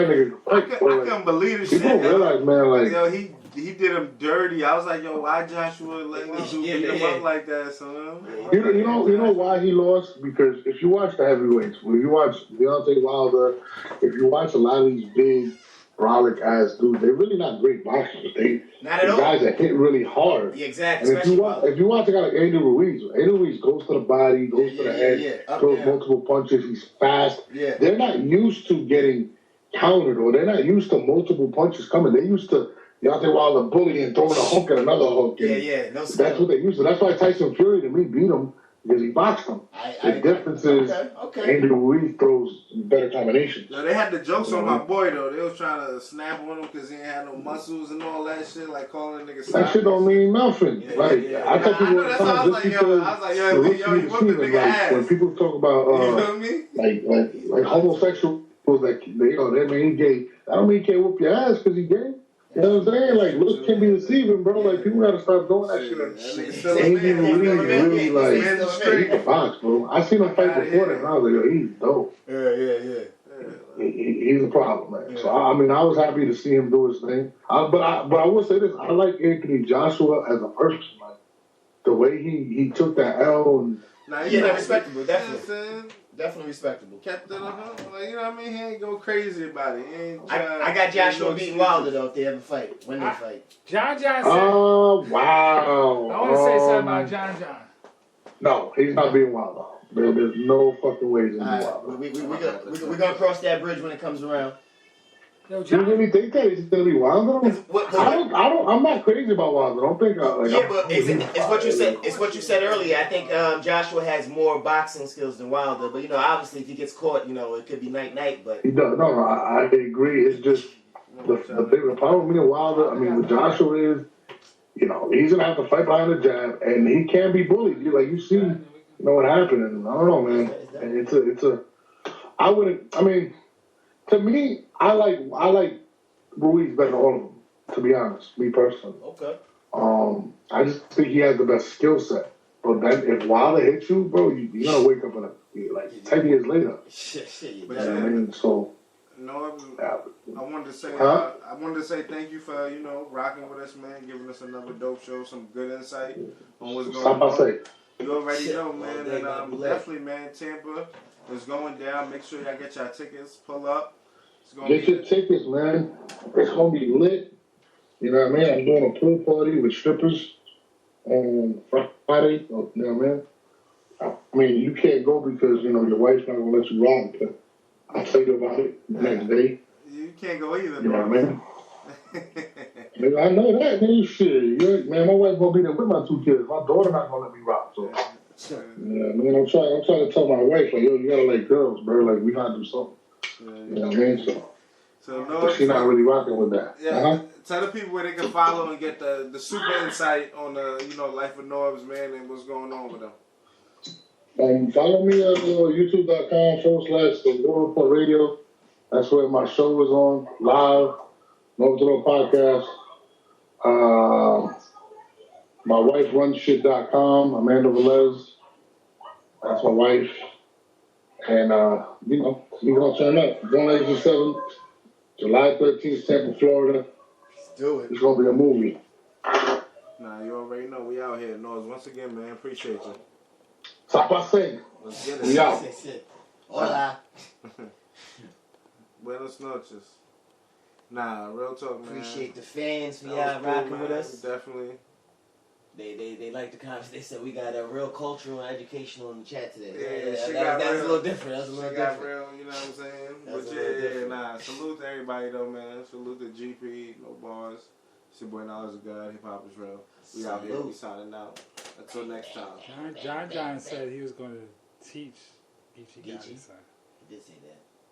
nigga can fight. I couldn't believe this shit. People realize, man, like, yo, he did him dirty. I was like, yo, why Joshua let this dude beat him up like that, son? You know why he lost? Because if you watch the heavyweights, if you watch Deontay Wilder, if you watch a lot of these big, brolic ass dudes, they're really not great boxers. Not at all. Guys that hit really hard. Yeah, exactly. And if you watch a guy like Andy Ruiz goes to the body, goes to the head, throws multiple punches. He's fast. Yeah. They're not used to getting countered, or they're not used to multiple punches coming. They're used to Deontay Wilder bullying, throwing a hook and another hook. Yeah. No, that's what they used to. That's why Tyson Fury to me beat him, because he boxed him. The difference is Andy Ruiz throws better combinations. No, they had the jokes on my boy though. They was trying to snap on him because he ain't had no muscles and all that shit, like calling niggas. That shit don't mean nothing. I tell people that's why I was like, yo, you whooped the nigga ass. When people talk about, you know what I mean? like homosexuals, that they mean gay. I don't mean he can't whoop your ass because he gay. You know what I'm saying? Like, looks can be deceiving, bro. Like, people gotta stop doing that shit. Andy Ruiz, really, like, he's a box, bro. I seen him fight before that, and I was like, yo, he's dope. Yeah. He's a problem, man. So, I mean, I was happy to see him do his thing. But I will say this. I like Anthony Joshua as a person. Like, the way he took that L. And, respectable, definitely. Definitely respectable. Kept it like, you know what I mean? He ain't go crazy about it. I got Joshua beating Wilder though if they ever fight. When they fight. John said. Oh, wow. I want to say something about John. No, he's not beating Wilder. There's no fucking ways he's beating Wilder. We're gonna cross that bridge when it comes around. Yo, you really think that he's gonna be Wilder? I'm not crazy about Wilder. I don't think. But it's what you said. It's what you said earlier. I think Joshua has more boxing skills than Wilder. But obviously, if he gets caught, it could be night. But he does. No, I agree. It's just the problem with me and Wilder. I mean, with Joshua is, he's gonna have to fight behind the jab, and he can't be bullied. You see, what happened. And I don't know, man. And it's a. I wouldn't. I mean, to me, I like Ruiz better than all of them, to be honest, me personally. Okay. I just think he has the best skill set. But then if Wilder hits you, bro, you're gonna wake up like 10 years later. Shit. I mean, so. No, I wanted to say, thank you for rocking with us, man, giving us another dope show, some good insight on what's going on. You already know, man, and definitely, man, Tampa is going down. Make sure y'all get y'all tickets. Pull up. Get your tickets, man. It's gonna be lit. You know what I mean? I'm doing a pool party with strippers on Friday. You know what I mean? I mean, you can't go because your wife's not gonna let you rock. But I'll tell you about it the next day. You can't go either. You know what I mean? Nigga, I know that, man. Shit, man. My wife gonna be there with my 2 kids. My daughter not gonna let me rock. So, man, I'm trying to tell my wife, like, yo, you gotta like girls, bro. Like, we gotta do something. You know what I mean? So she's not really rocking with that. Yeah. Tell the people where they can follow and get the super insight on the life of Norbes, man, and what's going on with them. Follow me at youtube.com/The War Report Radio. That's where my show is on live. Norbes Podcast. My wife runs shit.com. Amanda Velez. That's my wife. And, we're going to turn up. Donation 7, July 13th, Tampa, Florida. Let's do it. It's going to be a movie. Nah, you already know. We out here. Norbes, once again, man. Appreciate you. Zapaseng. Let's get We it. out. Hola. Buenos noches. Nah, real talk, man. Appreciate the fans for That y'all was cool, rocking man. with us. Definitely. They like the conversation. They said we got a real cultural and educational in the chat today. Yeah, shit That's got a real. little different. That's a little Shit got different. real, you know what I'm saying? That's But a little yeah, different. nah. Salute to everybody though, man. Salute to GP, no bars. It's your boy Knowledge of God, Hip Hop is real. We out here, we signing out. Until next time. John said he was going to teach Geechee Geechee? Gotti, son. He did say that.